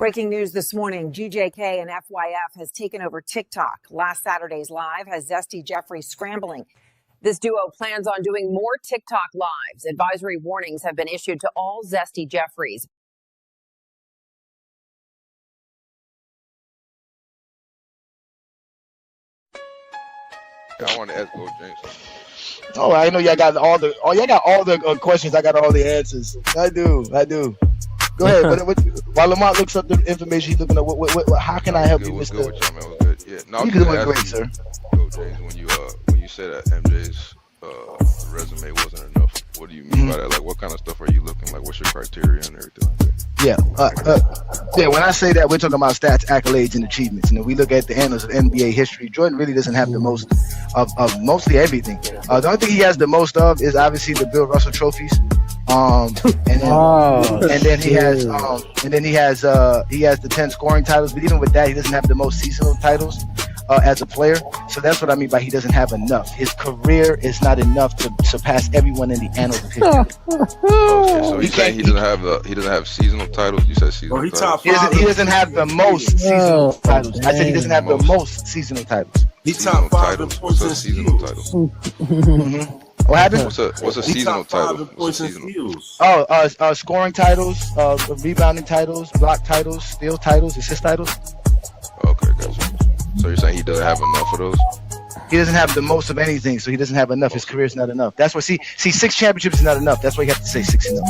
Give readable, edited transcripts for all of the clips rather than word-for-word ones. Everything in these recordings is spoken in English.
Breaking news this morning, GJK and FYF has taken over TikTok. Last Saturday's live has Zesty Jeffrey scrambling. This duo plans on doing more TikTok lives. Advisory warnings have been issued to all Zesty Jeffreys. I want to ask Coach James. Oh, I know y'all got all the questions. I got all the answers. I do. Go ahead. While Lamont looks up the information, he's looking at how can I help you, What's Mr. good with y'all, man? What's good? Yeah, no, You doing great, sir. Coach James, when you said that MJ's resume wasn't enough, what do you mean by that? Like, what kind of stuff are you looking like? What's your criteria and everything like that? Yeah, when I say that, we're talking about stats, accolades, and achievements. We look at the annals of NBA history. Jordan really doesn't have the most of mostly everything. The only thing he has the most of is obviously the Bill Russell trophies. And then he has the 10 scoring titles. But even with that, he doesn't have the most seasonal titles as a player. So that's what I mean by he doesn't have enough. His career is not enough to surpass everyone in the annals of history. Okay, so he's saying he doesn't have seasonal titles. You said seasonal titles. He doesn't have the most seasonal titles. I said he doesn't have the most seasonal titles. He top 5 in What's points a and seasonal steals. title? What happened? What's a He seasonal top 5 title? in points and steals. Scoring titles, rebounding titles, block titles, steal titles, assist titles. Okay, gotcha. So you're saying he doesn't have enough of those? He doesn't have the most of anything, so he doesn't have enough. His career is not enough. That's why. See, 6 championships is not enough. That's why you have to say 6 enough.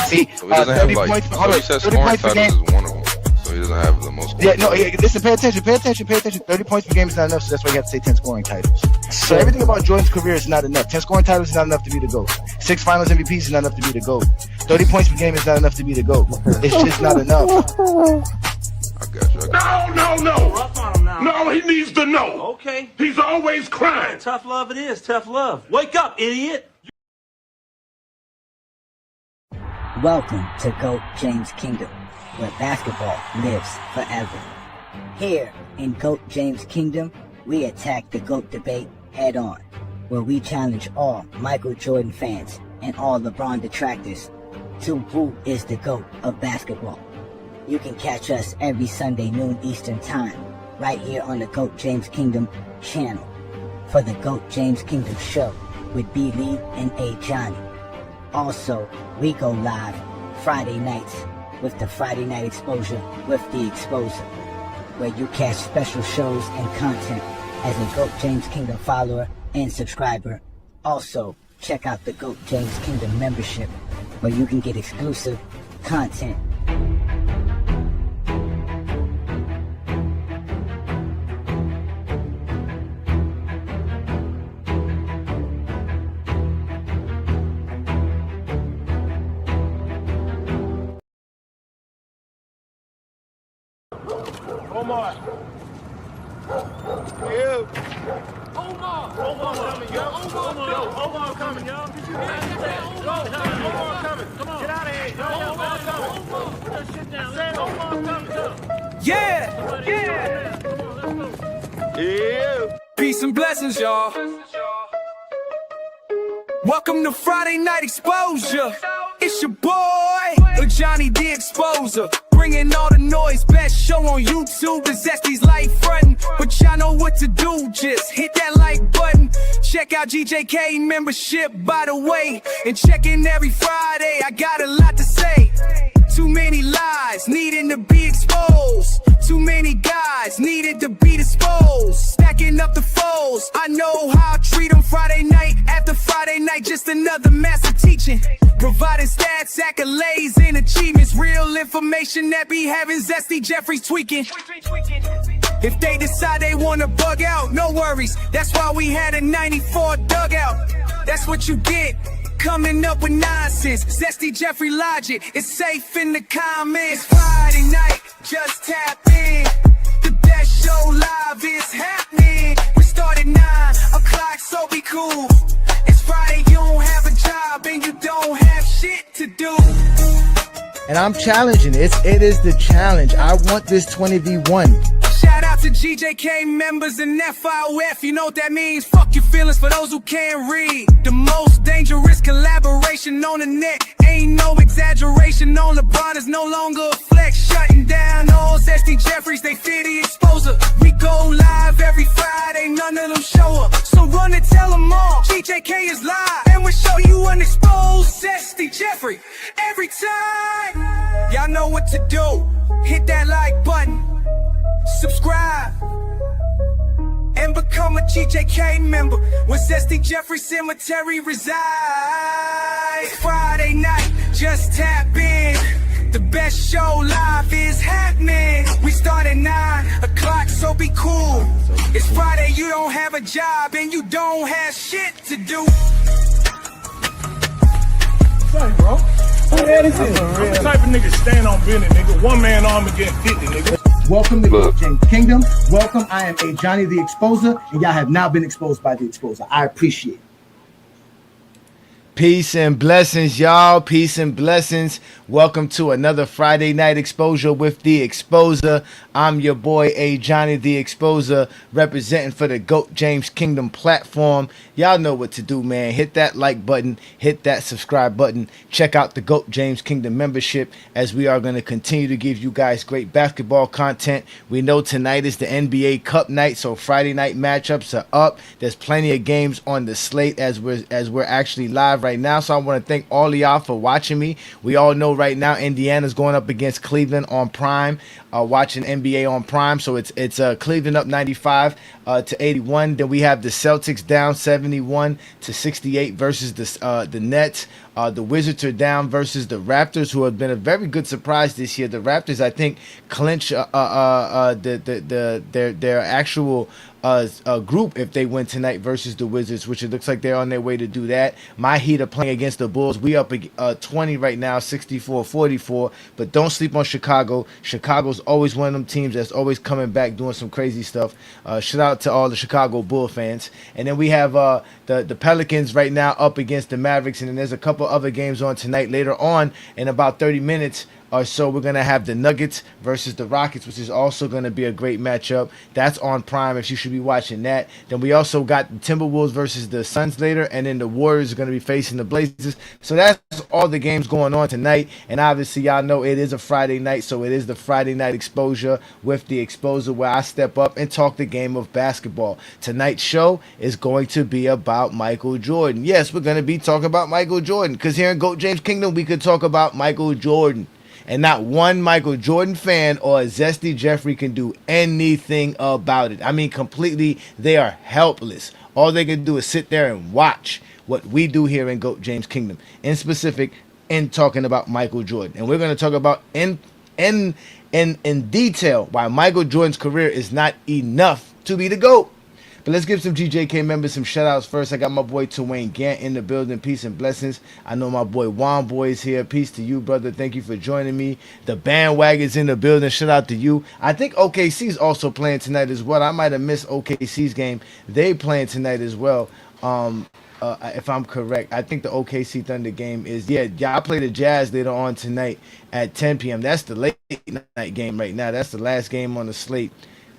See, So he doesn't have 30 like. points. So he said scoring titles is one of them. So he doesn't have the most. Yeah, no. Listen, pay attention. 30 points per game is not enough, so that's why you have to say 10 scoring titles. So everything about Jordan's career is not enough. 10 scoring titles is not enough to be the GOAT. 6 Finals MVPs is not enough to be the GOAT. 30 points per game is not enough to be the GOAT. It's just not enough. I got you. No, he needs to know. Okay. He's always crying. Tough love it is, tough love. Wake up, idiot. Welcome to GOAT James Kingdom, where basketball lives forever. Here in GOAT James Kingdom, we attack the GOAT debate head on, where we challenge all Michael Jordan fans and all LeBron detractors to who is the GOAT of basketball. You can catch us every Sunday noon Eastern Time, right here on the GOAT James Kingdom channel, for the GOAT James Kingdom show with B-Lee and Ajani. Also, we go live Friday nights with the Friday Night Exposure with the Exposer, where you catch special shows and content as a GOAT James Kingdom follower and subscriber. Also, check out the GOAT James Kingdom membership, where you can get exclusive content. Omar. Yeah. Omar coming, yo. Omar coming, yo. Did you hear that? Omar coming. Come on. Get out of here. Omar coming. Put that shit down. Say Omar coming. Yeah. Peace and blessings, y'all. Welcome to Friday Night Exposure. It's your boy, Ajani the Exposer. Bringing all the noise, best show on YouTube. The Zesty's light frontin', but y'all know what to do. Just hit that like button. Check out GJK membership, by the way. And check in every Friday, I got a lot to say. Too many lies needing to be exposed. Too many guys needed to be disposed. Stacking up the foes, I know how I treat them. Friday night after Friday night, just another master teaching. Providing stats, accolades, and achievements. Real information that be having Zesty Jeffrey tweaking. If they decide they wanna bug out, no worries. That's why we had a 94 dugout. That's what you get, coming up with nonsense. Zesty Jeffrey logic, it's safe in the comments. Friday night, just tap in. The best show live is happening. We start at 9 o'clock, so be cool. It's Friday, you don't have a job and you don't have shit to do. And I'm challenging it. It is the challenge. I want this 20v1. Shout out to GJK members and FIOF. You know what that means? Fuck your feelings for those who can't read. The most dangerous collaboration on the net. Ain't no exaggeration on LeBron is no longer a flex. shutting down all Zesty Jeffries, they fear the exposure. We go live every Friday, none of them show up. So run and tell them all, GJK is live, and we'll show you unexposed Zesty Jeffrey every time. Y'all know what to do, hit that like button, subscribe, and become a GJK member when Zesty Jeffrey Cemetery resides. Friday night, just tap in. The best show live is happening. We start at 9 o'clock, so be cool. It's Friday, you don't have a job and you don't have shit to do. Sorry, bro. Who the hell is this? I'm the type of nigga stand on business, nigga. One man army getting 50, nigga. Welcome to GOAT James Kingdom. Welcome. I am Ajani the Exposer, and y'all have now been exposed by the Exposer. I appreciate it. Peace and blessings, y'all. Peace and blessings. Welcome to another Friday night exposure with the Exposer. I'm your boy Ajani the Exposer, representing for the GOAT James Kingdom platform. Y'all know what to do, man. Hit that like button, hit that subscribe button. Check out the GOAT James Kingdom membership, as we are going to continue to give you guys great basketball content. We know tonight is the NBA Cup night, so Friday night matchups are up. There's plenty of games on the slate as we're actually live right now. So I want to thank all of y'all for watching me. We all know right now Indiana's going up against Cleveland on Prime, watching NBA on Prime. So it's Cleveland up 95 to 81. Then we have the Celtics down 71 to 68 versus the Nets. The Wizards are down versus the Raptors, who have been a very good surprise this year. The Raptors, I think, clinch their actual group if they win tonight versus the Wizards, which it looks like they're on their way to do that. My Heat are playing against the Bulls. We up 20 right now, 64-44. But don't sleep on Chicago. Chicago's always one of them teams that's always coming back doing some crazy stuff. Shout out to all the Chicago Bull fans. And then we have the Pelicans right now up against the Mavericks, and then there's a couple other games on tonight. Later on, in about 30 minutes or so, we're going to have the Nuggets versus the Rockets, which is also going to be a great matchup. That's on Prime, if you should be watching that. Then we also got the Timberwolves versus the Suns later, and then the Warriors are going to be facing the Blazers. So that's all the games going on tonight. And obviously, y'all know it is a Friday night, so it is the Friday night exposure with the Exposer, where I step up and talk the game of basketball. Tonight's show is going to be about Michael Jordan. Yes, we're going to be talking about Michael Jordan, because here in GOAT James Kingdom, we could talk about Michael Jordan. And not one Michael Jordan fan or Zesty Jeffrey can do anything about it. I mean, completely, they are helpless. All they can do is sit there and watch what we do here in GOAT James Kingdom, in specific, in talking about Michael Jordan. And we're going to talk about in detail why Michael Jordan's career is not enough to be the GOAT. But let's give some GJK members some shout outs first. I got my boy Twain Gant in the building. Peace and blessings. I know my boy Juan Boy is here. Peace to you, brother. Thank you for joining me. The bandwagon's in the building. Shout out to you. I think OKC's also playing tonight as well. I might have missed OKC's game. They playing tonight as well. If I'm correct, I think the OKC Thunder game is, I play the Jazz later on tonight at 10 p.m. That's the late night game right now. That's the last game on the slate.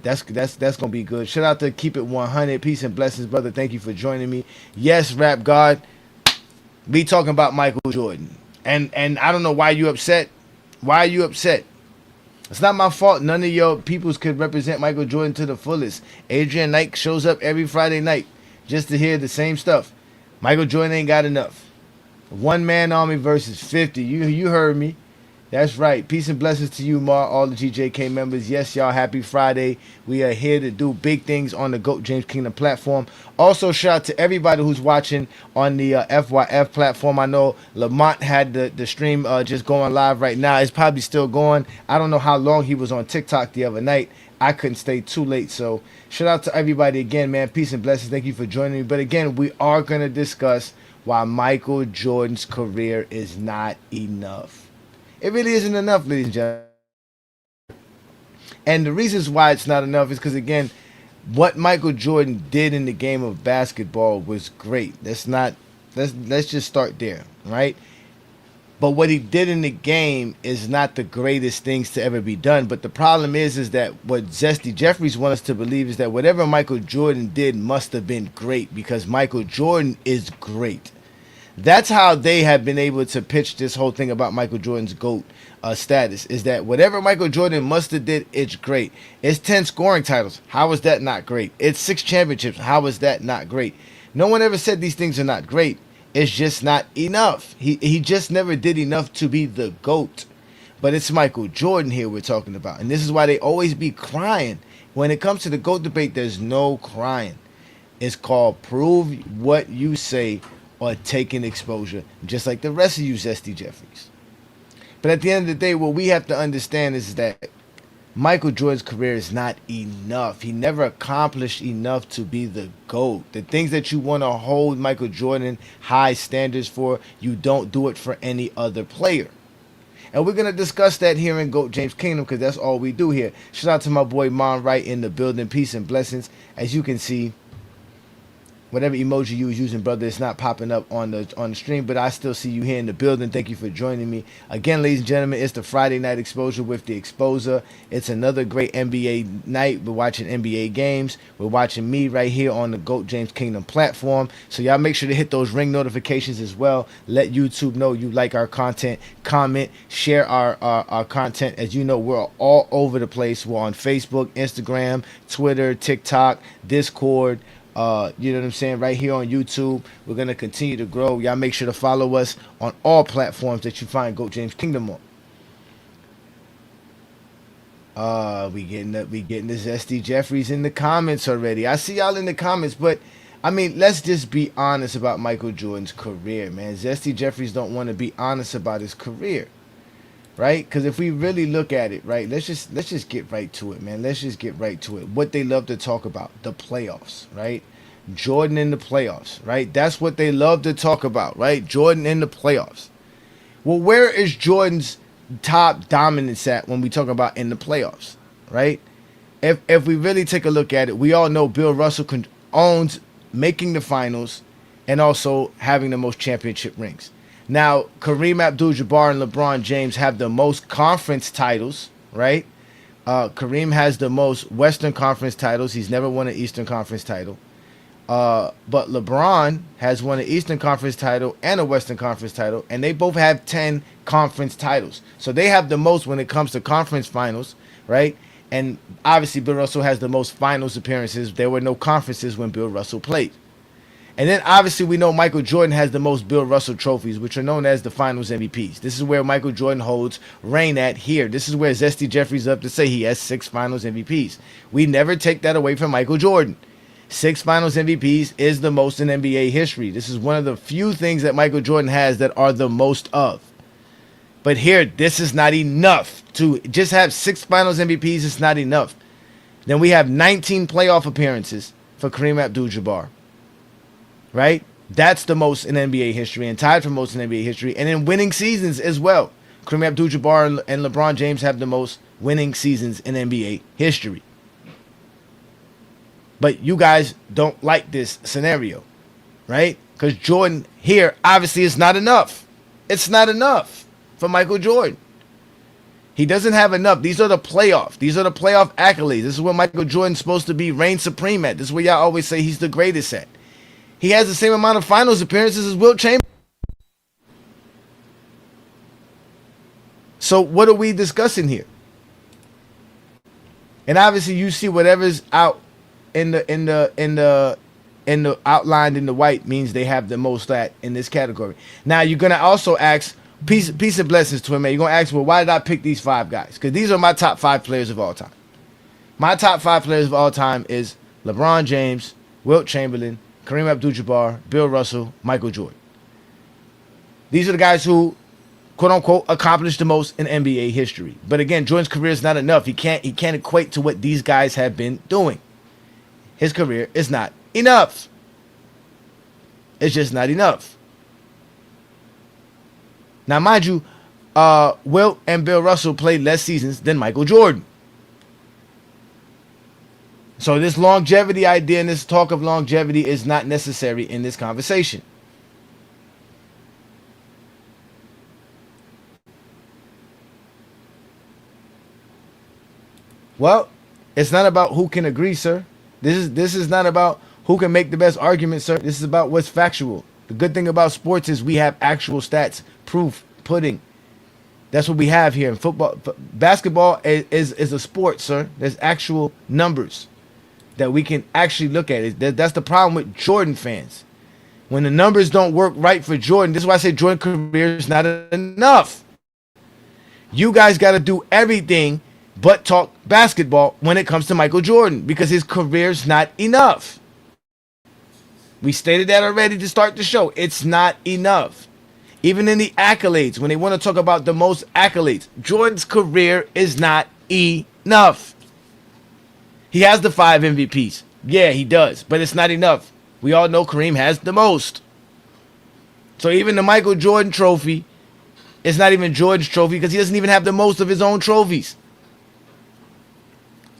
That's gonna be good. Shout out to Keep It 100. Peace and blessings, brother. Thank you for joining me. Yes, Rap God. We talking about Michael Jordan, and I don't know why you upset. Why are you upset? It's not my fault. None of your peoples could represent Michael Jordan to the fullest. Adrian Knight shows up every Friday night just to hear the same stuff. Michael Jordan ain't got enough. One man army versus 50. You heard me. That's right. Peace and blessings to you, Mar, all the GJK members. Yes, y'all, happy Friday. We are here to do big things on the GOAT James Kingdom platform. Also, shout out to everybody who's watching on the FYF platform. I know Lamont had the stream just going live right now. It's probably still going. I don't know how long he was on TikTok the other night. I couldn't stay too late. So shout out to everybody again, man. Peace and blessings. Thank you for joining me. But again, we are going to discuss why Michael Jordan's career is not enough. It really isn't enough, ladies and gentlemen. And the reasons why it's not enough is because, again, what Michael Jordan did in the game of basketball was great. Let's just start there, right? But what he did in the game is not the greatest things to ever be done. But the problem is that what Zesty Jeffries wants us to believe is that whatever Michael Jordan did must have been great, because Michael Jordan is great. That's how they have been able to pitch this whole thing about Michael Jordan's GOAT status, is that whatever Michael Jordan must have did, it's great. It's 10 scoring titles. How is that not great? It's 6 championships. How is that not great? No one ever said these things are not great. It's just not enough. He just never did enough to be the GOAT. But it's Michael Jordan here we're talking about. And this is why they always be crying. When it comes to the GOAT debate, there's no crying. It's called prove what you say or taking exposure, just like the rest of you Zesty Jeffreys. But at the end of the day, what we have to understand is that Michael Jordan's career is not enough. He never accomplished enough to be the GOAT. The things that you want to hold Michael Jordan high standards for, you don't do it for any other player. And we're going to discuss that here in GOAT James Kingdom, because that's all we do here. Shout out to my boy Mon Wright in the building. Peace and blessings. As you can see, whatever emoji you was using, brother, it's not popping up on the stream, but I still see you here in the building. Thank you for joining me. Again, ladies and gentlemen, it's the Friday Night Exposure with the Exposer. It's another great NBA night. We're watching NBA games. We're watching me right here on the GOAT James Kingdom platform. So y'all make sure to hit those ring notifications as well. Let YouTube know you like our content. Comment, share our content. As you know, we're all over the place. We're on Facebook, Instagram, Twitter, TikTok, Discord. You know what I'm saying? Right here on YouTube. We're going to continue to grow. Y'all make sure to follow us on all platforms that you find GOAT James Kingdom on. We getting the Zesty Jeffreys in the comments already. I see y'all in the comments, but I mean, let's just be honest about Michael Jordan's career, man. Zesty Jeffreys don't want to be honest about his career, right? Because if we really look at it, right, let's just get right to it, man. Let's just get right to it. What they love to talk about, the playoffs, right? Jordan in the playoffs, right? That's what they love to talk about, right? Jordan in the playoffs. Well, where is Jordan's top dominance at when we talk about in the playoffs, right? If we really take a look at it, we all know Bill Russell owns making the finals and also having the most championship rings. Now, Kareem Abdul-Jabbar and LeBron James have the most conference titles, right? Kareem has the most Western Conference titles. He's never won an Eastern Conference title. But LeBron has won an Eastern Conference title and a Western Conference title, and they both have 10 conference titles. So they have the most when it comes to conference finals, right? And obviously, Bill Russell has the most finals appearances. There were no conferences when Bill Russell played. And then obviously we know Michael Jordan has the most Bill Russell trophies, which are known as the Finals MVPs. This is where Michael Jordan holds reign at here. This is where Zesty Jeffrey's up to say he has 6 Finals MVPs. We never take that away from Michael Jordan. 6 Finals MVPs is the most in NBA history. This is one of the few things that Michael Jordan has that are the most of. But here, this is not enough. To just have 6 Finals MVPs, it's not enough. Then we have 19 playoff appearances for Kareem Abdul-Jabbar. Right? That's the most in NBA history and tied for most in NBA history. And in winning seasons as well. Kareem Abdul-Jabbar and LeBron James have the most winning seasons in NBA history. But you guys don't like this scenario, right? Because Jordan here, obviously, is not enough. It's not enough for Michael Jordan. He doesn't have enough. These are the playoff. These are the playoff accolades. This is where Michael Jordan's supposed to be reign supreme at. This is where y'all always say he's the greatest at. He has the same amount of finals appearances as Wilt Chamberlain. So what are we discussing here? And obviously you see whatever's out in the outlined in the white means they have the most at in this category. Now you're gonna also ask, peace and blessings to him, man. You're gonna ask, well, why did I pick these 5 guys? Because these are my top 5 players of all time. My top 5 players of all time is LeBron James, Wilt Chamberlain, Kareem Abdul-Jabbar, Bill Russell, Michael Jordan. These are the guys who, quote unquote, accomplished the most in NBA history. But again, Jordan's career is not enough. He can't equate to what these guys have been doing. His career is not enough. It's just not enough. Now, mind you, Wilt and Bill Russell played less seasons than Michael Jordan. So this longevity idea and this talk of longevity is not necessary in this conversation. Well, it's not about who can agree, sir. This is not about who can make the best argument, sir. This is about what's factual. The good thing about sports is we have actual stats, proof, pudding. That's what we have here in football. Basketball is a sport, sir. There's actual numbers that we can actually look at. That's the problem with Jordan fans. When the numbers don't work right for Jordan, this is why I say Jordan's career is not enough. You guys got to do everything but talk basketball when it comes to Michael Jordan because his career's not enough. We stated that already to start the show. It's not enough. Even in the accolades, when they want to talk about the most accolades, Jordan's career is not enough. He has the 5 MVPs. Yeah, he does, but it's not enough. We all know Kareem has the most. So even the Michael Jordan trophy is not even Jordan's trophy because he doesn't even have the most of his own trophies.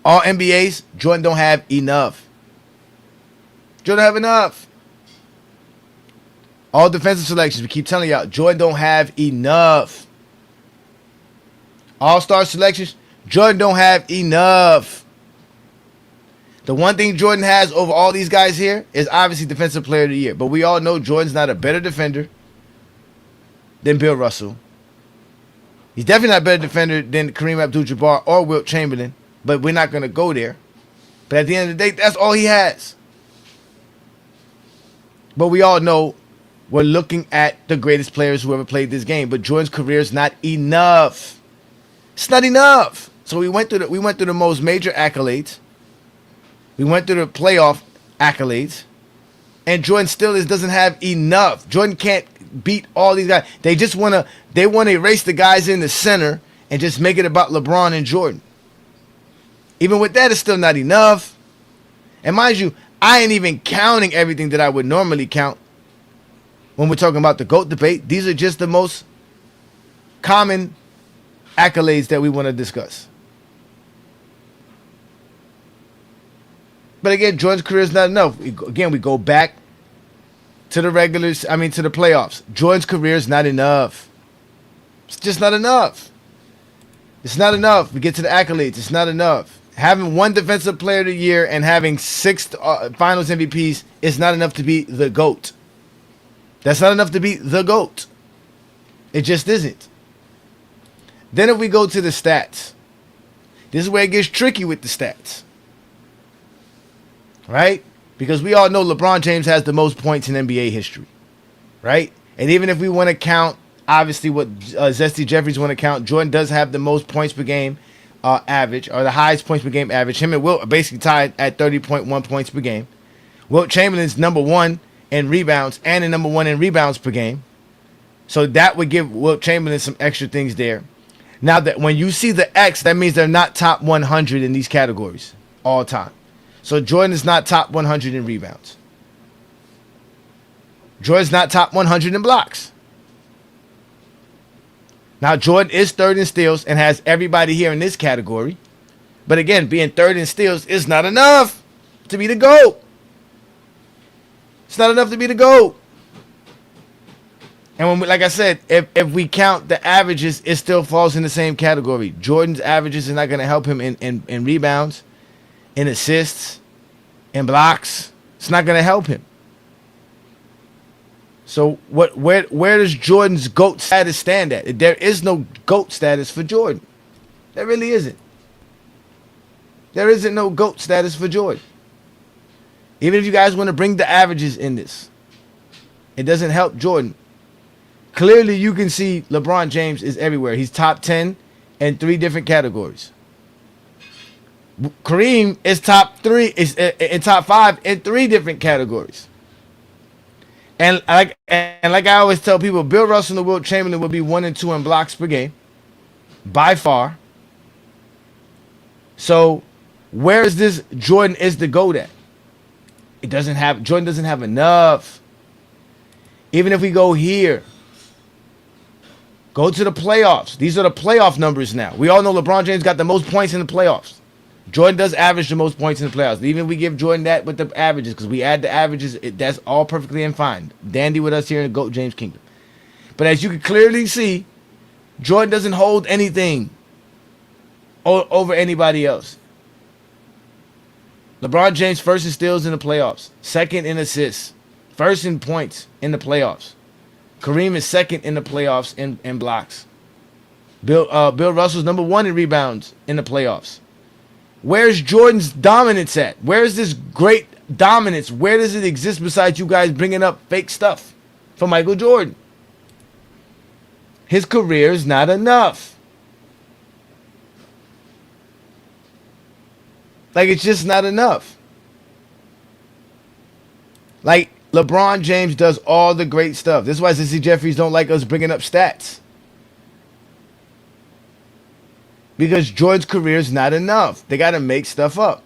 All NBAs, Jordan don't have enough. Jordan don't have enough. All defensive selections, we keep telling y'all, Jordan don't have enough. All-star selections, Jordan don't have enough. The one thing Jordan has over all these guys here is obviously Defensive Player of the Year. But we all know Jordan's not a better defender than Bill Russell. He's definitely not a better defender than Kareem Abdul-Jabbar or Wilt Chamberlain. But we're not going to go there. But at the end of the day, that's all he has. But we all know we're looking at the greatest players who ever played this game. But Jordan's career is not enough. It's not enough. So we went through the most major accolades. We went through the playoff accolades. And Jordan still doesn't have enough. Jordan can't beat all these guys. They want to erase the guys in the center and just make it about LeBron and Jordan. Even with that, it's still not enough. And mind you, I ain't even counting everything that I would normally count when we're talking about the GOAT debate. These are just the most common accolades that we want to discuss. But again, Jordan's career is not enough. Again, we go back to the to the playoffs. Jordan's career is not enough. It's just not enough. It's not enough. We get to the accolades. It's not enough. Having one Defensive Player of the Year and having 6 Finals MVPs is not enough to be the GOAT. That's not enough to be the GOAT. It just isn't. Then if we go to the stats, this is where it gets tricky with the stats. Right? Because we all know LeBron James has the most points in NBA history. Right? And even if we want to count, obviously, what Zesty Jeffrey's want to count, Jordan does have the most points per game average, or the highest points per game average. Him and Wilt are basically tied at 30.1 points per game. Wilt Chamberlain's number 1 in rebounds and the number 1 in rebounds per game. So that would give Wilt Chamberlain some extra things there. Now, that when you see the X, that means they're not top 100 in these categories all time. So Jordan is not top 100 in rebounds. Jordan's not top 100 in blocks. Now, Jordan is 3rd in steals and has everybody here in this category. But again, being 3rd in steals is not enough to be the GOAT. It's not enough to be the GOAT. And when, like I said, if we count the averages, it still falls in the same category. Jordan's averages is not going to help him in rebounds, in assists, in blocks. It's not going to help him. So where does Jordan's GOAT status stand at? There is no GOAT status for Jordan. There really isn't. There isn't no GOAT status for Jordan. Even if you guys want to bring the averages in this, it doesn't help Jordan. Clearly, you can see LeBron James is everywhere. He's top 10 in 3 different categories. Kareem is top 3, is in top 5 in 3 different categories. And like I always tell people, Bill Russell and Wilt Chamberlain will be 1 and 2 in blocks per game, by far. So, where is this Jordan is the GOAT at? Jordan doesn't have enough. Even if we go here, go to the playoffs. These are the playoff numbers now. We all know LeBron James got the most points in the playoffs. Jordan does average the most points in the playoffs. Even if we give Jordan that with the averages, because we add the averages, that's all perfectly and fine. Dandy with us here in the GOAT James Kingdom. But as you can clearly see, Jordan doesn't hold anything over anybody else. LeBron James 1st in steals in the playoffs, 2nd in assists, first in points in the playoffs. Kareem is second in the playoffs in blocks. Bill Russell's number 1 in rebounds in the playoffs. Where's Jordan's dominance at? Where's this great dominance? Where does it exist besides you guys bringing up fake stuff for Michael Jordan? His career is not enough. Like, it's just not enough. Like, LeBron James does all the great stuff. This is why Zesty Jeffries don't like us bringing up stats. Because Jordan's career is not enough. They got to make stuff up.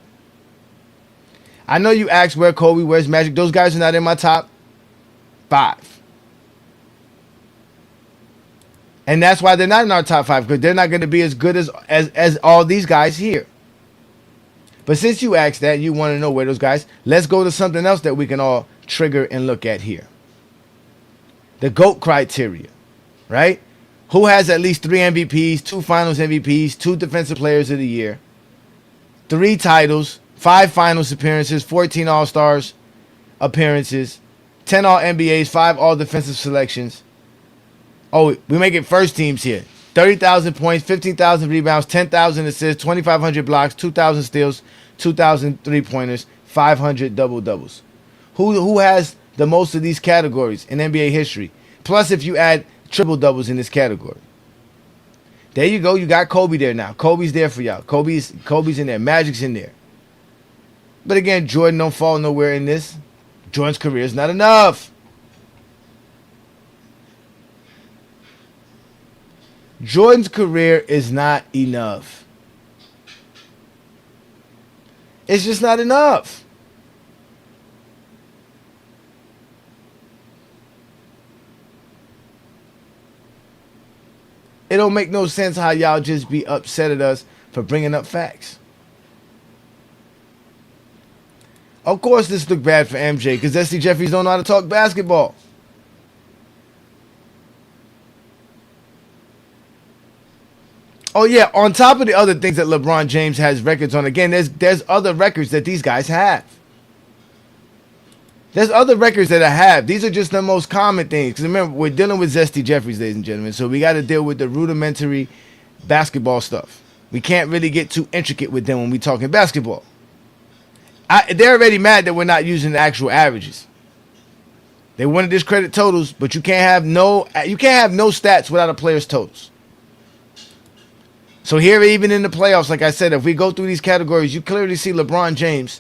I know you asked where Kobe, where's Magic. Those guys are not in my top 5. And that's why they're not in our top 5, because they're not going to be as good as all these guys here. But since you asked that, you want to know where those guys, let's go to something else that we can all trigger and look at here. The GOAT criteria, right? Who has at least 3 MVPs, 2 Finals MVPs, 2 Defensive Players of the Year, 3 titles, 5 Finals appearances, 14 All-Stars appearances, 10 All-NBAs, 5 All-Defensive selections. Oh, we make it first teams here. 30,000 points, 15,000 rebounds, 10,000 assists, 2,500 blocks, 2,000 steals, 2,000 three-pointers, 500 double-doubles. Who has the most of these categories in NBA history? Plus, if you add triple-doubles in this category. There you go. You got Kobe there now. Kobe's there for y'all. Kobe's in there. Magic's in there. But again, Jordan don't fall nowhere in this. Jordan's career is not enough. Jordan's career is not enough. It's just not enough. It don't make no sense how y'all just be upset at us for bringing up facts. Of course this look bad for MJ, because Zesty Jeffries don't know how to talk basketball. Oh yeah, on top of the other things that LeBron James has records on, again, there's other records that these guys have. There's other records that I have. These are just the most common things. Because remember, we're dealing with Zesty Jeffries, ladies and gentlemen. So we got to deal with the rudimentary basketball stuff. We can't really get too intricate with them when we're talking basketball. They're already mad that we're not using the actual averages. They want to discredit totals, but you can't have no stats without a player's totals. So here, even in the playoffs, like I said, if we go through these categories, you clearly see LeBron James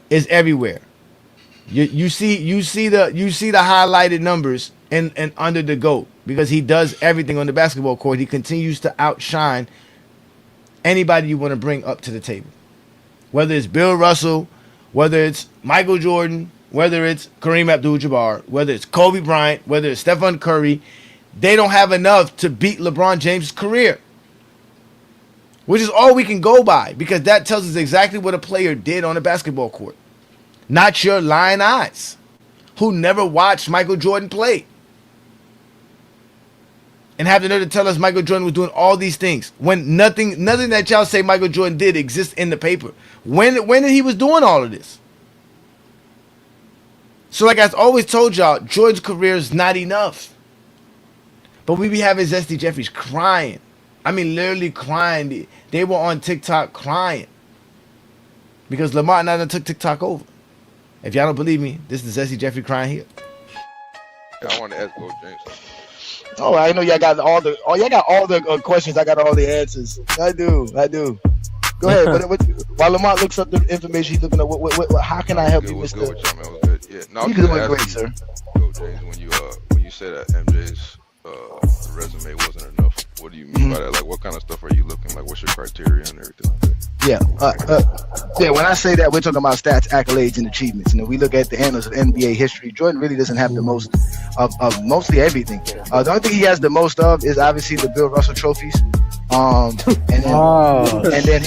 is everywhere. You see the highlighted numbers and under the GOAT, because he does everything on the basketball court. He continues to outshine anybody you want to bring up to the table. Whether it's Bill Russell, whether it's Michael Jordan, whether it's Kareem Abdul-Jabbar, whether it's Kobe Bryant, whether it's Stephen Curry, they don't have enough to beat LeBron James' career. Which is all we can go by, because that tells us exactly what a player did on a basketball court. Not your lying eyes, who never watched Michael Jordan play. And have the nerve to tell us Michael Jordan was doing all these things when nothing that y'all say Michael Jordan did exists in the paper. When did he was doing all of this? So like I always told y'all, Jordan's career is not enough. But we be having Zesty Jeffries crying. I mean, literally crying. They were on TikTok crying because Lamar and I done took TikTok over. If y'all don't believe me, this is Zesty Jeffrey crying here. I want to ask Coach James. Oh, I know y'all got all the questions. I got all the answers. I do. Go ahead. While Lamar looks up the information he's looking at, how can I help you, What's Mr. good with y'all, man? What's good? Yeah, no, You doing great, sir. Coach James, when you said that MJ's resume wasn't enough, what do you mean by that? Like, what kind of stuff are you looking like? What's your criteria and everything like that? Yeah. When I say that, we're talking about stats, accolades, and achievements. And if we look at the annals of NBA history, Jordan really doesn't have the most of mostly everything. The only thing he has the most of is obviously the Bill Russell trophies. And then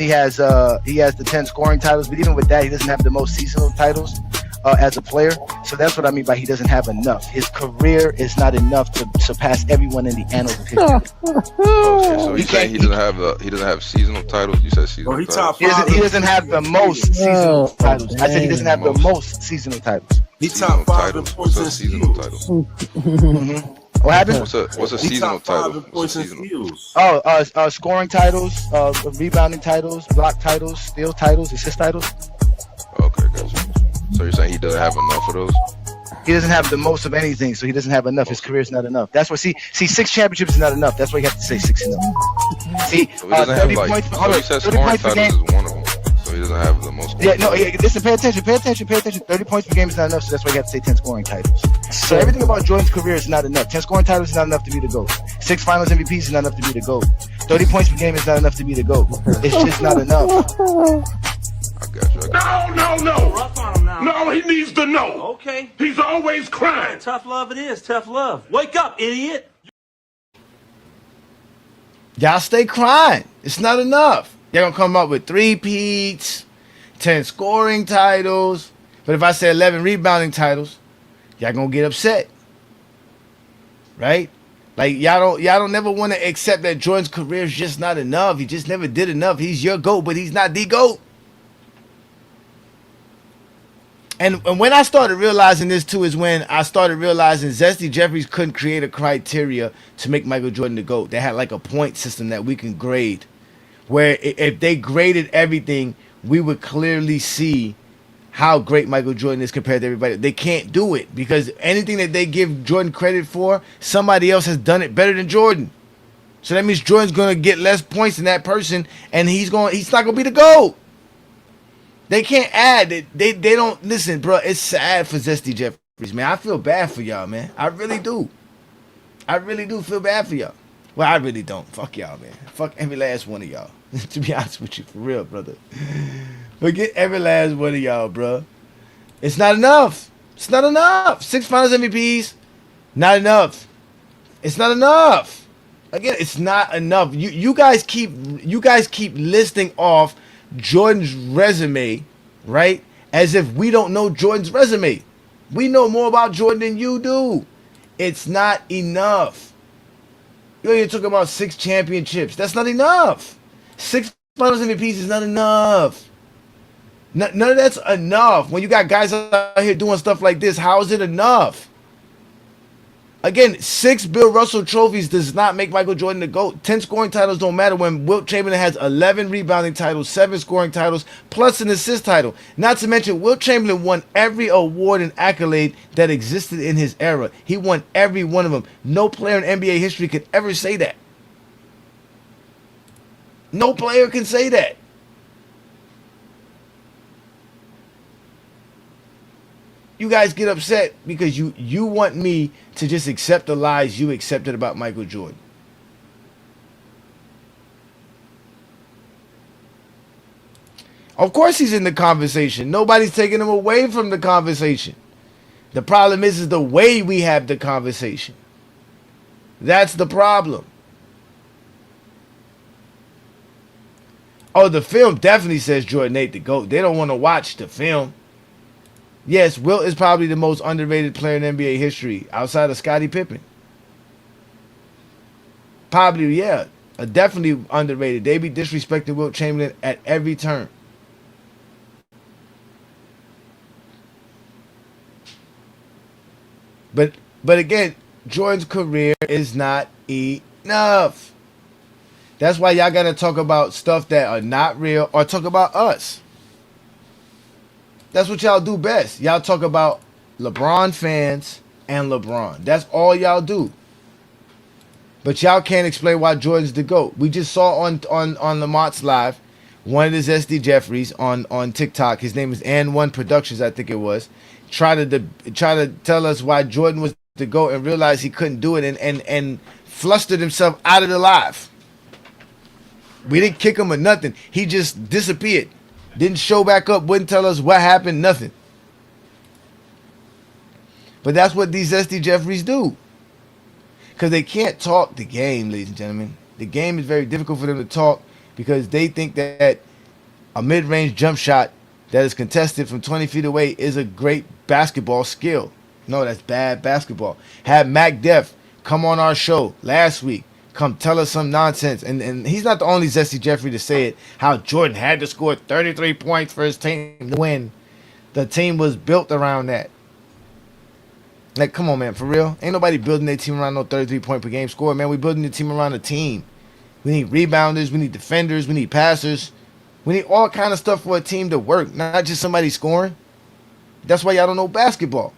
he has the 10 scoring titles. But even with that, he doesn't have the most seasonal titles. as a player. So that's what I mean by he doesn't have enough. His career is not enough to surpass everyone in the annals of history. Okay, so he's saying he doesn't have seasonal titles. You said seasonal he titles. He doesn't have the most seasonal titles. I said he doesn't have the most seasonal titles. He Seasonal top 5 in titles. points What's a and seasonal steals. title? What happened? What's a He seasonal top 5 title? in points and Seasonal. steals. Scoring titles, rebounding titles, block titles, steal titles, assist titles. Okay, gotcha. So you're saying he doesn't have enough of those? He doesn't have the most of anything, so he doesn't have enough. His career is not enough. That's what. See, 6 championships is not enough. That's why you have to say 6 enough. See, So he doesn't have 30 like. points. So Hold you on, said 30 scoring points per titles game. is one of them. So he doesn't have the most. Yeah, no, listen, pay attention. 30 points per game is not enough, so that's why you have to say 10 scoring titles. So everything about Jordan's career is not enough. 10 scoring titles is not enough to be the GOAT. 6 finals MVPs is not enough to be the GOAT. 30 points per game is not enough to be the GOAT. It's just not enough. I got you. No. Rough on him now. No, he needs to know. Okay. He's always crying. Tough love it is. Tough love. Wake up, idiot. Y'all stay crying. It's not enough. Y'all gonna come up with 3-peats, 10 scoring titles. But if I say 11 rebounding titles, y'all gonna get upset. Right? Like y'all don't never want to accept that Jordan's career is just not enough. He just never did enough. He's your GOAT, but he's not the GOAT. And when I started realizing this too is when I started realizing Zesty Jeffries couldn't create a criteria to make Michael Jordan the GOAT. They had like a point system that we can grade, where if they graded everything, we would clearly see how great Michael Jordan is compared to everybody. They can't do it because anything that they give Jordan credit for, somebody else has done it better than Jordan. So that means Jordan's gonna get less points than that person, and he's not gonna be the GOAT. They can't add it. They don't listen, bro. It's sad for Zesty Jeffries, man. I feel bad for y'all, man. I really do. I really do feel bad for y'all. Well, I really don't. Fuck y'all, man. Fuck every last one of y'all. To be honest with you, for real, brother. Forget every last one of y'all, bro. It's not enough. It's not enough. 6 Finals MVPs, not enough. It's not enough. Again, it's not enough. You guys keep listing off Jordan's resume, right? As if we don't know Jordan's resume. We know more about Jordan than you do. It's not enough. You're talking about 6 championships. That's not enough. 6 Finals MVPs is not enough. None of that's enough. When you got guys out here doing stuff like this, how is it enough? Again, 6 Bill Russell trophies does not make Michael Jordan the GOAT. 10 scoring titles don't matter when Wilt Chamberlain has 11 rebounding titles, 7 scoring titles, plus an assist title. Not to mention, Wilt Chamberlain won every award and accolade that existed in his era. He won every one of them. No player in NBA history could ever say that. No player can say that. You guys get upset because you want me to just accept the lies you accepted about Michael Jordan. Of course he's in the conversation. Nobody's taking him away from the conversation. The problem is the way we have the conversation. That's the problem. Oh, the film definitely says Jordan ain't the GOAT. They don't want to watch the film. Yes, Wilt is probably the most underrated player in NBA history outside of Scottie Pippen. Probably, yeah. Definitely underrated. They be disrespecting Wilt Chamberlain at every turn. But again, Jordan's career is not enough. That's why y'all got to talk about stuff that are not real or talk about us. That's what y'all do best. Y'all talk about LeBron fans and LeBron. That's all y'all do. But y'all can't explain why Jordan's the GOAT. We just saw on Lamont's Live, one of the Zesty Jeffries on TikTok. His name is N1 Productions, I think it was. Try to tell us why Jordan was the GOAT and realized he couldn't do it and flustered himself out of the live. We didn't kick him or nothing. He just disappeared. Didn't show back up, wouldn't tell us what happened, nothing. But that's what these Zesty Jeffries do. Because they can't talk the game, ladies and gentlemen. The game is very difficult for them to talk because they think that a mid-range jump shot that is contested from 20 feet away is a great basketball skill. No, that's bad basketball. Had Mac Def come on our show last week, come tell us some nonsense. And he's not the only Zesty Jeffrey to say it, how Jordan had to score 33 points for his team to win. The team was built around that. Like, come on, man, for real? Ain't nobody building their team around no 33-point per game score, man. We building the team around a team. We need rebounders, we need defenders, we need passers. We need all kind of stuff for a team to work, not just somebody scoring. That's why y'all don't know basketball.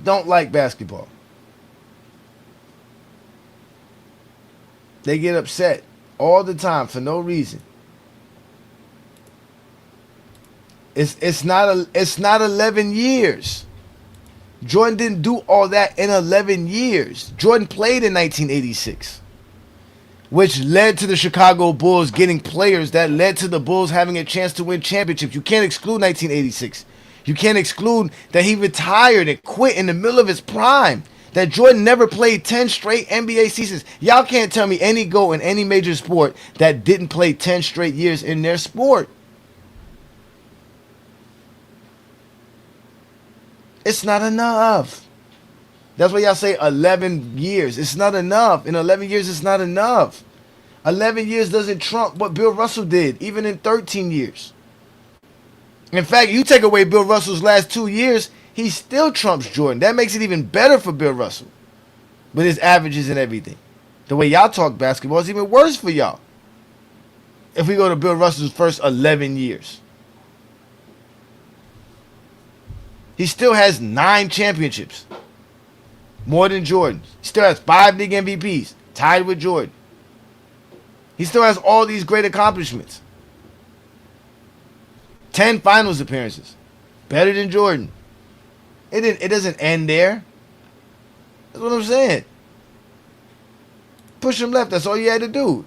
Don't like basketball. They get upset all the time for no reason. It's not 11 years. Jordan didn't do all that in 11 years. Jordan played in 1986, which led to the Chicago Bulls getting players that led to the Bulls having a chance to win championships. You can't exclude 1986. You can't exclude that he retired and quit in the middle of his prime. That Jordan never played 10 straight NBA seasons. Y'all can't tell me any GOAT in any major sport that didn't play 10 straight years in their sport. It's not enough. That's why y'all say 11 years. It's not enough. In 11 years, it's not enough. 11 years doesn't trump what Bill Russell did, even in 13 years. In fact, you take away Bill Russell's last 2 years, he still trumps Jordan. That makes it even better for Bill Russell with his averages and everything. The way y'all talk basketball is even worse for y'all if we go to Bill Russell's first 11 years. He still has 9 championships. More than Jordan. He still has 5 league MVPs. Tied with Jordan. He still has all these great accomplishments. 10 finals appearances. Better than Jordan. It doesn't end there. That's what I'm saying. Push him left. That's all you had to do.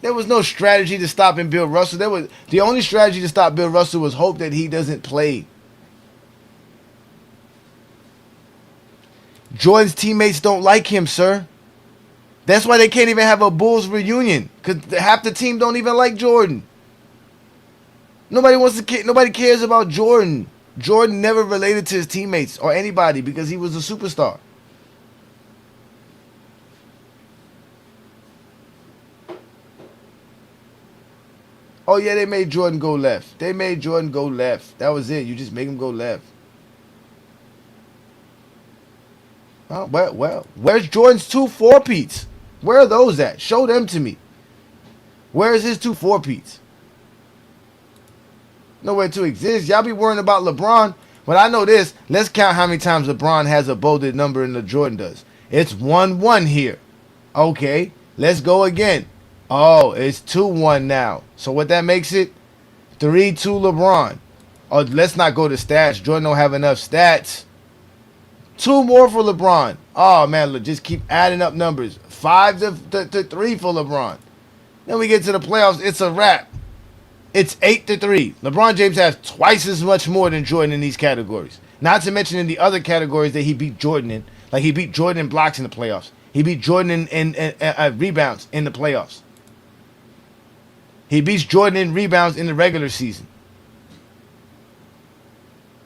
There was no strategy to stopping Bill Russell. The only strategy to stop Bill Russell was hope that he doesn't play. Jordan's teammates don't like him, sir. That's why they can't even have a Bulls reunion, because half the team don't even like Jordan. Nobody cares about Jordan. Jordan never related to his teammates or anybody because he was a superstar. Oh yeah, they made Jordan go left. They made Jordan go left. That was it. You just make him go left. Oh, well, where's Jordan's 2 4-peats? Where are those at? Show them to me. Where's his 2 4-peats? Nowhere to exist. Y'all be worrying about LeBron. But I know this. Let's count how many times LeBron has a bolded number than Jordan does. It's 1-1 here. Okay, let's go again. Oh, it's 2-1 now. So what that makes it? 3-2 LeBron. Oh, let's not go to stats. Jordan don't have enough stats. 2 more for LeBron. Oh, man, look, just keep adding up numbers. 5 to 3 for LeBron. Then we get to the playoffs. It's a wrap. It's 8-3. LeBron James has twice as much more than Jordan in these categories. Not to mention in the other categories that he beat Jordan in. Like he beat Jordan in blocks in the playoffs. He beat Jordan in rebounds in the playoffs. He beats Jordan in rebounds in the regular season.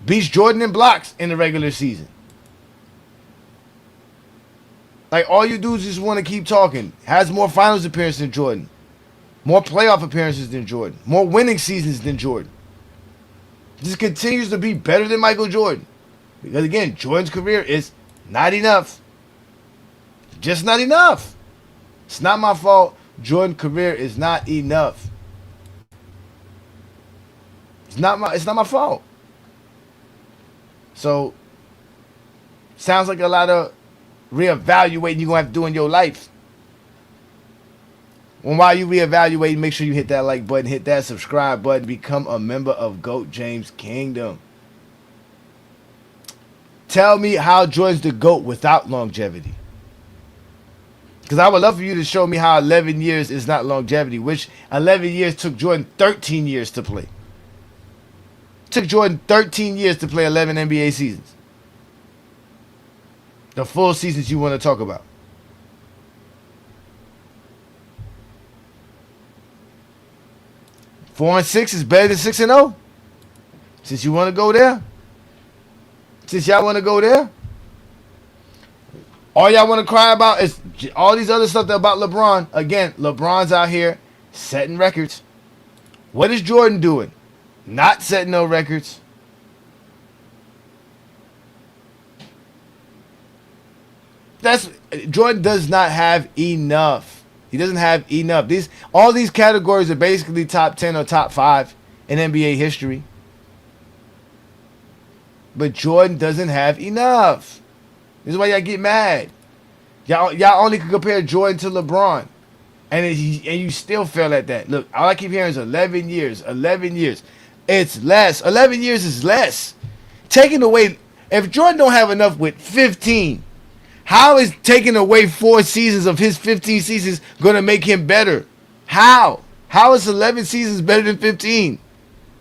Beats Jordan in blocks in the regular season. Like, all you dudes just want to keep talking. Has more finals appearances than Jordan. More playoff appearances than Jordan. More winning seasons than Jordan. Just continues to be better than Michael Jordan. Because, again, Jordan's career is not enough. Just not enough. It's not my fault. Jordan's career is not enough. It's not my fault. So, sounds like a lot of reevaluating you're going to have to do in your life. And while you reevaluate, make sure you hit that like button, hit that subscribe button, become a member of GOAT James Kingdom. Tell me how Jordan's the GOAT without longevity. Because I would love for you to show me how 11 years is not longevity, which 11 years took Jordan 13 years to play. Took Jordan 13 years to play 11 NBA seasons. The full seasons you want to talk about. 4-6 is better than 6-0. Since you want to go there, since y'all want to go there, all y'all want to cry about is all these other stuff about LeBron. Again, LeBron's out here setting records. What is Jordan doing? Not setting no records. Jordan does not have enough. He doesn't have enough. All these categories are basically top 10 or top 5 in NBA history. But Jordan doesn't have enough. This is why y'all get mad. Y'all only can compare Jordan to LeBron. And you still fail at that. Look, all I keep hearing is 11 years. 11 years. It's less. 11 years is less. Taking away, if Jordan don't have enough with 15, how is taking away 4 seasons of his 15 seasons going to make him better? How? How is 11 seasons better than 15?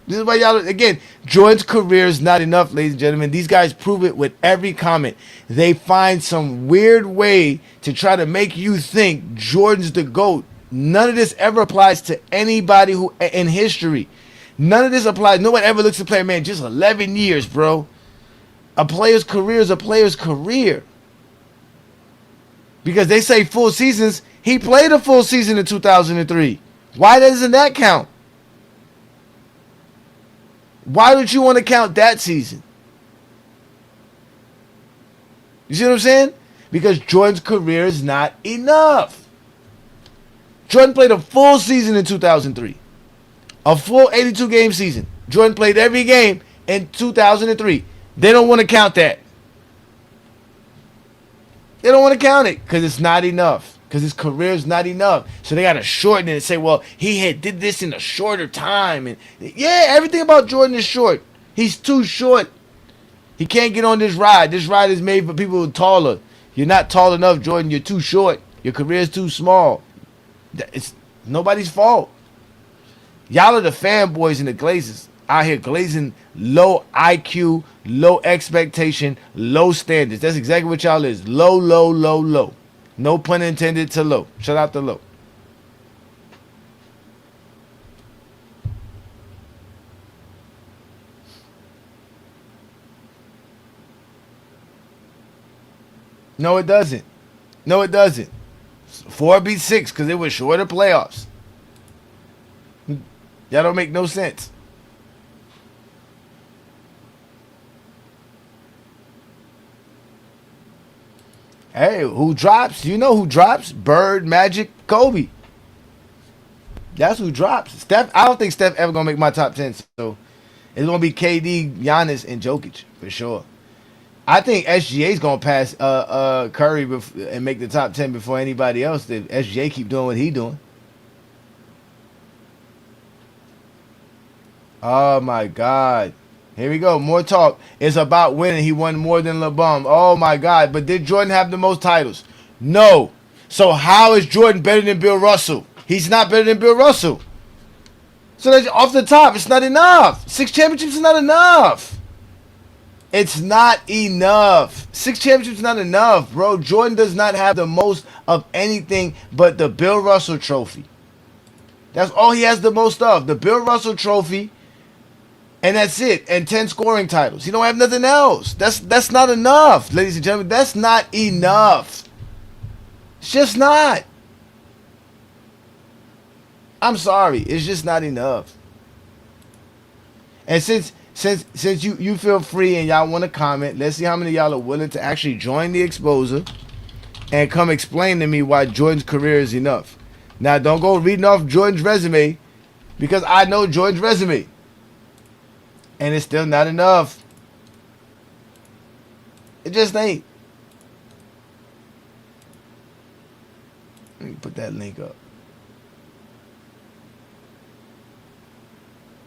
This is why y'all, again, Jordan's career is not enough, ladies and gentlemen. These guys prove it with every comment. They find some weird way to try to make you think Jordan's the GOAT. None of this ever applies to anybody who in history. None of this applies. No one ever looks at a player, man, just 11 years, bro. A player's career is a player's career. Because they say full seasons. He played a full season in 2003. Why doesn't that count? Why don't you want to count that season? You see what I'm saying? Because Jordan's career is not enough. Jordan played a full season in 2003. A full 82-game season. Jordan played every game in 2003. They don't want to count that. They don't want to count it because it's not enough. Because his career is not enough. So they got to shorten it and say, well, he did this in a shorter time. And yeah, everything about Jordan is short. He's too short. He can't get on this ride. This ride is made for people who are taller. You're not tall enough, Jordan. You're too short. Your career is too small. It's nobody's fault. Y'all are the fanboys and the glazers out here glazing low IQ, low expectation, low standards. That's exactly what y'all is. Low, low, low, low. No pun intended to low. Shout out to low. No, it doesn't. No, it doesn't. 4 beat 6 because it was shorter playoffs. Y'all don't make no sense. Hey, who drops? You know who drops? Bird, Magic, Kobe. That's who drops. Steph. I don't think Steph ever gonna make my top 10. So it's gonna be KD, Giannis, and Jokic for sure. I think SGA is gonna pass Curry and make the top 10 before anybody else. If SGA keep doing what he doing. Oh my God. Here we go. More talk. It's about winning. He won more than LeBron. Oh my God. But did Jordan have the most titles? No. So how is Jordan better than Bill Russell? He's not better than Bill Russell. So that's off the top. It's not enough. 6 championships is not enough. It's not enough. 6 championships is not enough, bro. Jordan does not have the most of anything but the Bill Russell trophy. That's all he has the most of. The Bill Russell trophy. And that's it. And 10 scoring titles. He don't have nothing else. That's not enough, ladies and gentlemen. That's not enough. It's just not. I'm sorry. It's just not enough. And since you feel free and y'all want to comment, let's see how many of y'all are willing to actually join the exposer and come explain to me why Jordan's career is enough. Now, don't go reading off Jordan's resume because I know Jordan's resume. And it's still not enough. It just ain't. Let me put that link up.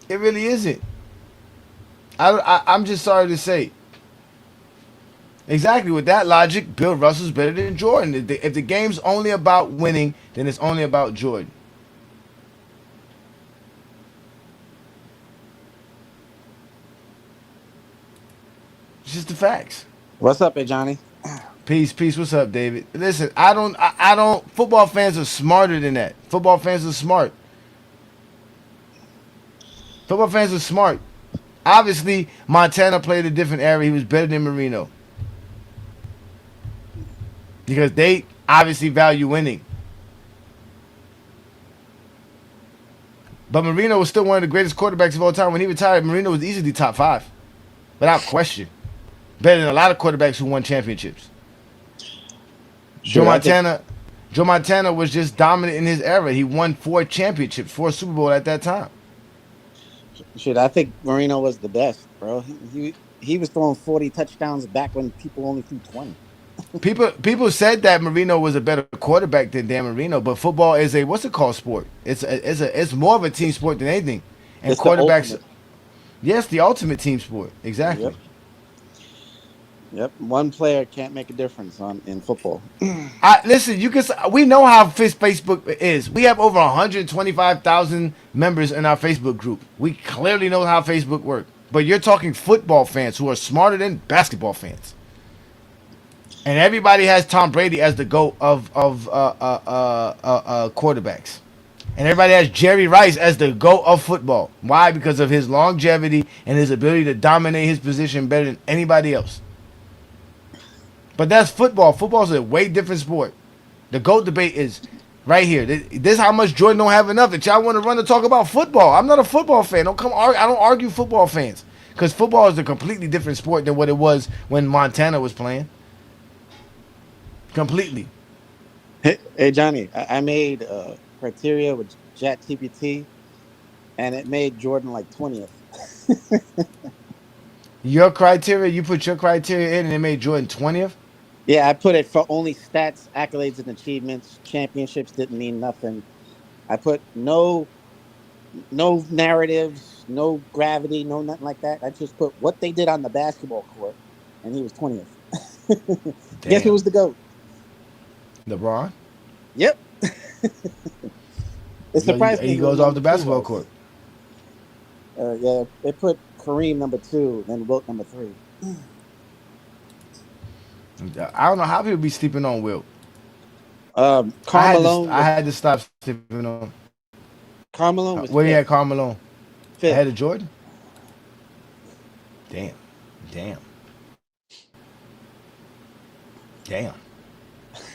It really isn't. I'm just sorry to say. Exactly, with that logic, Bill Russell's better than Jordan. If the game's only about winning, then it's only about Jordan. It's just the facts. What's up, Ajani? Peace. What's up, David? Listen, I don't. Football fans are smarter than that. Football fans are smart. Football fans are smart. Obviously, Montana played a different era. He was better than Marino because they obviously value winning. But Marino was still one of the greatest quarterbacks of all time. When he retired, Marino was easily top 5, without question. Better than a lot of quarterbacks who won championships. Sure, Joe Montana was just dominant in his era. He won 4 championships, 4 Super Bowl at that time. Shit, I think Marino was the best, bro. He was throwing 40 touchdowns back when people only threw 20. People said that Marino was a better quarterback than Dan Marino, but football is a what's it called sport? It's more of a team sport than anything. And It's quarterbacks, yes, the ultimate team sport. Exactly. Yep. One player can't make a difference in football. Listen, we know how Facebook is. We have over 125,000 members in our Facebook group. We clearly know how Facebook works. But you're talking football fans who are smarter than basketball fans. And everybody has Tom Brady as the GOAT of quarterbacks. And everybody has Jerry Rice as the GOAT of football. Why? Because of his longevity and his ability to dominate his position better than anybody else. But that's football. Football is a way different sport. The GOAT debate is right here. This is how much Jordan don't have enough that y'all want to run to talk about football. I'm not a football fan. I don't argue football fans. Because football is a completely different sport than what it was when Montana was playing. Completely. Hey Johnny, I made criteria with ChatGPT, and it made Jordan like 20th. Your criteria, you put your criteria in and it made Jordan 20th? Yeah, I put it for only stats, accolades, and achievements. Championships didn't mean nothing. I put no narratives, no gravity, no nothing like that. I just put what they did on the basketball court, and he was 20th. Guess who was the GOAT? LeBron? Yep. It surprised me. He goes off the basketball court. Yeah, they put Kareem number 2, then Wilt number 3. I don't know how people be sleeping on Wilt. Carmelo. I had to stop sleeping on. Carmelo was where you had Carmelo? 5th. Ahead of Jordan? Damn.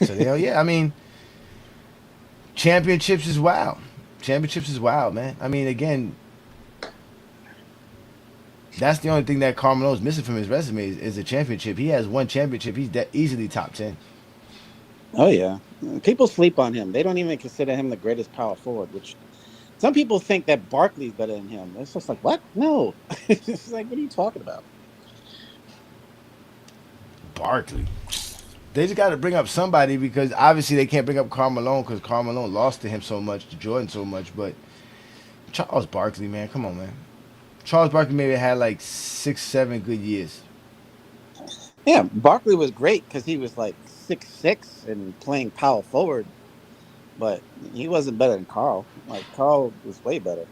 So yeah, I mean, championships is wild. Championships is wild, man. I mean, again, that's the only thing that Carmelo is missing from his resume is a championship. He has 1 championship. He's easily top 10. Oh yeah, people sleep on him. They don't even consider him the greatest power forward. Which some people think that Barkley's better than him. It's just like, what? No. It's just like, what are you talking about? Barkley. They just got to bring up somebody because obviously they can't bring up Carmelo because Carmelo lost to him so much, to Jordan so much. But Charles Barkley, man, come on, man. Charles Barkley maybe had like 6-7 good years. Yeah, Barkley was great because he was like 6'6" and playing power forward, but he wasn't better than Carl. Like Carl was way better.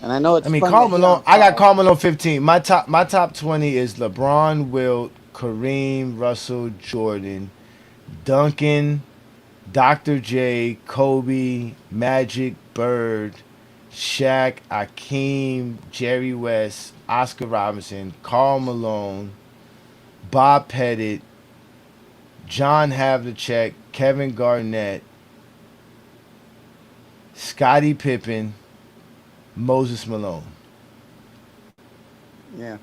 And I know it's. I mean, Carmelo. I got Carmelo 15. My top 20 is LeBron, Wilt, Kareem, Russell, Jordan, Duncan, Dr. J, Kobe, Magic, Bird, Shaq, Akeem, Jerry West, Oscar Robinson, Karl Malone, Bob Pettit, John Havlicek, Kevin Garnett, Scottie Pippen, Moses Malone. Yeah.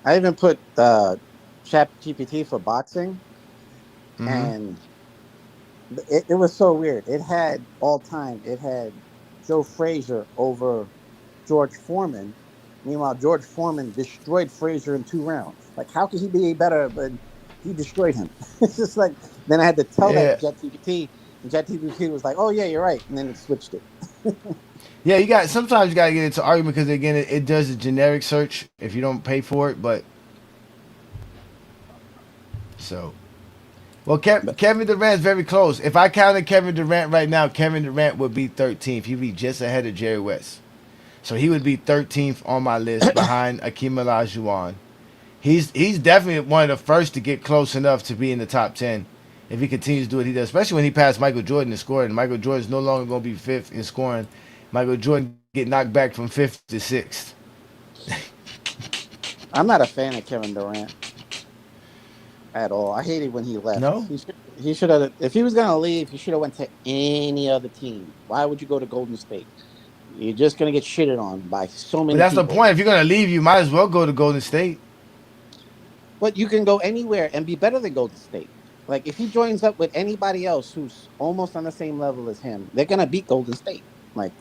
I even put ChatGPT for boxing, and it was so weird. It had all time. It had Joe Frazier over George Foreman. Meanwhile, George Foreman destroyed Frazier in 2 rounds. Like, how could he be better? But he destroyed him. It's just like, then I had to tell that to ChatGPT, and ChatGPT was like, "Oh yeah, you're right," and then it switched it. Yeah, sometimes you gotta get into argument because again, it does a generic search if you don't pay for it. But so, well, Kevin Durant's very close. If I counted Kevin Durant right now, Kevin Durant would be 13th. He'd be just ahead of Jerry West. So he would be 13th on my list behind Akeem Olajuwon. He's definitely one of the first to get close enough to be in the top 10. if he continues to do what he does, especially when he passed Michael Jordan in scoring. Michael Jordan's no longer going to be fifth in scoring. Michael Jordan get knocked back from fifth to sixth. I'm not a fan of Kevin Durant at all. I hated when he left. No? He should have. If he was gonna leave, he should have went to any other team. Why would you go to Golden State? You're just gonna get shitted on by so many. But that's people. the point. If you're gonna leave, you might as well go to Golden State. But you can go anywhere and be better than Golden State. Like if he joins up with anybody else who's almost on the same level as him, they're gonna beat Golden State. Like,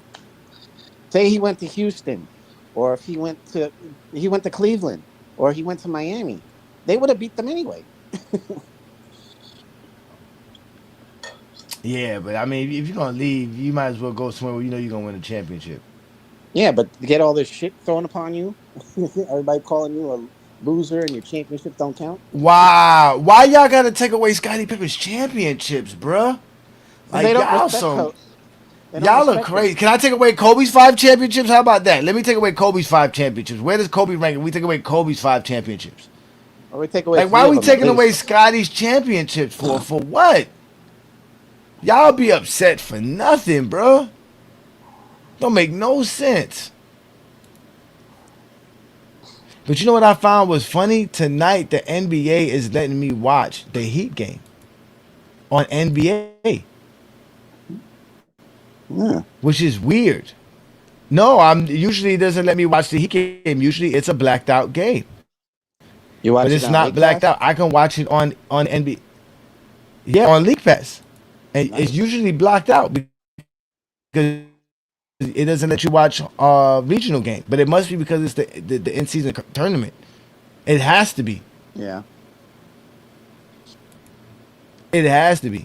say he went to Houston, or if he went to Cleveland, or he went to Miami, they would have beat them anyway. Yeah, but I mean, if you're gonna leave, you might as well go somewhere where you know you're gonna win a championship. Yeah, but to get all this shit thrown upon you, everybody calling you a loser and your championships don't count. Wow, why y'all gotta take away Scottie Pippen's championships, bruh? Like They don't y'all respect so They don't y'all are respect crazy. him. Can I take away Kobe's 5 championships? How about that? Let me take away Kobe's 5 championships. Where does Kobe rank? If we take away Kobe's 5 championships. Or we take away Like, why are three we of them, taking at away least. Scotty's championships for? For what? Y'all be upset for nothing, bro. Don't make no sense. But you know what I found was funny? Tonight, the NBA is letting me watch the Heat game on NBA, Yeah. which is weird. No, I'm usually it doesn't let me watch the Heat game. Usually, it's a blacked out game. You watch But it it's on not League blacked Pass? out. I can watch it on NBA. Yeah, on League Pass. And Nice. it's usually blocked out because it doesn't let you watch regional game. But it must be because it's the in season tournament. It has to be. Yeah. It has to be.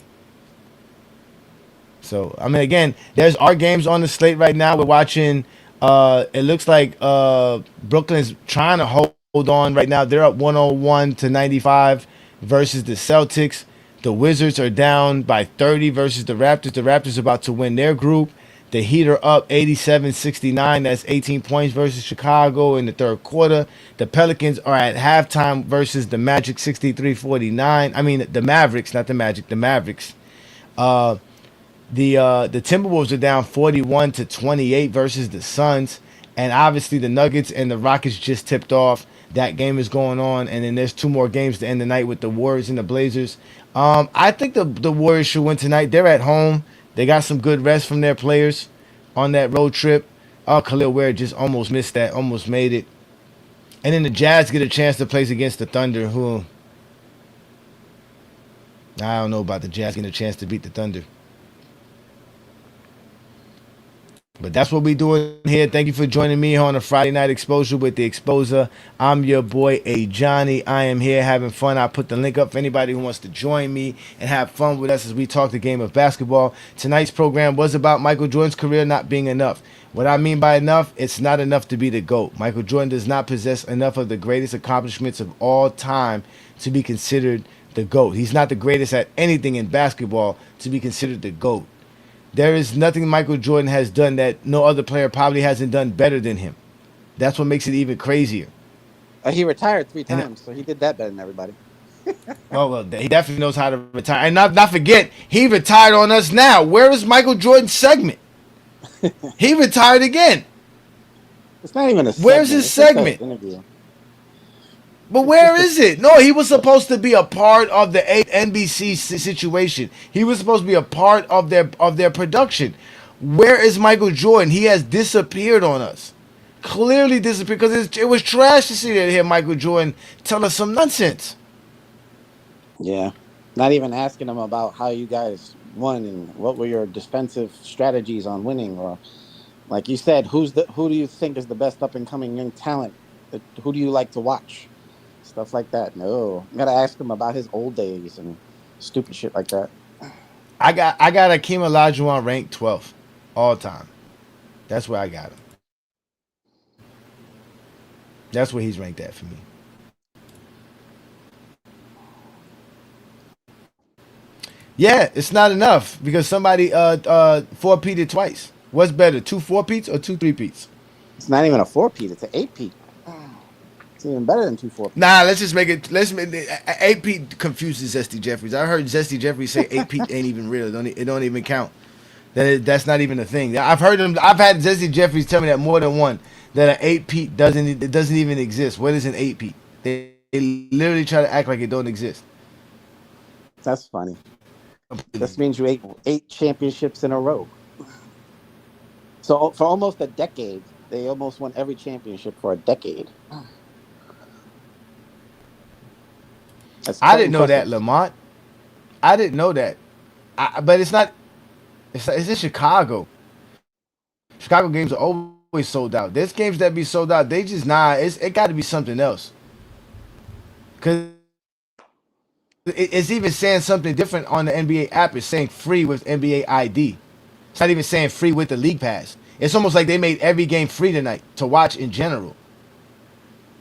So I mean, again, there's our games on the slate right now. We're watching. It looks like Brooklyn's trying to hold on right now. They're up 101-95 versus the Celtics. The Wizards are down by 30 versus the Raptors. The Raptors are about to win their group. The Heat are up 87-69. That's 18 points versus Chicago in the third quarter. The Pelicans are at halftime versus the Magic 63-49. I mean, the Mavericks, not the Magic, the Mavericks. The Timberwolves are down 41-28 versus the Suns. And obviously the Nuggets and the Rockets just tipped off. That game is going on. And then there's 2 more games to end the night with the Warriors and the Blazers. I think the Warriors should win tonight. They're at home. They got some good rest from their players on that road trip. Khalil Ware just almost missed that, almost made it. And then the Jazz get a chance to play against the Thunder, who I don't know about the Jazz getting a chance to beat the Thunder. But that's what we doing here. Thank you for joining me on a Friday Night Exposure with the Exposer. I'm your boy Ajani. I am here having fun. I put the link up for anybody who wants to join me and have fun with us as we talk the game of basketball. Tonight's program was about Michael Jordan's career not being enough. What I mean by enough, it's not enough to be the GOAT. Michael Jordan does not possess enough of the greatest accomplishments of all time to be considered the GOAT. He's not the greatest at anything in basketball to be considered the GOAT. There is nothing Michael Jordan has done that no other player probably hasn't done better than him. That's what makes it even crazier. He retired 3 times, so he did that better than everybody. Oh, well, he definitely knows how to retire. And not forget, he retired on us now. Where is Michael Jordan's segment? He retired again. It's not even a segment. Where's his It's just an segment? interview. But where is it? No, he was supposed to be a part of the NBC situation. He was supposed to be a part of their production. Where is Michael Jordan? He has disappeared on us. Clearly disappeared because it was trash to see that here Michael Jordan tell us some nonsense. Yeah. Not even asking him about how you guys won and what were your defensive strategies on winning, or like you said, who do you think is the best up and coming young talent? Who do you like to watch? Stuff like that. No, you gotta ask him about his old days and stupid shit like that. I got Akeem Olajuwon ranked 12th all time. That's where I got him. That's where he's ranked at for me. Yeah, it's not enough because somebody 4-peated twice. What's better, 2 4-peats or 2 3-peats? It's not even a 4-peat; it's an 8-peat. It's even better than 2-4. Nah, let's just make it. Let's make 8P confuses Zesty Jeffries. I heard Zesty Jeffrey say 8P ain't even real. It don't even count. That's not even a thing. I've heard him. I've had Zesty Jeffries tell me that more than one. That an 8P doesn't even exist. What is an 8P? They literally try to act like it don't exist. That's funny. This means you ate 8 championships in a row. So for almost a decade, they almost won every championship for a decade. I didn't know that, Lamont. I didn't know that. But it's not. It's in Chicago. Chicago games are always sold out. There's games that be sold out. They just it got to be something else. Cause it's even saying something different on the NBA app. It's saying free with NBA ID. It's not even saying free with the league pass. It's almost like they made every game free tonight to watch in general.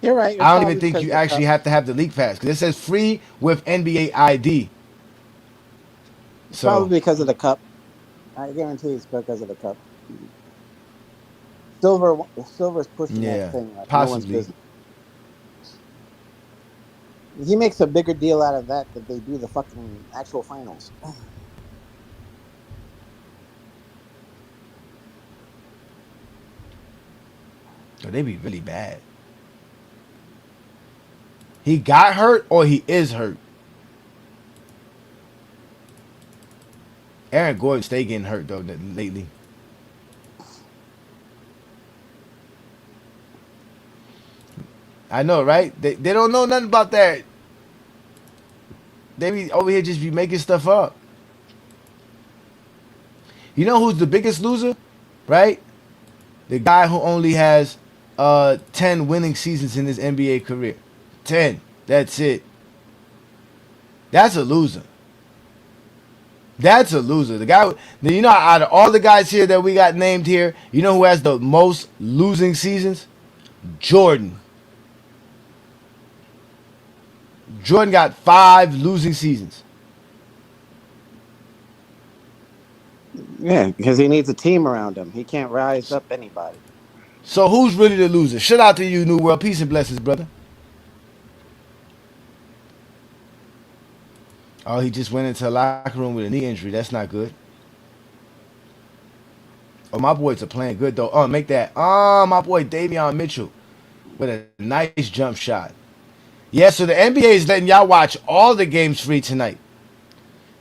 You're right. I don't even think you actually have to have the league pass because it says free with NBA ID. So, probably because of the cup. I guarantee it's because of the cup. Silver's pushing that thing like possibly. No one's business. He makes a bigger deal out of that than they do the fucking actual finals. They be really bad. He got hurt or he is hurt. Aaron Gordon stay getting hurt though lately. I know, right? They don't know nothing about that. They be over here just be making stuff up. You know who's the biggest loser? Right? The guy who only has 10 winning seasons in his NBA career. 10. That's it. That's a loser. That's a loser. The guy, you know, out of all the guys here that we got named here, you know who has the most losing seasons? Jordan. Jordan got 5 losing seasons. Yeah, because he needs a team around him. He can't rise up anybody. So who's really the loser? Shout out to you, New World. Peace and blessings, brother. Oh, he just went into the locker room with a knee injury. That's not good. Oh, my boys are playing good, though. Oh, make that. Oh, my boy Davion Mitchell with a nice jump shot. Yeah, so the NBA is letting y'all watch all the games free tonight.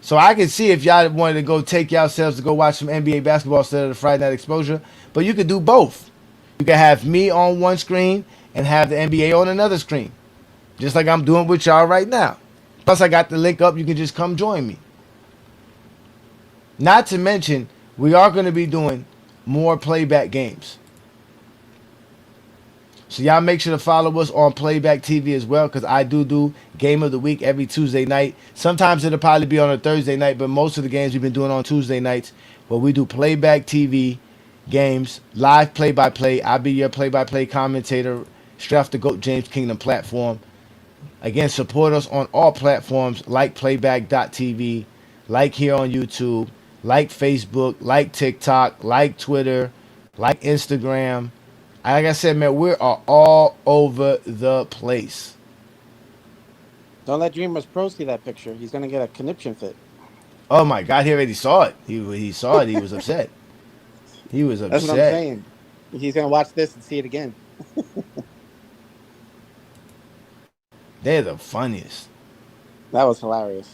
So I can see if y'all wanted to go take yourselves to go watch some NBA basketball instead of the Friday Night Exposure. But you could do both. You can have me on one screen and have the NBA on another screen. Just like I'm doing with y'all right now. Plus, I got the link up. You can just come join me. Not to mention, we are going to be doing more playback games. So y'all make sure to follow us on Playback TV as well, because I do Game of the Week every Tuesday night. Sometimes it'll probably be on a Thursday night, but most of the games we've been doing on Tuesday nights, where we do Playback TV games, live play-by-play. I'll be your play-by-play commentator straight off the GOAT James Kingdom platform. Again, support us on all platforms like playback.tv, like here on YouTube, like Facebook, like TikTok, like Twitter, like Instagram. Like I said, man, we are all over the place. Don't let Dreamers Pro see that picture. He's going to get a conniption fit. Oh, my God. He already saw it. He saw it. He was upset. He was upset. That's what I'm saying. He's going to watch this and see it again. They're the funniest. That was hilarious.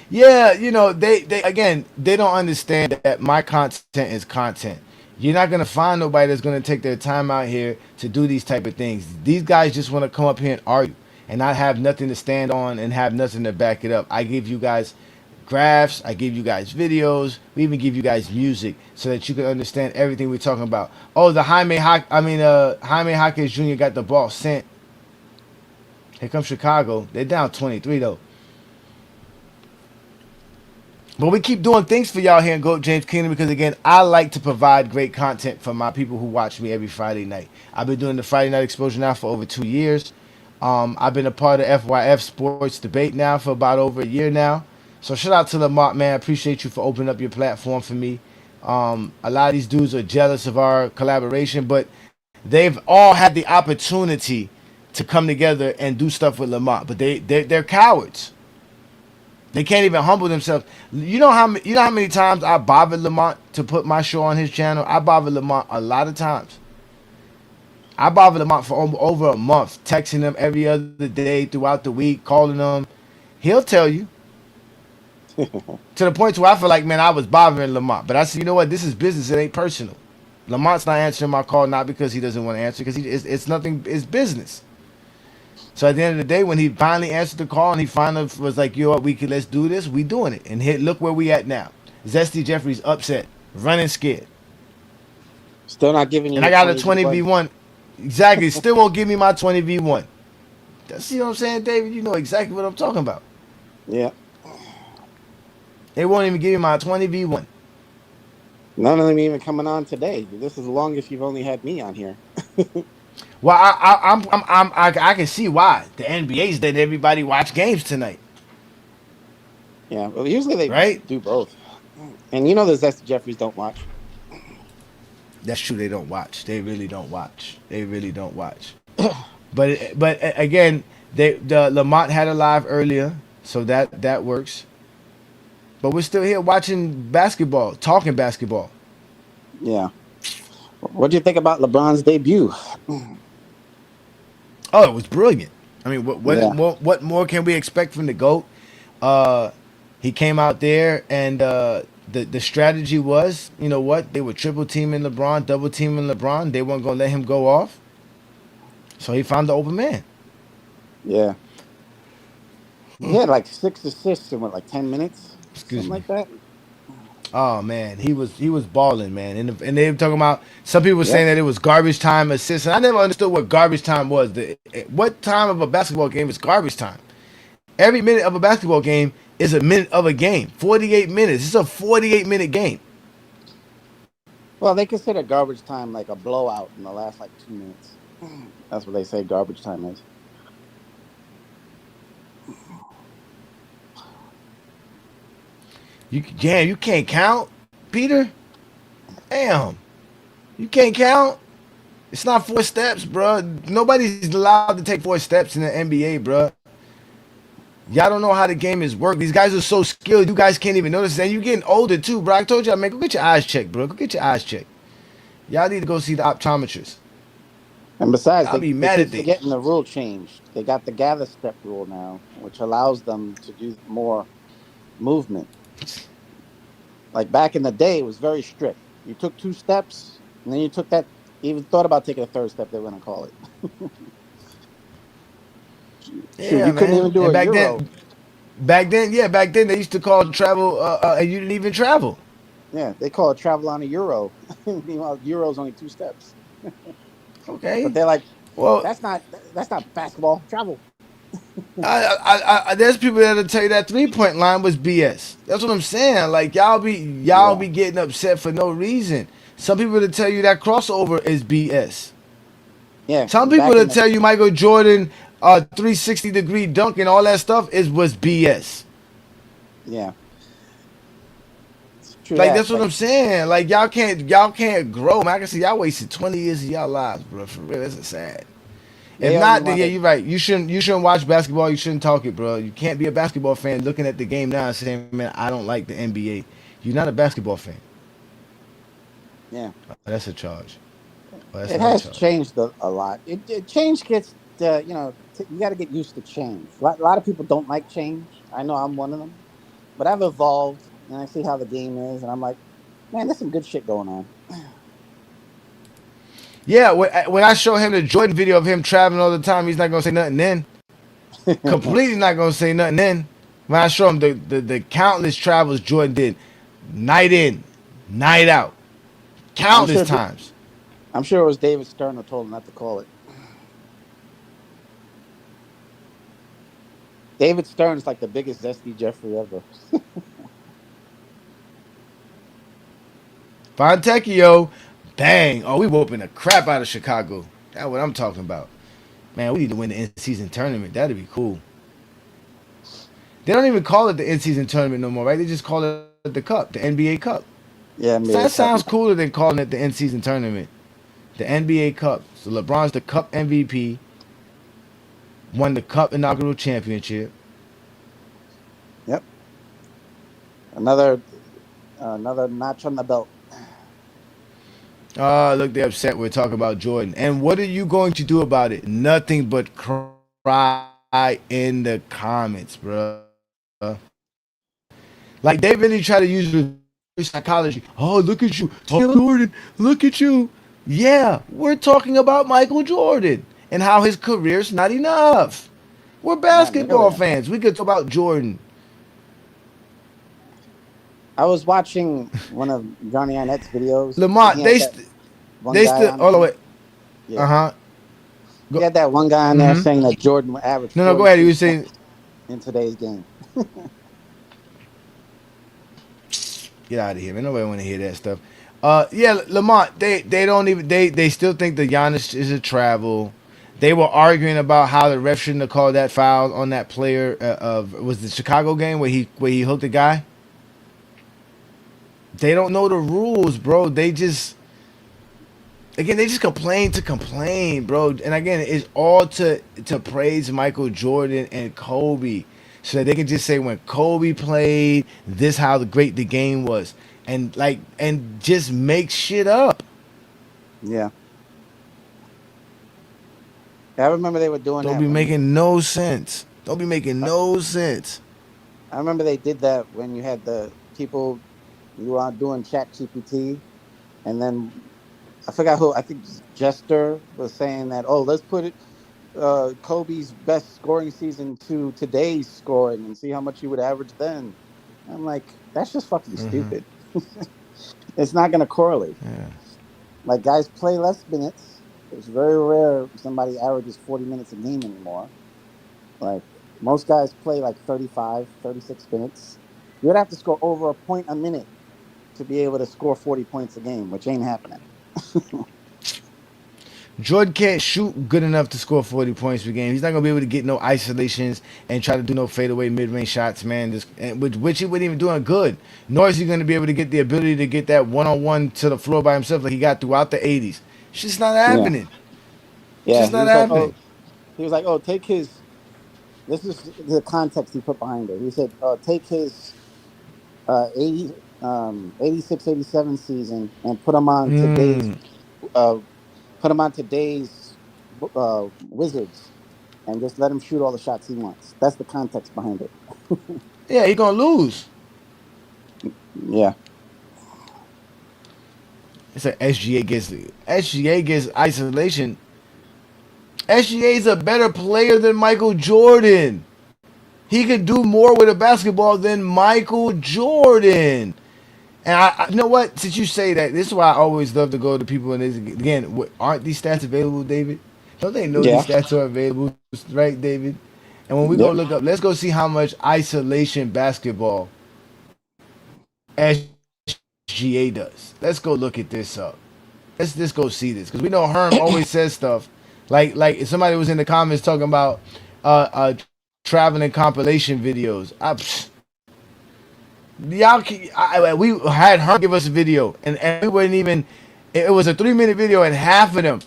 Yeah, you know, they don't understand that my content is content. You're not going to find nobody that's going to take their time out here to do these type of things. These guys just want to come up here and argue and not have nothing to stand on and have nothing to back it up. I give you guys graphs. I give you guys videos. We even give you guys music so that you can understand everything we're talking about. Oh, the Jaime Jaquez Jr. got the ball sent. Here comes Chicago. They're down 23, though. But we keep doing things for y'all here in GOAT James Kingdom because, again, I like to provide great content for my people who watch me every Friday night. I've been doing the Friday Night Exposure now for over 2 years. I've been a part of FYF Sports Debate now for about over a year now. So shout out to Lamont, man. I appreciate you for opening up your platform for me. A lot of these dudes are jealous of our collaboration, but They've all had the opportunity to come together and do stuff with Lamont, but they're cowards. They can't even humble themselves. You know how many times I bothered Lamont to put my show on his channel? I bothered Lamont a lot of times. I bothered Lamont for over a month, texting him every other day throughout the week, calling him. He'll tell you. To the point where I feel like, man, I was bothering Lamont. But I said, you know what? This is business. It ain't personal. Lamont's not answering my call, not because he doesn't want to answer, because it's nothing. It's business. So at the end of the day, when he finally answered the call and he finally was like, yo, let's do this, we doing it. And look where we at now. Zesty Jeffrey's upset, running scared. Still not giving you. And I got a 20v1. Exactly. Still won't give me my 20v1. See what I'm saying, David? You know exactly what I'm talking about. Yeah. They won't even give me my 20v1. None of them even coming on today. This is the longest you've only had me on here. Well, I can see why. The NBA's letting everybody watch games tonight. Yeah, well, usually they do both. And you know the Zesty Jeffreys don't watch. That's true. They don't watch. They really don't watch. They really don't watch. but again, the Lamont had a live earlier, so that works. But we're still here watching basketball, talking basketball. Yeah. What do you think about LeBron's debut? Oh, it was brilliant. I mean, what more can we expect from the GOAT? He came out there and the strategy was, you know what? They were triple teaming LeBron, double teaming LeBron. They weren't going to let him go off. So he found the open man. Yeah. He had like 6 assists in like 10 minutes. Excuse something me. like that. Oh man, he was balling, man. And they were talking about, some people were saying that it was garbage time assists. And I never understood what garbage time was. What time of a basketball game is garbage time? Every minute of a basketball game is a minute of a game. 48 minutes. It's a 48-minute game. Well, they consider garbage time like a blowout in the last like 2 minutes. That's what they say garbage time is. You can't count, Peter? Damn. You can't count? It's not 4 steps, bro. Nobody's allowed to take 4 steps in the NBA, bro. Y'all don't know how the game is worked. These guys are so skilled. You guys can't even notice. And you're getting older, too, bro. I told y'all, man, go get your eyes checked, bro. Go get your eyes checked. Y'all need to go see the optometrist. And besides, I'll be mad at they're getting the rule changed. They got the gather step rule now, which allows them to do more movement. Like back in the day, it was very strict. You took 2 steps, and then you took that. Even thought about taking a 3rd step. They were going to call it. Yeah, you couldn't even do it back Euro. Back then they used to call travel, and you didn't even travel. Yeah, they call it travel on a Euro. Meanwhile, Euro's only 2 steps. Okay, but they're like, well, that's not basketball. Travel. There's people that'll tell you that 3-point line was BS. That's what I'm saying. Like y'all be getting upset for no reason. Some people will tell you that crossover is BS. Yeah. Some people will tell you Michael Jordan 360-degree dunk and all that stuff was BS. Yeah. Like that's what I'm saying. Like y'all can't grow, man. I can see y'all wasted 20 years of y'all lives, bro. For real, that's sad. If not, then yeah, you're right. You shouldn't watch basketball. You shouldn't talk it, bro. You can't be a basketball fan looking at the game now and saying, man, I don't like the NBA. You're not a basketball fan. Yeah. Oh, that's a charge. It has changed a lot. Change gets, you got to get used to change. A lot of people don't like change. I know I'm one of them. But I've evolved, and I see how the game is, and I'm like, man, there's some good shit going on. Yeah, when I show him the Jordan video of him traveling all the time, he's not going to say nothing then. Completely not going to say nothing then. When I show him the countless travels Jordan did, night in, night out, countless times. I'm sure it was David Stern who told him not to call it. David Stern's like the biggest Zesty Jeffrey ever. Fontecchio, bang. Oh, we whooping the crap out of Chicago. That's what I'm talking about. Man, we need to win the in-season tournament. That'd be cool. They don't even call it the in-season tournament no more, right? They just call it the Cup, the NBA Cup. Yeah, that sounds cooler than calling it the in-season tournament. the NBA Cup. So LeBron's the Cup MVP, won the Cup inaugural championship. Yep. Another notch on the belt. Look, they're upset. We're talking about Jordan. And what are you going to do about it? Nothing but cry in the comments, bro. Like, they really try to use psychology. Oh, look at you. Michael Jordan, look at you. Yeah, we're talking about Michael Jordan and how his career's not enough. We're basketball fans. We could talk about Jordan. I was watching one of Johnny Arnett's videos. Lamont, they still. Oh wait. Yeah. You had that one guy on there saying that Jordan would average. No, go ahead. You were saying in today's game. Get out of here, man. Nobody want to hear that stuff. Yeah, Lamont, they don't even they still think the Giannis is a travel. They were arguing about how the ref shouldn't have called that foul on that player of was the Chicago game where he hooked the guy. They don't know the rules, bro. They just complain, bro. And again, it's all to praise Michael Jordan and Kobe, so that they can just say when Kobe played, this how great the game was, and just make shit up. Yeah. I remember they were doing that. Don't be making no sense. Don't be making no sense. I remember they did that when you had the people you were doing Chat GPT, and then I forgot who. I think Jester was saying that. Oh, let's put it Kobe's best scoring season to today's scoring and see how much he would average then. I'm like, that's just fucking stupid. It's not going to correlate. Yeah. Like, guys play less minutes. It's very rare somebody averages 40 minutes a game anymore. Like, most guys play like 35, 36 minutes. You'd have to score over a point a minute to be able to score 40 points a game, which ain't happening. Jordan can't shoot good enough to score 40 points per game. He's not going to be able to get no isolations and try to do no fadeaway mid-range shots, man, which he wasn't even doing good. Nor is he going to be able to get the ability to get that one-on-one to the floor by himself like he got throughout the 80s. It's just not happening. Yeah. It's just not happening. He was like, oh, take his... This is the context he put behind it. He said, take his 86, 87 season and put him on today's Wizards and just let him shoot all the shots he wants. That's the context behind it. Yeah, he's going to lose. Yeah. It's like SGA gets isolation. SGA is a better player than Michael Jordan. He could do more with a basketball than Michael Jordan. And I you know what? Since you say that, this is why I always love to go to people. And again, aren't these stats available, David? Don't they know these stats are available, right, David? And when we go look up, let's go see how much isolation basketball SGA does. Let's go look at this up. Let's just go see this, because we know Herm always says stuff like if somebody was in the comments talking about traveling compilation videos. We had Herm give us a video, and we wouldn't even. It was a 3-minute video, and half of them.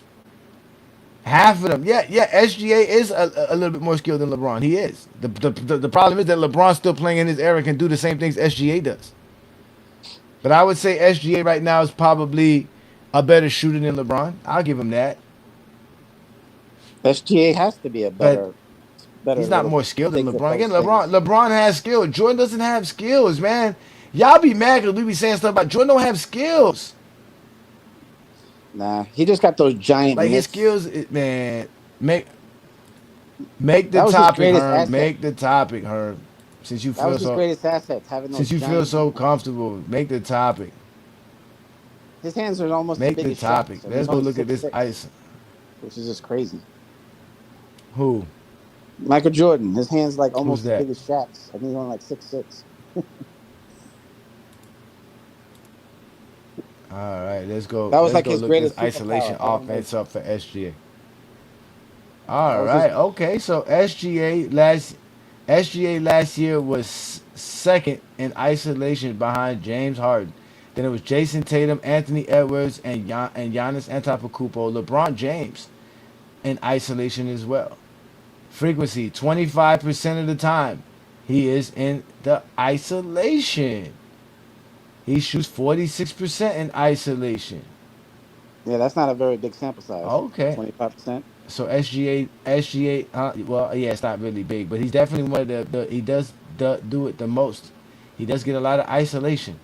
Yeah. SGA is a little bit more skilled than LeBron. He is. The problem is that LeBron still playing in his era can do the same things SGA does. But I would say SGA right now is probably a better shooter than LeBron. I'll give him that. SGA has to be a better. He's not more skilled than LeBron. Again, LeBron has skill. Jordan doesn't have skills, man. Y'all be mad because we be saying stuff about Jordan don't have skills. Nah, he just got those giant. Like his skills, man. Make the topic, Herb. Make the topic, Herb. Since you feel that was his greatest asset, having those. Since you feel so comfortable, make the topic. His hands are almost make the topic. So let's go look at this ice, which is just crazy. Who? Michael Jordan. His hands like almost as big as Shaq's. I think he's only like 6'6". All right, let's go. That was let's like go his look greatest this isolation offense up for SGA. All right, okay. So SGA last year was second in isolation behind James Harden. Then it was Jason Tatum, Anthony Edwards, and Giannis Antetokounmpo, LeBron James in isolation as well. Frequency 25% of the time he is in the isolation. He shoots 46% in isolation. Yeah, that's not a very big sample size. Okay. 25%. So SGA, well, yeah, it's not really big, but he's definitely one of the he does do it the most. He does get a lot of isolation,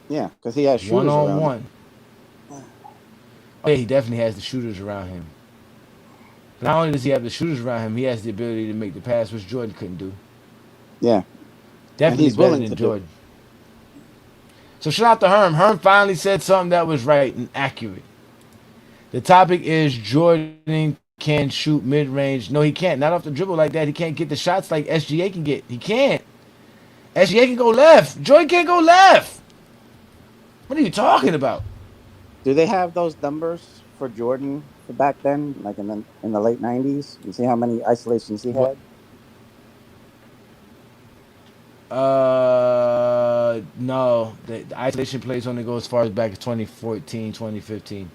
Yeah, because he has one shooters on around him. one. Oh, yeah, he definitely has the shooters around him. Not only does he have the shooters around him, he has the ability to make the pass, which Jordan couldn't do. Yeah, and Definitely he's better willing than to do it. Jordan. So shout out to Herm. Herm finally said something that was right and accurate. The topic is Jordan can shoot mid range. No, he can't. Not off the dribble like that. He can't get the shots like SGA can get. He can't. SGA can go left. Jordan can't go left. What are you talking about? Do they have those numbers for Jordan for back then, like in the late '90s? You see how many isolations he What? had? No. The isolation plays only go as far as back as 2014, 2015.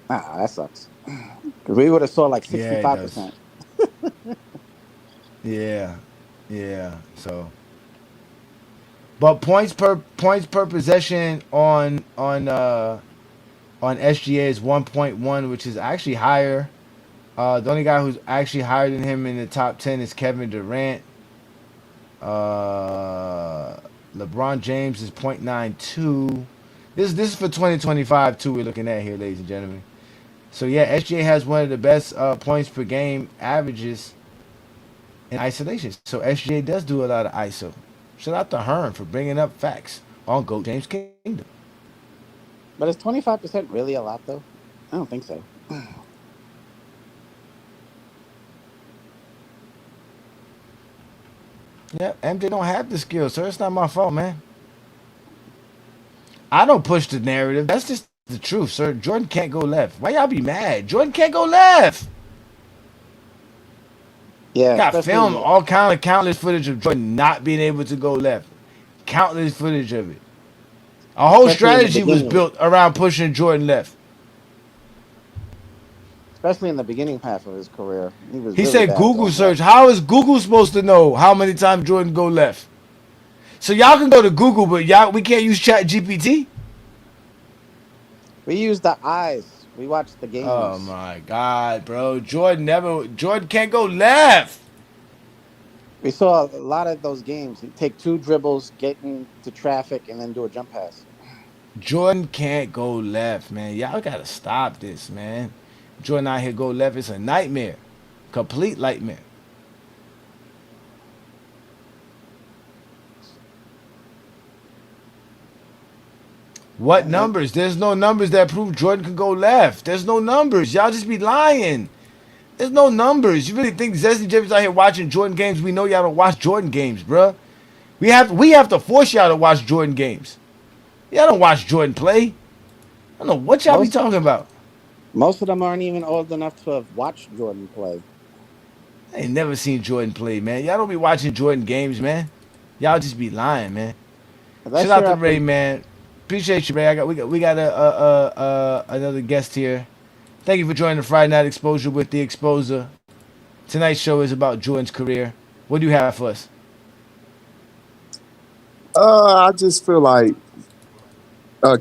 Ah, that sucks. Because we would have saw like Yeah, it does. 65%. Yeah, yeah. So, but points per possession on SGA is 1.1, which is actually higher. The only guy who's actually higher than him in the top 10 is Kevin Durant. Uh, LeBron James is 0.92. This is for 2025 too. We're looking at here, ladies and gentlemen. So yeah, SGA has one of the best points per game averages in isolation. So SGA does do a lot of ISO. Shout out to Hearn for bringing up facts on GOAT James Kingdom. But is 25% really a lot, though? I don't think so. Yeah, MJ don't have the skill, sir. It's not my fault, man. I don't push the narrative. That's just the truth, sir. Jordan can't go left. Why y'all be mad? Jordan can't go left. Yeah, Got film, especially all kind of countless footage of Jordan not being able to go left. Countless footage of it. Our whole especially in the strategy was beginning. built around pushing Jordan left. Especially in the beginning half of his career, he was He really said bad Google going search. left. How is Google supposed to know how many times Jordan go left? So y'all can go to Google, but we can't use Chat GPT. We used the eyes. We watched the Oh games. my God, bro. Jordan can't go left. We saw a lot of those games. He'd take two dribbles, get into traffic, and then do a jump pass. Jordan can't go left, man. Y'all gotta stop this, man. Jordan out here go left. It's a nightmare. Complete nightmare. What And numbers? There's no numbers that prove Jordan can go left. There's no numbers. Y'all just be lying. There's no numbers. You really think Zesty Jeffrey's out here watching Jordan games? We know y'all don't watch Jordan games, bruh. We have to force y'all to watch Jordan games. Y'all don't watch Jordan play. I don't know what y'all be most talking about. most of them aren't even old enough to have watched Jordan play. I ain't never seen Jordan play, man. Y'all don't be watching Jordan games, man. Y'all just be lying, man. 'Cause that Shout sure out to Ray, happened. man. Appreciate you, Ray. We got another guest here. Thank you for joining the Friday Night Exposure with the Exposer. Tonight's show is about Jordan's career. What do you have for us? I just feel like,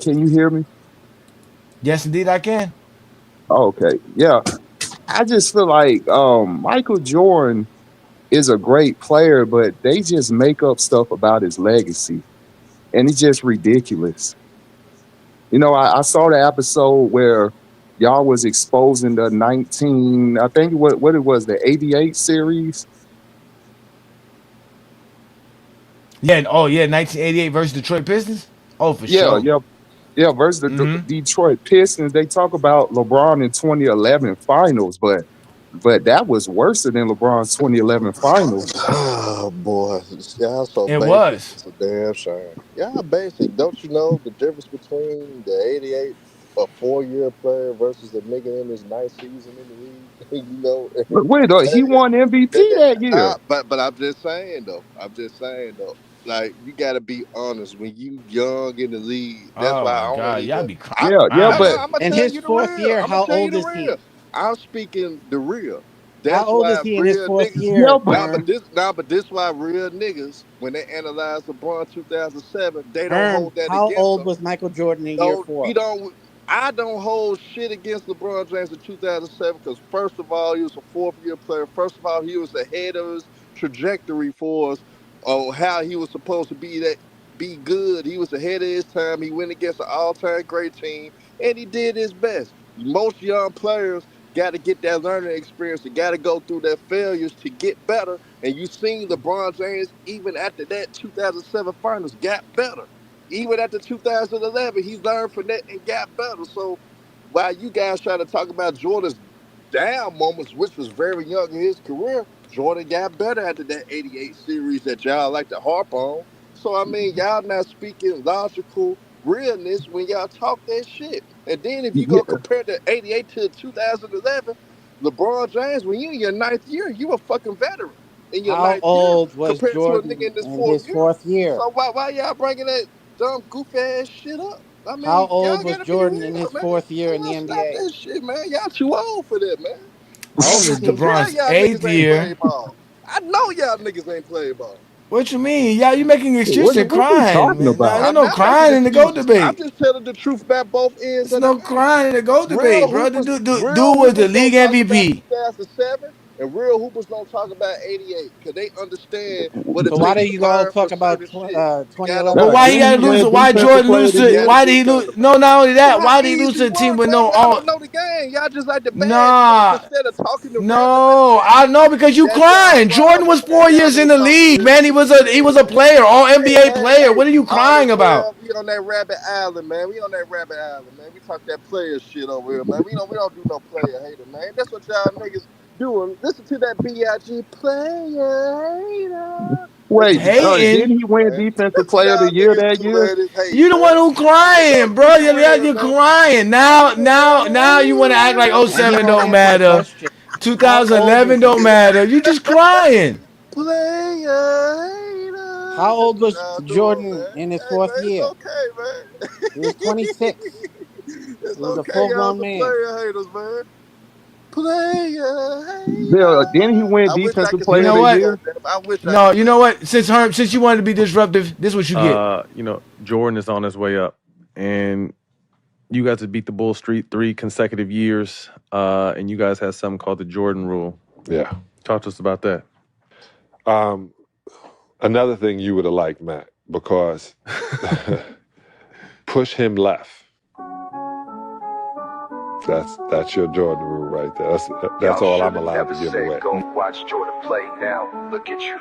can you hear me? Yes, indeed, I can. Oh, okay. Yeah. I just feel like Michael Jordan is a great player, but they just make up stuff about his legacy. And it's just ridiculous. I saw the episode where y'all was exposing the 19, I think what it was, the 88 series. Yeah, oh yeah, 1988 versus Detroit Pistons. Oh, for Yeah, sure. yeah. Yeah, versus the Mm-hmm. Detroit Pistons. They talk about LeBron in 2011 finals, but that was worse than LeBron's 2011 finals. Oh boy, y'all so It basic. was. It's a damn shame. Y'all basic. Don't you know the difference between the '88 a 4-year player versus a nigga in his ninth season in the league? You know, But wait, he won MVP that year. but I'm just saying though. I'm just saying though. Like, you gotta be honest. When you young in the league, that's Oh why my I don't God, y'all even. be crying. But I'm gonna In tell his you the fourth real. year, I'm gonna how tell you old the is real. he? I'm speaking the real. How That's old is why he in his real fourth niggas. yeah, year, but Herm? But this why real niggas, when they analyze LeBron 2007, they don't Herm, hold that how against old them. was Michael Jordan in year Don't four? we don't I don't hold shit against LeBron James in 2007 because first of all, he was a fourth year player. First of all, he was ahead of his trajectory for us on how he was supposed to be good. He was ahead of his time. He went against an all-time great team and he did his best. Most young players got to get that learning experience. They got to go through their failures to get better. And you seen LeBron James, even after that 2007 finals, got better. Even after 2011, he learned from that and got better. So while you guys try to talk about Jordan's down moments, which was very young in his career, Jordan got better after that 88 series that y'all like to harp on. So, I mean, y'all not speaking logical realness when y'all talk that shit. And then if you yeah, go compare the 88 to 2011, LeBron James, when you in your ninth year, you a fucking veteran in your How ninth year old was compared to a nigga Jordan in his in fourth his year. fourth year? So why y'all bringing that dumb goofy ass shit up? I How mean, old y'all was gotta be Jordan in real, his man. fourth year Hey, in the let's stop NBA? that shit, man. Y'all too old for that, man. How This old is is he? Yeah, LeBron's y'all eighth niggas ain't year. played ball. I know y'all niggas ain't played ball. What you mean? Yeah, you making excuses and what we crying, talking man. Nah, about? there's I'm no not making crying in the GOAT excuses. I'm debate. just telling the truth about both ends There's of the no game. crying in the GOAT Real debate, bro. hoopers, Dude real was the hoopers league don't talk about MVP. 2007, and real hoopers don't talk about 88 because they understand what it So why takes do to you all learn for talk about certain shit. You gotta 2011 But learn. why he then? Didn't gotta he lose? win Why defensive Jordan player lose of the You to? year? gotta Why did do he lose? better, No, man. not only See that. how Why did he lose easy to it a team was, with man. no Y'all don't all? know the game. Y'all just like the bad jokes Nah, instead of talking the realness of the no, I game. know because you That's y'all crying. Jordan problem, was man. 4 years Y'all in ain't the talking league, man. realness, He was man. a player, all Hey, NBA hey, player. hey. What are you All crying this, about? man. We on that rabbit island, man. We on that rabbit island, man. We talk that player shit over here, man. We don't do no player hater, man. That's what y'all niggas doing. Listen to that B.I.G. player hater. That's Wait, what y'all Hating. didn't niggas he do, win man. defensive That's what player of y'all the year niggas that do, year? man. This hate, You the one man. who Let's go crying, bro. keep it real, You're man. crying now. You want to act like Now he '07 won't don't answer the matter. question. How old 2011 was he? don't matter. You just crying. Player hater. How That's old what was y'all doing, Jordan man. in his Hey, fourth man, it's year? okay, man. He was 26. It's He was a okay, full y'all grown some man. player haters, man. Player Didn't he hater. win I wish I defensive could You player say of know the that, what? year? goddamn. I wish I No, could you say know that. what? Since you wanted to be disruptive, this is what you get. Jordan is on his way up, and you guys have beat the Bull Street 3 consecutive years, and you guys had something called the Jordan Rule. Yeah. Talk to us about that. Another thing you would have liked, Matt, because push him left. That's your Jordan rule right there. That's all I'm allowed to give away. Go watch Jordan play now. Look at you.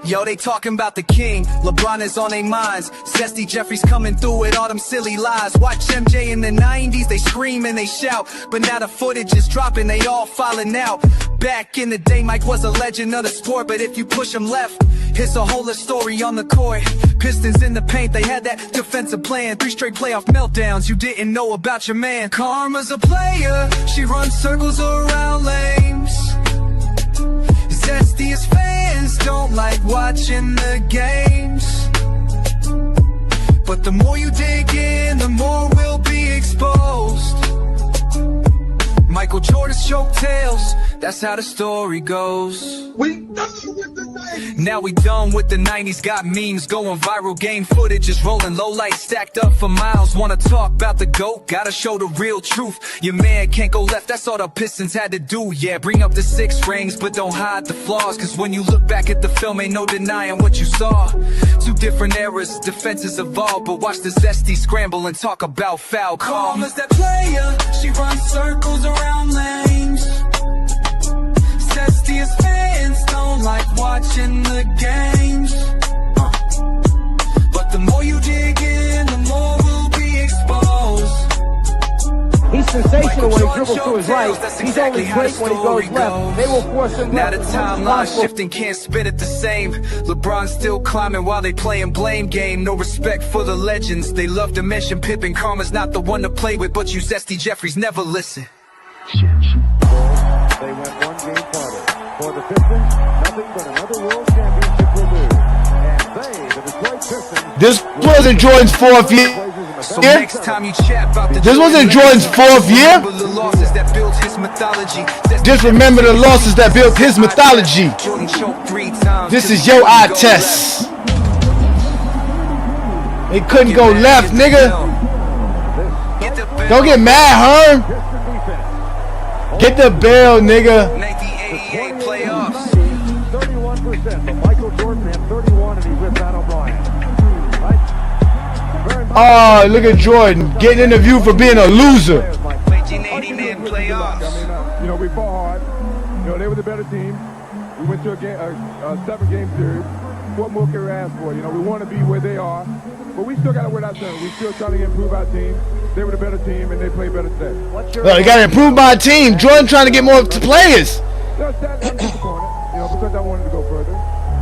Yo, they talking about the king. LeBron is on their minds. Zesty Jeffrey's coming through with all them silly lies. Watch MJ in the 90s, they scream and they shout. But now the footage is dropping, they all falling out. Back in the day, Mike was a legend of the sport. But if you push him left, it's a whole story on the court. Pistons in the paint, they had that defensive plan. 3 straight playoff meltdowns, you didn't know about your man. Karma's a player, she runs circles around lanes. Zesty's fans don't like watching the games. But the more you dig in, the more will be exposed. Michael Jordan's choke tails, that's how the story goes. Now we done with the 90s, got memes going viral, game footage is rolling, low light stacked up for miles. Wanna talk about the GOAT, gotta show the real truth. Your man can't go left, that's all the Pistons had to do. Yeah, bring up the 6 rings, but don't hide the flaws. Cause when you look back at the film, ain't no denying what you saw. 2 different eras, defenses evolved. But watch the Zesty scramble and talk about foul calls. Calm as that player, she runs circles around lanes. Zesty's fans don't like watching the games. But the more you dig in, the more will be exposed. He's sensational when he dribbles to his right. He's only great when he goes left. They will force him now left. the timeline shifting, can't spit it the same. LeBron's still climbing while they playing blame game. No respect for the legends. They love to mention Pippen. Karma's not the one to play with, but you Zesty Jeffreys never listen. They went one game farther. For the Pistons, nothing but another world championship will do. This wasn't Jordan's fourth year. So next time you chat about the This wasn't Jordan's fourth year. the losses that built his mythology. Just remember the losses that built his mythology. Jordan choked 3 times. This is your eye test. It couldn't go left, nigga. Don't get mad, Herm. Get the bell, nigga. 1988 playoffs. 31%, but Michael Jordan had 31 and he's with Matt O'Brien. Oh, look at Jordan getting interviewed for being a loser. 1989 playoffs. You know, we fought hard. You know, they were the better team. We went to a 7-game series. What more can we ask for? You know, we want to be where they are, but we still got to win our turn. We still trying to improve our team. They were the better team, and they played better today. Well, you got to improve my team. Jordan trying to get more players. I'm disappointed, you know, because I wanted to go further.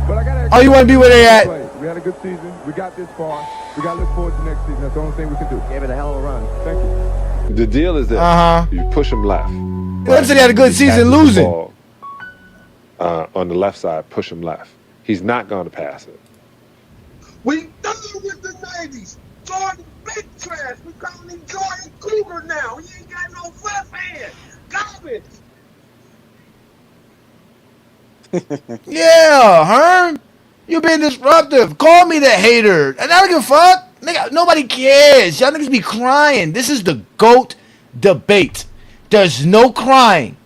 But I got to. Oh, you want to be where they at? We had a good season. We got this far. We got to look forward to next season. That's the only thing we can do. Gave it a hell of a run. Thank you. The deal is that you push him left. Let's say they had a good season losing. On the left side, push him left. He's not going to pass it. We done with the 90s. Jordan big trash. We calling him Jordan Cougar now. He ain't got no left hand. Garbage. Yeah, Herm. You been disruptive. Call me the hater. And I don't give a fuck. Nigga, nobody cares. Y'all niggas be crying. This is the GOAT debate. There's no crying.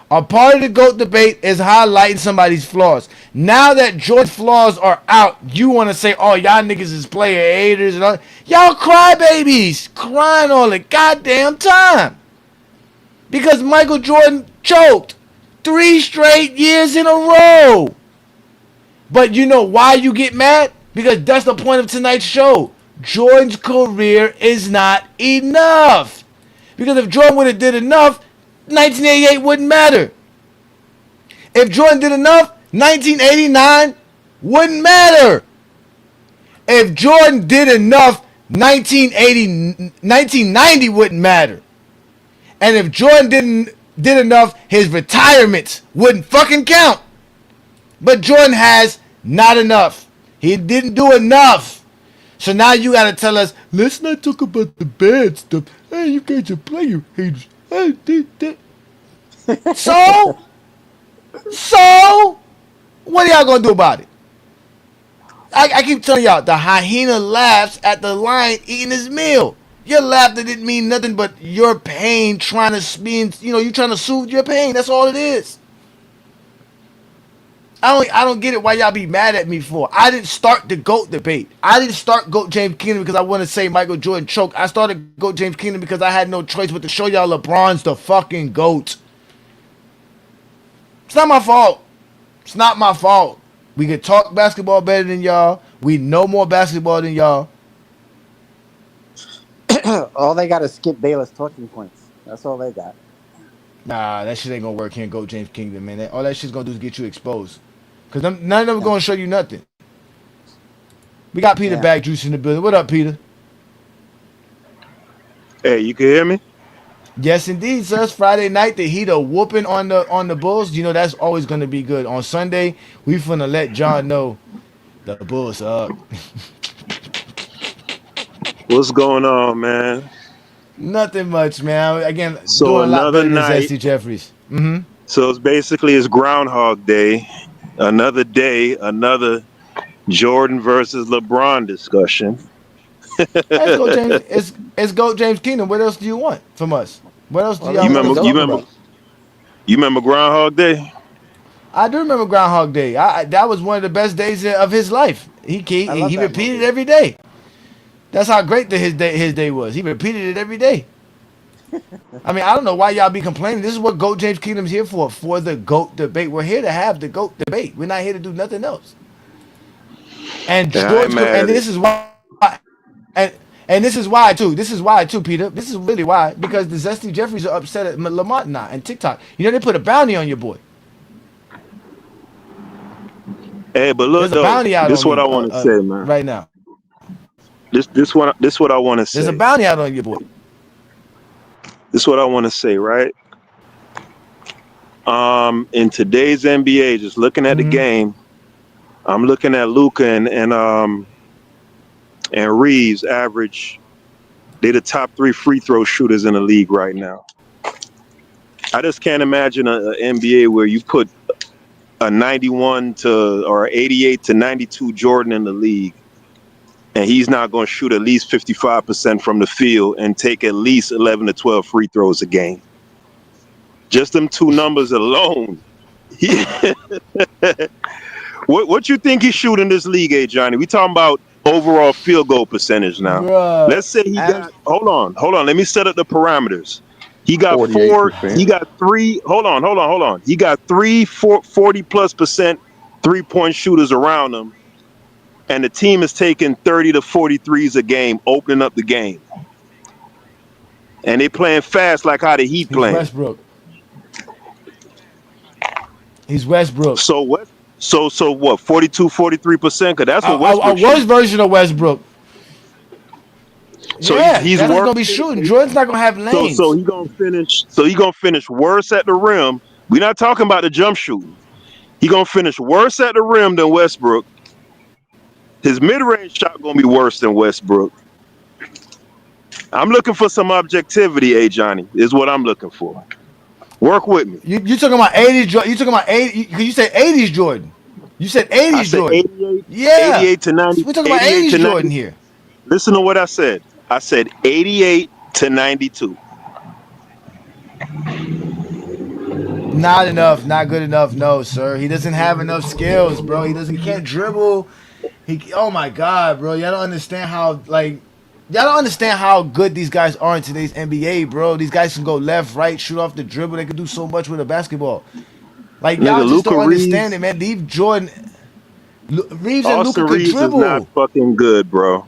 A part of the GOAT debate is highlighting somebody's flaws. Now that Jordan's flaws are out, you want to say, oh, y'all niggas is player haters and all. Y'all crybabies. Crying all the goddamn time. Because Michael Jordan choked 3 straight years in a row. But you know why you get mad? Because that's the point of tonight's show. Jordan's career is not enough. Because if Jordan would have did enough, 1988 wouldn't matter. If Jordan did enough, 1989 wouldn't matter. If Jordan did enough, 1990 wouldn't matter. And if Jordan did enough, his retirements wouldn't fucking count. But Jordan has not enough. He didn't do enough. So now you gotta tell us, let's not talk about the bad stuff. Hey, you guys are player haters. Hey, So, what are y'all gonna do about it? I keep telling y'all, the hyena laughs at the lion eating his meal. Your laughter didn't mean nothing but your pain trying to spin, you trying to soothe your pain. That's all it is. I don't get it why y'all be mad at me for. I didn't start the GOAT debate. I didn't start GOAT James Kingdom because I want to say Michael Jordan choked. I started GOAT James Kingdom because I had no choice but to show y'all LeBron's the fucking GOAT. It's not my fault. It's not my fault. We can talk basketball better than y'all. We know more basketball than y'all. All they got is Skip Bayless talking points. That's all they got. Nah, that shit ain't gonna work here in GOAT James Kingdom, man. All that shit's gonna do is get you exposed. Because none of them are gonna show you nothing. We got Peter Back Juice in the building. What up, Peter? Hey, you can hear me? Yes, indeed, sir. It's Friday night. The Heat are whooping on the Bulls. You know that's always gonna be good. On Sunday, we finna let John know the Bulls are up. What's going on, man? Nothing much, man. Again, so doing a lot better night, than Zesty Jeffries. Mm-hmm. So it's Groundhog Day. Another day, another Jordan versus LeBron discussion. It's GOAT James Kingdom. What else do you want from us? What else do y'all want to talk about? You remember Groundhog Day? I do remember Groundhog Day. That was one of the best days of his life. He repeated it every day. That's how great his day was. He repeated it every day. I mean, I don't know why y'all be complaining. This is what GOAT James Kingdom's here for the GOAT debate. We're here to have the GOAT debate. We're not here to do nothing else. And this is why. And this is why too. This is why too, Peter. This is really why. Because the Zesty Jeffreys are upset at Lamont now and TikTok. You know they put a bounty on your boy. Hey, but look, this is what I want to say, man. Right now. This what I want to say. There's a bounty out on your boy. This is what I want to say, right? In today's NBA, just looking at the game, I'm looking at Luka and and Reeves they're the top 3 free throw shooters in the league right now. I just can't imagine an NBA where you put a 91 to or 88 to 92 Jordan in the league, and he's not going to shoot at least 55% from the field and take at least 11 to 12 free throws a game. Just them 2 numbers alone. What you think he's shooting this league, Johnny? We talking about overall field goal percentage now. Bruh. Let's say he got. Hold on. Let me set up the parameters. He got 48%. He got 3. Hold on. He got 40+% 3-point shooters around him, and the team is taking 30 to 43s a game, opening up the game. And they playing fast like how the Heat playing. He's Westbrook. So what? So what? 42-43%? Because that's what Westbrook. A worse version of Westbrook. So yeah, he's that's gonna be shooting. Jordan's not gonna have lanes. So he gonna finish. So he gonna finish worse at the rim. We're not talking about the jump shooting. He gonna finish worse at the rim than Westbrook. His mid-range shot gonna be worse than Westbrook. I'm looking for some objectivity, Johnny. Is what I'm looking for. Work with me. You talking about 80s? You talking about 80? You said 80s Jordan. You said 80s Jordan. 88, yeah. 88 to 90. We're talking about 80s Jordan here. Listen to what I said. I said 88 to 92. Not enough. Not good enough. No, sir. He doesn't have enough skills, bro. He can't dribble. Oh my God, bro. Y'all don't understand how good these guys are in today's NBA, bro. These guys can go left, right, shoot off the dribble. They can do so much with a basketball. Like, y'all just don't understand it, man. Leave Jordan. Reeves and Luka can dribble. Is not fucking good, bro.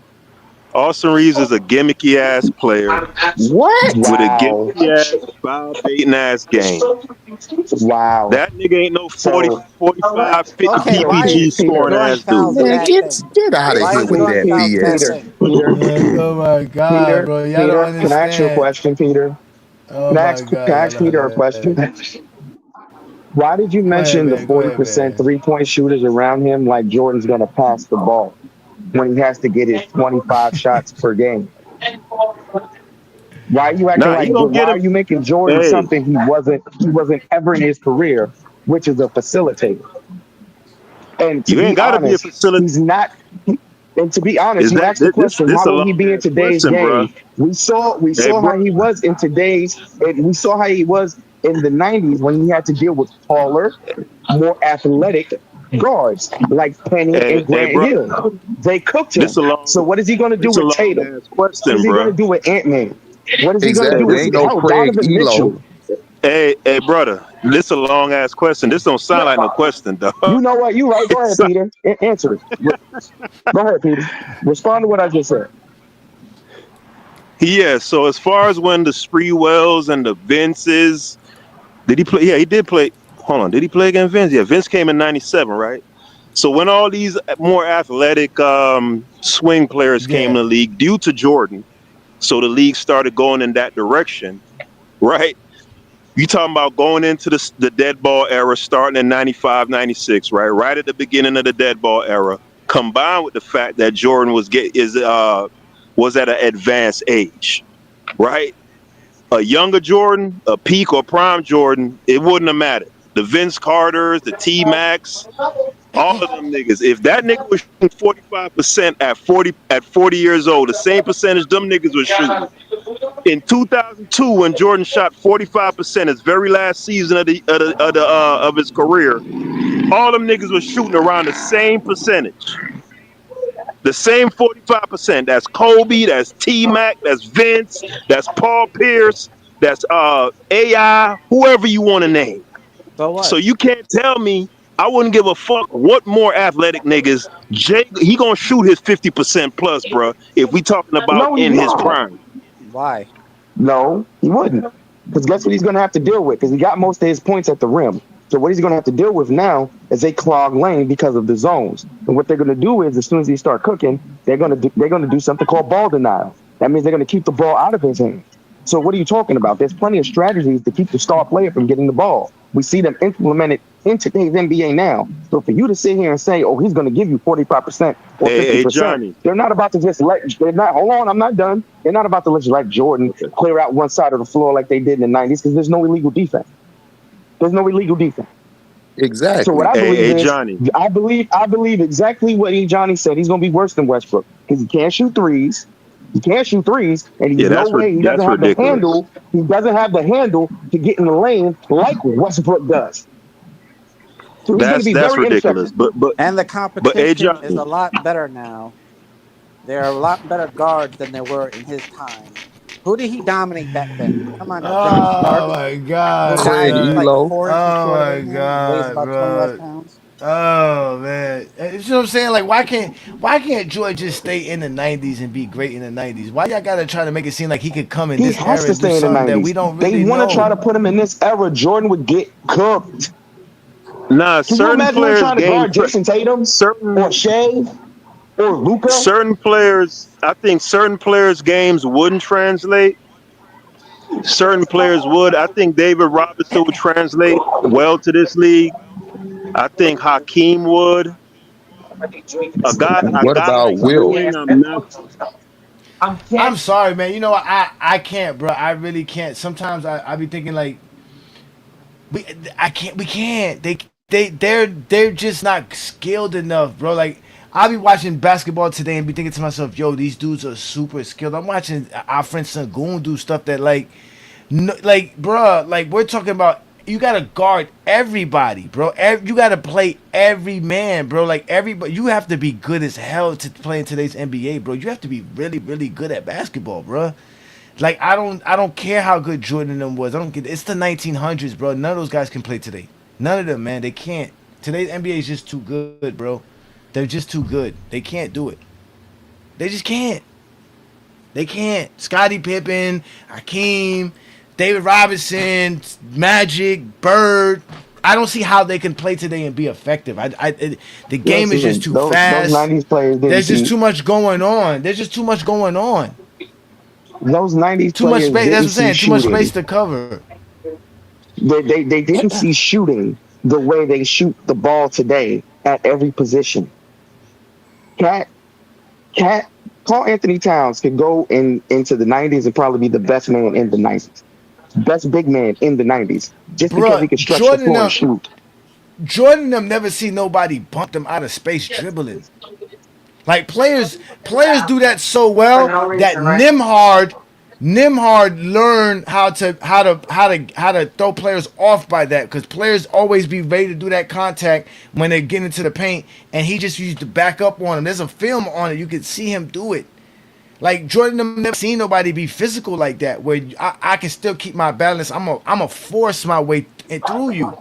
Austin Reeves is a gimmicky ass player. What? With a gimmicky ass, foul baiting ass game. Wow. That nigga ain't no 40, 45, 50 PPG scoring ass dude. Man, get out of here with that BS. Peter. Oh my God, Peter, bro. Y'all don't understand. Can I ask you a question, Peter? Can I ask Peter a question? Why did you mention the 40% 3-point shooters around him like Jordan's going to pass the ball when he has to get his 25 shots per game? Why are you acting why are you making Jordan something he wasn't ever in his career, which is a facilitator? And you ain't got to be a facilitator. He's not. And to be honest, you asked the question, how will he be in today's game? Bro. We saw how he was in today's, and we saw how he was in the 90s when he had to deal with taller, more athletic guards like Penny and Grant Hill. They cooked him. So what is he going to do with Tatum? What is he going to do with Ant-Man? What is he going to do with Donovan Mitchell? Hey, brother, this is a long ass question. This don't sound like no question, dog. You know what? You right. Go ahead, Peter. Answer it. Go ahead, Peter. Respond to what I just said. Yeah. So as far as when the Spreewells and the Vinces, did he play? Yeah, he did play. Hold on. Did he play against Vince? Yeah, Vince came in '97, right? So when all these more athletic swing players came in the league due to Jordan, so the league started going in that direction, right? You talking about going into the dead ball era, starting in 95, 96, right? Right at the beginning of the dead ball era, combined with the fact that Jordan was at an advanced age, right? A younger Jordan, a peak or prime Jordan, it wouldn't have mattered. The Vince Carters, the T-Max, all of them niggas. If that nigga was shooting 45% at 40 years old, the same percentage them niggas was shooting. In 2002, when Jordan shot 45%, his very last season of his career, all them niggas was shooting around the same percentage. The same 45%. That's Kobe, that's T-Mac, that's Vince, that's Paul Pierce, that's AI, whoever you want to name. So you can't tell me I wouldn't give a fuck what more athletic niggas. He gonna shoot his 50% plus, bro. If we talking about his prime. Why? No, he wouldn't. Because guess what he's going to have to deal with? Because he got most of his points at the rim. So what he's going to have to deal with now is they clog lane because of the zones. And what they're going to do is, as soon as he start cooking, they're going to do something called ball denial. That means they're going to keep the ball out of his hands. So what are you talking about? There's plenty of strategies to keep the star player from getting the ball. We see them implemented in today's NBA now. So for you to sit here and say, "Oh, he's going to give you 45% or Hey 50%," Johnny. they're not about to just let. They're not. Hold on, I'm not done. They're not about to just let Jordan clear out one side of the floor like they did in the '90s because there's no illegal defense. There's no illegal defense. So what Exactly. I believe Hey is, Johnny. I believe exactly what Johnny said. He's going to be worse than Westbrook because he can't shoot threes. He can't shoot threes, and he's Yeah, no way he doesn't that's have the ridiculous. handle. He doesn't have the handle to get in the lane like Westbrook does. So he's going to be That's very ridiculous. ineffective. And the Hey competition is a Johnny. lot better now. There are a lot better guards than there were in his time. Who did he dominate back then? Come on now, John Oh Starks, my the God, guy Craig who's son. like Elo. 4 inches Oh shorter my than him and weighs God, about 20 less bro. pounds. Oh man, you know what I'm saying? Like, why can't George just stay in the '90s and be great in the '90s? Why y'all gotta try to make it seem like he could come in He this has era to and do stay in the something that we 90s. don't They really want to try know? to put him in this era. Jordan would get cooked. Nah, Can you certain imagine him players trying to gain guard Jason Tatum or certain Shea or Luca? certain players. I think certain players' games wouldn't translate. Certain players would. I think David Robinson would translate well to this league. I think Hakeem would. A What guy about like Wilt? Wayne. I'm not. I'm sorry, man. You know what? I can't, bro. I really can't. Sometimes I be thinking like we I can't we can't. They're just not skilled enough, bro. Like I'll be watching basketball today and be thinking to myself, yo, these dudes are super skilled. I'm watching our friend Sangoon do stuff that like no, like, bro, like we're talking about you gotta guard everybody, bro. You gotta play every man, bro. Like everybody, you have to be good as hell to play in today's NBA, bro. You have to be really, really good at basketball, bro. Like I don't care how good Jordan and them was. I don't get it's the 1900s, bro. None of those guys can play today. None of them, man. They can't. Today's NBA is just too good, bro. They're just too good. They can't do it. They just can't. They can't. Scottie Pippen, Hakeem, David Robinson, Magic, Bird. I don't see how they can play today and be effective. The game is just Listen, too those fast. '90s players didn't There's just see too much going on. There's just too much going on. those '90s Too much players space. That's didn't what I'm see saying. Too much space shooting. to cover. They didn't see shooting the way they shoot the ball today at every position. Cat Cat Carl Anthony Towns could go into the '90s and probably be the best man in the '90s, best big man in the '90s, just because he Bruh, could stretch the floor and shoot. Jordan them never see nobody bump them out of space dribbling. Like players do that so well that Nimhard learned how to throw players off by that because players always be ready to do that contact when they get into the paint and he just used to back up on him. There's a film on it. You can see him do it. Like Jordan them never seen nobody be physical like that where I can still keep my balance. I'm a force my way through you.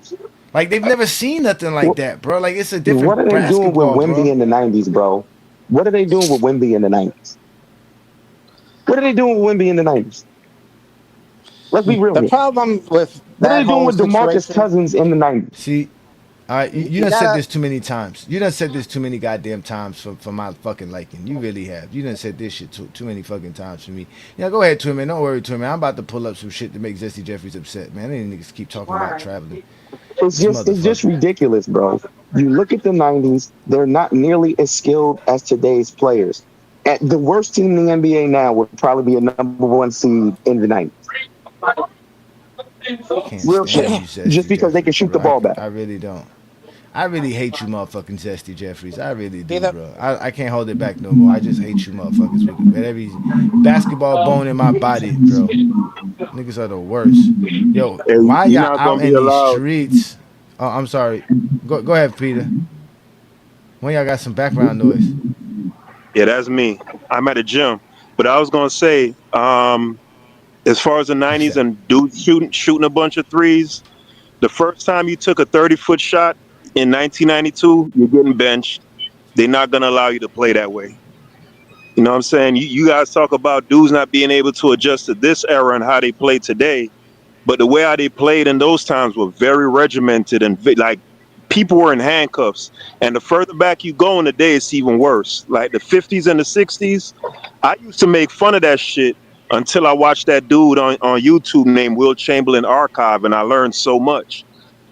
Like they've never seen nothing like that, bro. Like it's a What different are they doing with basketball, Wemby bro. in the '90s, bro? What are they doing with Wemby in the '90s? What are they doing with Wemby in the '90s? Let's be real The here. problem with What are that they doing whole with DeMarcus situation, Cousins in the '90s? See, all right, you you done said gotta. this too many times. You done said this too many goddamn times for my fucking liking. You really have. You done said this shit too many fucking times for me. Yeah, go ahead, Twin Man. Don't worry, Twin Man. I'm about to pull up some shit to make Zesty Jeffries upset, man. These niggas keep talking about traveling. This It's just motherfucker. ridiculous, bro. You look at the '90s; they're not nearly as skilled as today's players. At the worst team in the NBA now would probably be a #1 seed in the '90s. Can't Real stand shit. you, Just Zesty because they can Jeffries, shoot the bro. ball better. I really don't. I really hate you motherfucking Zesty Jeffries. I really See do, the bro. I can't hold it back no more. I just hate you motherfuckers with every basketball bone in my body, bro. Niggas are the worst. Yo, Hey, why you're y'all not out gonna be in these allowed. streets? Oh, I'm sorry. Go ahead, Peter. When y'all got some background noise. Yeah, that's me. I'm at the gym, but I was gonna say, as far as the You '90s said and dudes shooting a bunch of threes, the first time you took a 30-foot shot in 1992, you're getting benched. They're not gonna allow you to play that way. You know what I'm saying? You guys talk about dudes not being able to adjust to this era and how they play today, but the way how they played in those times were very regimented and like people were in handcuffs. And the further back you go in the day, it's even worse. Like the '50s and the '60s, I used to make fun of that shit until I watched that dude on YouTube named Will Chamberlain Archive, and I learned so much.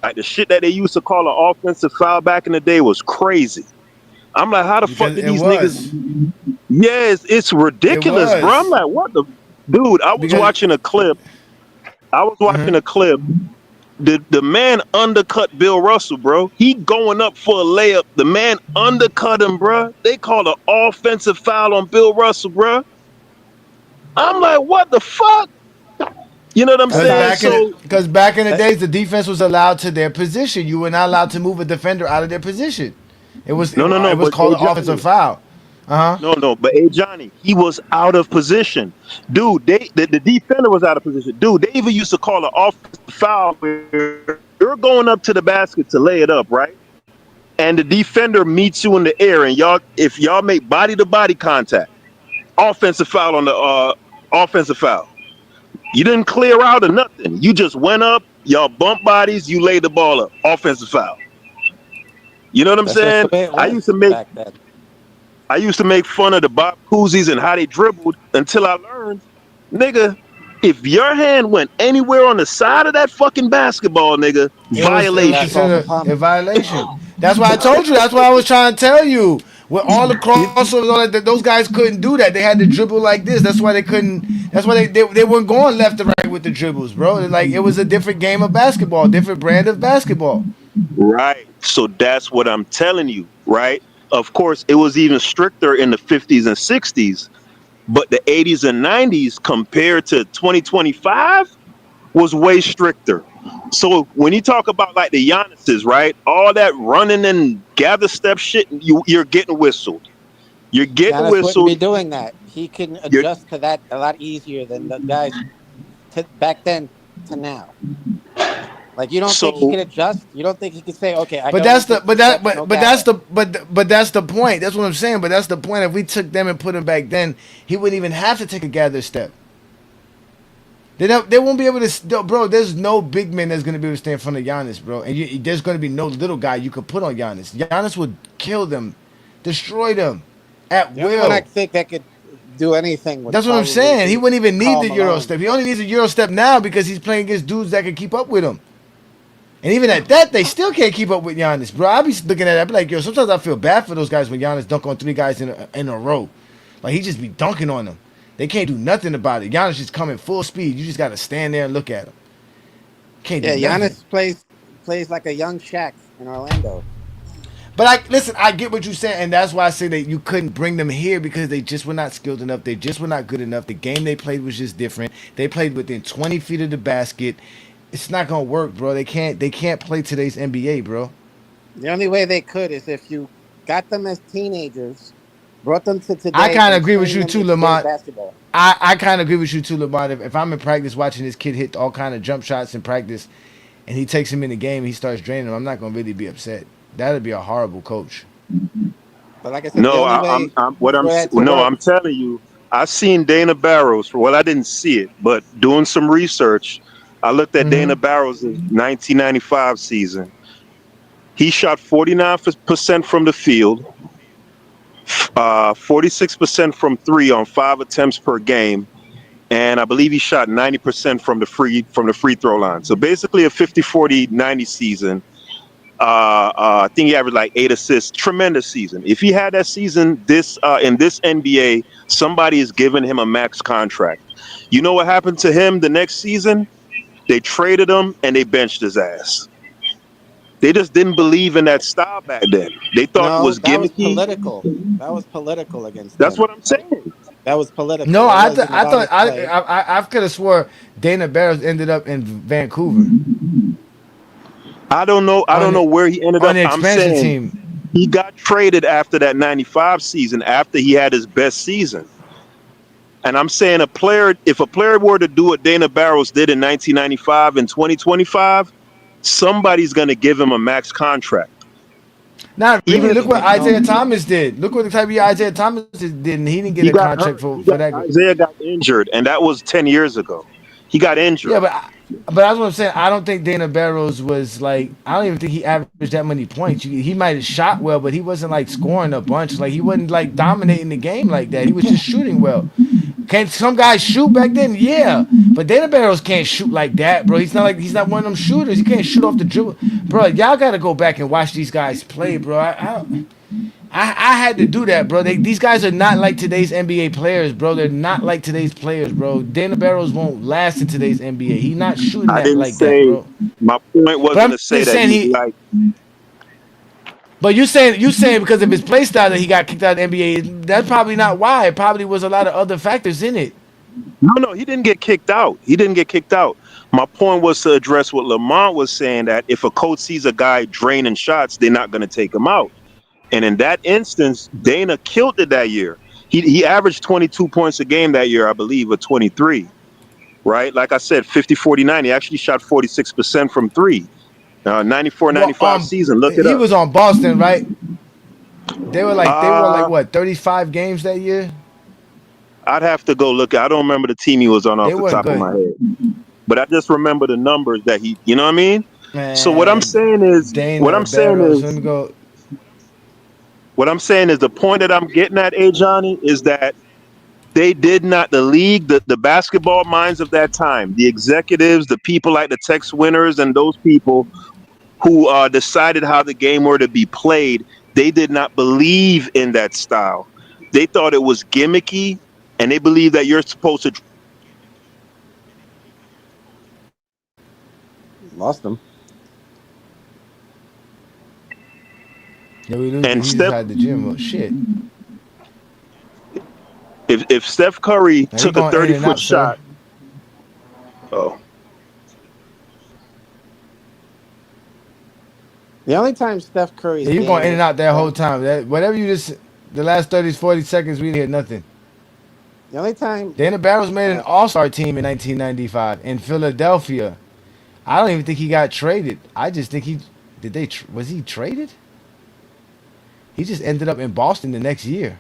Like the shit that they used to call an offensive foul back in the day was crazy. I'm like, how the fuck Because did it these niggas? was. Yes, it's It ridiculous, bro. I'm was. like, what the dude? I was Because. watching a clip. I was watching Mhm. a clip. The man undercut Bill Russell, bro. He going up for a layup. The man undercut him, bro. They called an offensive foul on Bill Russell, bro. I'm like, what the fuck? You know what I'm Because saying? back in the So because back in the days, the defense was allowed to their position. You were not allowed to move a defender out of their position. It no, was but called hey an offensive Johnny, foul. no, but hey Johnny, he was out of position, dude. The defender was out of position, dude. They even used to call an offensive foul where you're going up to the basket to lay it up, right? And the defender meets you in the air, and if y'all make body to body contact, offensive foul on the offensive foul. You didn't clear out or nothing. You just went up, y'all bump bodies, you laid the ball up, offensive foul. You know what I'm That's just the saying? way it I used was to make back then. I used to make fun of the Bob Cousies and how they dribbled until I learned, nigga, if your hand went anywhere on the side of that fucking basketball, nigga, It was That's violation. off the considered pump. a violation. That's why I told you. That's why I was trying to tell you. With all the crossovers, all that, those guys couldn't do that. They had to dribble like this. That's why they couldn't. That's why they weren't going left to right with the dribbles, bro. Like it was a different game of basketball, different brand of basketball. Right. So that's what I'm telling you, right? Of course, it was even stricter in the 50s and 60s, but the 80s and 90s compared to 2025 was way stricter. So when you talk about like the Giannis's, right? All that running and gather step shit, you're getting whistled. You're getting Giannis wouldn't be whistled. doing that. He can You're adjust to that a lot easier than the guys back then to now. Like you don't think he so can adjust? You don't think he can say, "Okay, I But go that's and the take the but that steps, no but that's gather." the but that's the point. That's what I'm saying. But that's the point. If we took them and put him back then, he wouldn't even have to take a gather step. They won't be able to, bro. There's no big man that's gonna be able to stand in front of Giannis, bro. And there's gonna be no little guy you could put on Giannis. Giannis would kill them, destroy them, at The only one I will. think that could do anything would That's what I'm probably saying. He be wouldn't even need Karl the Euro Malone. step. He only needs a Euro step now because he's playing against dudes that can keep up with him. And even at that, they still can't keep up with Giannis, bro. I be looking at it, I be like, yo, sometimes I feel bad for those guys when Giannis dunk on three guys in a row. Like, he just be dunking on them. They can't do nothing about it. Giannis just coming full speed. You just got to stand there and look at him. Can't do Yeah, nothing. Giannis plays like a young Shaq in Orlando. But listen, I get what you're saying, and that's why I say that you couldn't bring them here because they just were not skilled enough. They just were not good enough. The game they played was just different. They played within 20 feet of the basket. It's not gonna work, bro. They can't play today's NBA, bro. The only way they could is if you got them as teenagers, brought them to I today, kind of and agree with trained you them too, in today's Lamont. basketball. I kind of agree with you too, Lamont. If I'm in practice watching this kid hit all kind of jump shots in practice, and he takes him in the game, and he starts draining him, I'm not gonna really be upset. That'd be a horrible coach. But like I said, the no, only I'm way I'm what I'm for that to no, work, I'm telling you, I seen Dana Barrows. Well, I didn't see it, but doing some research, I looked at Mm-hmm. Dana Barrows' 1995 season. He shot 49% from the field, 46% from three on 5 attempts per game, and I believe he shot 90% from the free throw line. So basically a 50-40-90 season. I think he averaged like 8 assists. Tremendous season. If he had that season in this NBA, somebody is giving him a max contract. You know what happened to him the next season? They traded him and they benched his ass. They just didn't believe in that style back then. They thought it no, was that was gimmicky. political. That was political against That's him. what I'm saying. That was political. No, It I wasn't I about thought his play. I could have swore Dana Barros ended up in Vancouver I don't know. I don't on know where he ended on up. the I'm expansion saying team. he got traded after that 95 season, after he had his best season. And I'm saying if a player were to do what Dana Barros did in 1995 and 2025, somebody's going to give him a max contract. Not really. Even Look Maybe, what but no. Isaiah Thomas did. Look what the type of year Isaiah Thomas did, and he didn't get he a got contract hurt. for that. Isaiah got injured, and that was 10 years ago. He got injured. Yeah, but that's what I'm saying. I don't think Dana Barros was like. I don't even think he averaged that many points. He might have shot well, but he wasn't like scoring a bunch. Like he wasn't like dominating the game like that. He was just shooting well. Can some guys shoot back then? Yeah, but Dana Barros can't shoot like that, bro. He's not one of them shooters. He can't shoot off the dribble, bro. Y'all gotta go back and watch these guys play, bro. I had to do that, bro. These guys are not like today's NBA players, bro. They're not like today's players, bro. Dana Barros won't last in today's NBA. He's not shooting I that didn't like that, say, bro. my point But wasn't I'm to say just that saying he's like, But you saying because of his play style that he got kicked out of the NBA. That's probably not why. It probably was a lot of other factors in it. no, he didn't get kicked out. He didn't get kicked out. My point was to address what Lamont was saying, that if a coach sees a guy draining shots, they're not going to take him out. And in that instance, Dana killed it that year. He averaged 22 points a game that year, I believe, or 23, right? Like I said, 50, 49. He actually shot 46% from three. 94, 95 season. Look it He up. was on Boston, right? They were like what, 35 games that year? I'd have to go look. I don't remember the team he was on off They the weren't top of good. my head, but I just remember the numbers that he. You know what I mean? Man, so what I'm saying is, Dana what I'm saying Barros, is, let me go. what I'm saying is, the point that I'm getting at, Ajani, is that they did not, the league, the basketball minds of that time, the executives, the people like the Tex Winners and those people who decided how the game were to be played, they did not believe in that style. They thought it was gimmicky, and they believe that you're supposed to. Lost him. Yeah, we lose. And He's Steph, inside the gym. Well, shit. if Steph Curry Now took you a going in and 30-foot out, sir. shot, oh, The only time Steph Curry's Yeah, you game going in was and out that whole time. Whatever you just, the last 30, 40 seconds, we didn't hear nothing. the only time Dana Barros made an all-star team in 1995 in Philadelphia. I don't even think he got traded. I just think was he traded? He just ended up in Boston the next year.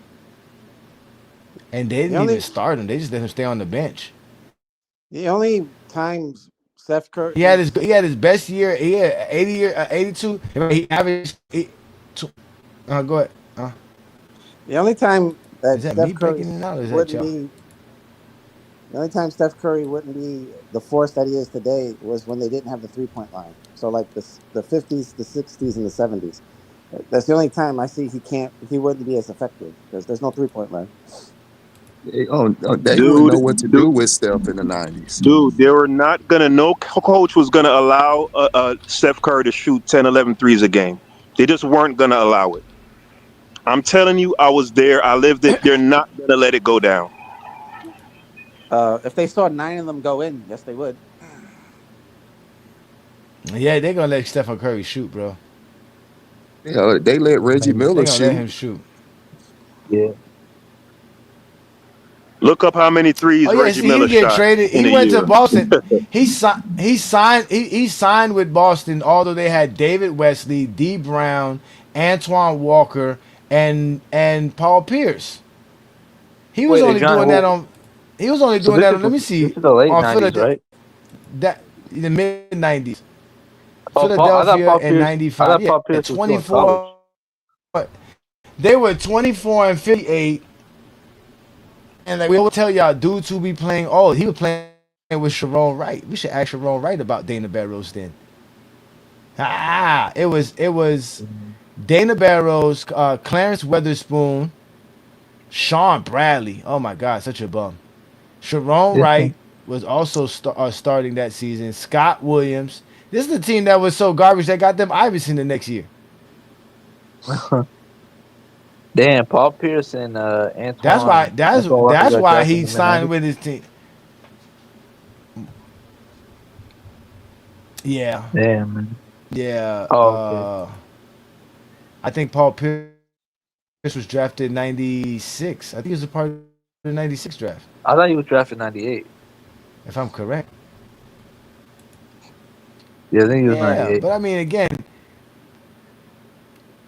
And they didn't even start him. They just let him stay on the bench. The only times Steph Curry He had his best year. He had 82. He averaged go ahead. The only time that Is that Steph me Curry breaking it out or is that wouldn't y'all? be the only time Steph Curry wouldn't be the force that he is today was when they didn't have the 3-point line. So like the 50s, the 60s, and the 70s. That's the only time I see he wouldn't be as effective because there's no 3-point line. They wouldn't know what to do with Steph in the 90s. Dude, they were not going to, no coach was going to allow Steph Curry to shoot 10, 11 threes a game. They just weren't going to allow it. I'm telling you, I was there. I lived it. They're not going to let it go down. If they saw 9 of them go in, yes, they would. Yeah, they're going to let Stephen Curry shoot, bro. Yeah, they let Reggie Miller shoot. let him shoot. Yeah. Look up how many threes Reggie Miller shot. Traded. He went to Boston. he signed with Boston, although they had David Wesley, D. Brown, Antoine Walker, and Paul Pierce. He was only doing that on. He was only doing that on. Let me see. This is the late 90s, right? That in the mid 90s. Oh, Philadelphia in 95. Paul Pierce 24. They were 24 and 58. And like we will tell y'all, dudes who be playing, he was playing with Sharon Wright. We should ask Sharon Wright about Dana Barros then. It was Dana Barros, Clarence Weatherspoon, Sean Bradley. Oh my God, such a bum. Sharon Wright was also starting that season. Scott Williams. This is the team that was so garbage that got them Iverson the next year. Damn, Paul Pierce and Antoine. That's why he signed with his team. Yeah. Damn, man. Yeah. Okay. I think Paul Pierce was drafted in 96. I think he was a part of the 96 draft. I thought he was drafted in 98. If I'm correct. Yeah, I think he was 98. But I mean, again,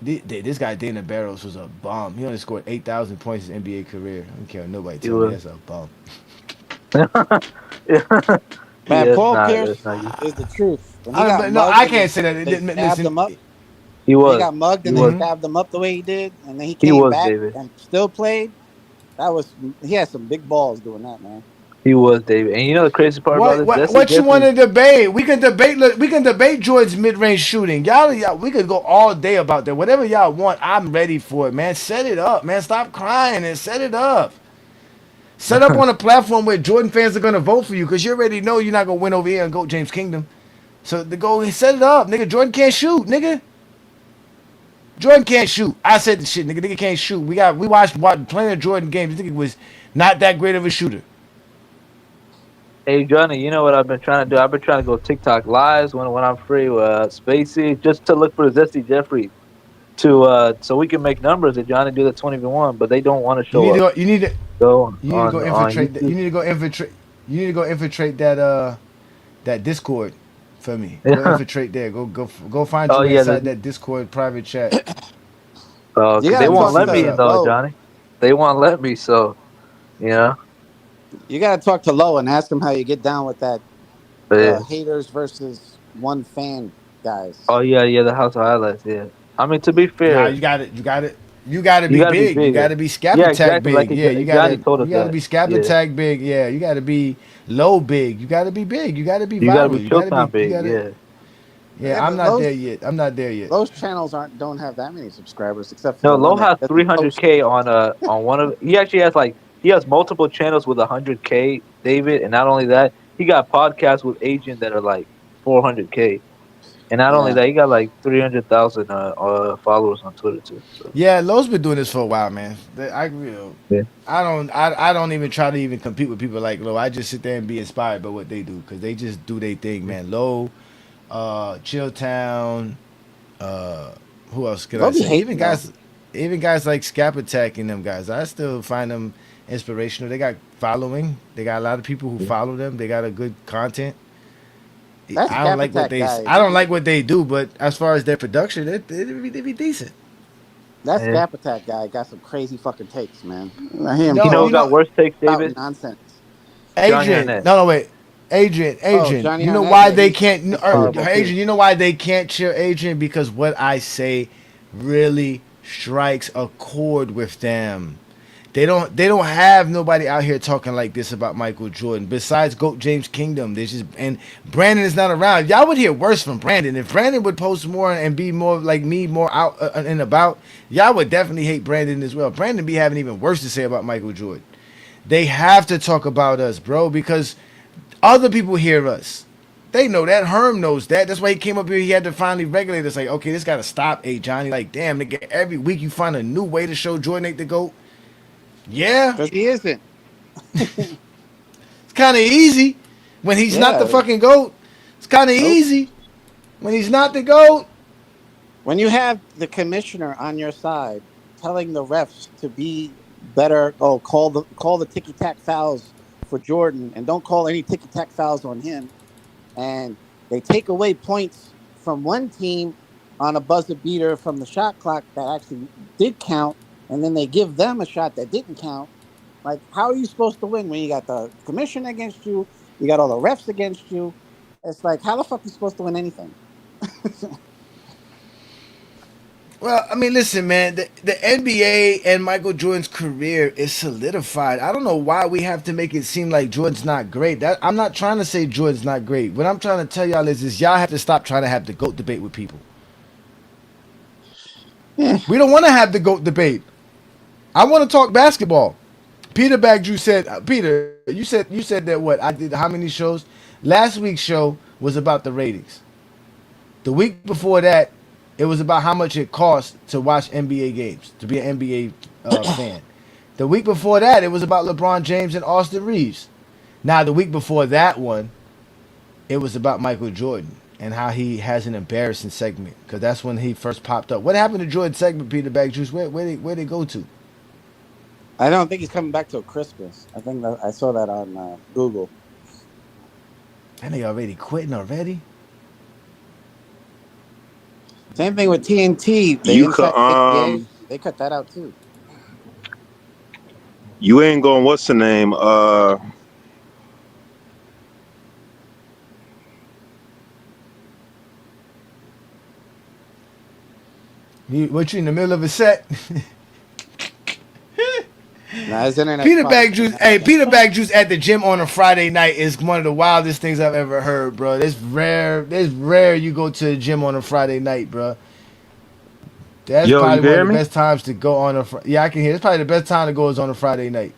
this guy Dana Barros was a bum. He only scored 8,000 points in his NBA career. I don't care what nobody tells me. That's a bum. Man, Paul Pierce is the truth. I can't say that. They stabbed him up. He was. He got mugged and they stabbed him up the way he did, and then he came back and still played. He had some big balls doing that, man. He was David, and you know the crazy part about What this, what Zesty what you want Jeffrey. to debate? We can debate. Look, we can debate Jordan's mid-range shooting. Y'all, we could go all day about that. Whatever y'all want, I'm ready for it, man. Set it up, man. Stop crying and set it up. Set up on a platform where Jordan fans are gonna vote for you because you already know you're not gonna win over here and go James Kingdom. So the go set it up, nigga. Jordan can't shoot, nigga. Jordan can't shoot. I said the shit, nigga. Nigga can't shoot. We watched plenty of Jordan games. This nigga was not that great of a shooter. Hey Johnny, you know what I've been trying to do? I've been trying to go TikTok lives when I'm free, Spacey, just to look for Zesty Jeffrey to so we can make numbers and Johnny do the 20v1, but they don't want to You show need to up. go. You need to. So You need to go on infiltrate that. YouTube. You need to go infiltrate. You need to go infiltrate that Discord for me. Go Yeah. infiltrate there. Go find Oh you yeah, inside that Discord private chat. You because they gotta Let me won't talk see let what's me to in up. though, Low. Johnny. They won't let me. So you know. You gotta talk to Low and ask him how you get down with that But yeah. haters versus one fan guys. Oh yeah, the House of Highlights. Yeah. I mean, to be Nah, fair, you got it. You got it. You got to you be got to be big. You got bigger. to be scap Yeah, attack exactly. Like big. Yeah, Johnny told us you got to that. be scap Yeah. attack big. Yeah, you got to be low big. You got to be big. You got to be You got to be viral. You got to Showtime be. You big. got to. Yeah. Yeah, Yeah, I'm but not there yet. I'm not there yet. those channels don't have that many subscribers except for No, the one Low that has doesn't post. 300K on one of. He actually has he has multiple channels with 100K, David, and not only that, he got podcasts with agents that are like 400K, and not only Yeah. that, he got like 300,000 followers on Twitter too. So Yeah, Lowe's been doing this for a while, man. yeah, I don't even try to even compete with people like Lowe. I just sit there and be inspired by what they do because they just do their thing, man. Lowe, Chilltown, uh, who else can I They'll be say? hating though. Even guys like Scap Attack and them guys. I still find them inspirational. They got following. They got a lot of people who follow them. They got a good content. That Scap Attack guy. I don't like what they do, but as far as their production, they be decent. That yeah. Scap Attack guy got some crazy fucking takes, man. I hear him You No, know talk who you got know, worse takes, about David? nonsense. Johnny Adrian. Arnett. No, wait. Oh, Adrian, Johnny you know Arnett. why Yeah, they can't? he's horrible too. Adrian, you know why they can't cheer Adrian? Because what I say really strikes a chord with them. They don't have nobody out here talking like this about Michael Jordan. Besides GOAT James Kingdom, there's just and Brandon is not around. Y'all would hear worse from Brandon if Brandon would post more and be more like me, more out and about. Y'all would definitely hate Brandon as well. Brandon be having even worse to say about Michael Jordan. They have to talk about us, bro, because other people hear us. They know that. Herm knows that. That's why he came up here. He had to finally regulate us. Like, okay, this got to stop, Ajani. Like, damn, nigga, every week you find a new way to show Jordan ain't the GOAT. Yeah, Because he isn't. it's kind of easy when he's not the Yeah. fucking GOAT. It's kind of Nope. easy when he's not the GOAT. When you have the commissioner on your side telling the refs to be better, call the ticky tack fouls for Jordan and don't call any ticky tack fouls on him, and they take away points from one team on a buzzer beater from the shot clock that actually did count, and then they give them a shot that didn't count. Like, how are you supposed to win when you got the commission against you, you got all the refs against you? It's like, how the fuck are you supposed to win anything? Well, I mean, listen, man. The NBA and Michael Jordan's career is solidified. I don't know why we have to make it seem like Jordan's not great. That I'm not trying to say Jordan's not great. What I'm trying to tell y'all is y'all have to stop trying to have the GOAT debate with people. We don't want to have the GOAT debate. I want to talk basketball. Peter Bagju said, Peter, you said that what I did. How many shows? Last week's show was about the ratings. The week before that, it was about how much it costs to watch NBA games, to be an NBA fan. The week before that, it was about LeBron James and Austin Reeves. Now, the week before that one, it was about Michael Jordan and how he has an embarrassing segment because that's when he first popped up. What happened to Jordan's segment, Peter Bagjuice? Where they go to? I don't think he's coming back till Christmas. I think I saw that on Google. And they already quitting already? Same thing with TNT. They cut that out too. You ain't going. What's the name? What you in the middle of a set? Nah, his internet Peter spotty. bag juice. Hey, Peter bag juice at the gym on a Friday night is one of the wildest things I've ever heard, bro. It's rare. It's rare you go to the gym on a Friday night, bro. That's Yo, you probably can one of hear the me? best times to go on a. Yeah, I can hear. It's probably the best time to go is on a Friday night.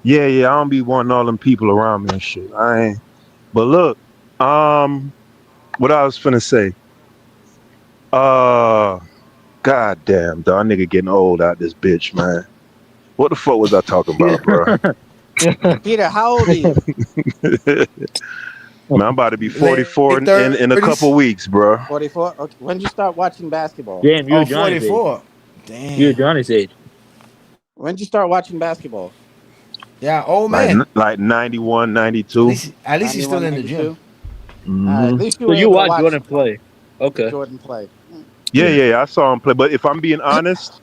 Yeah, I don't be wanting all them people around me and shit. I ain't. But look, what I was finna say. God damn, dog, nigga getting old out this bitch, man. What the fuck was I talking about, bro? Peter, how old are you? Man, I'm about to be Late 44 in a 30s. couple weeks, bro. 44. Okay. When did you start watching basketball? Damn, you're Oh, Johnny's age. 44. You're Damn. Johnny's age. When did you start watching basketball? Yeah, old man. Like 91, 92. At least he's still 91, in the gym. 92. At Mm-hmm. least you So were you able to watch watch Jordan play. Okay. Jordan play. Yeah, I saw him play. But if I'm being honest,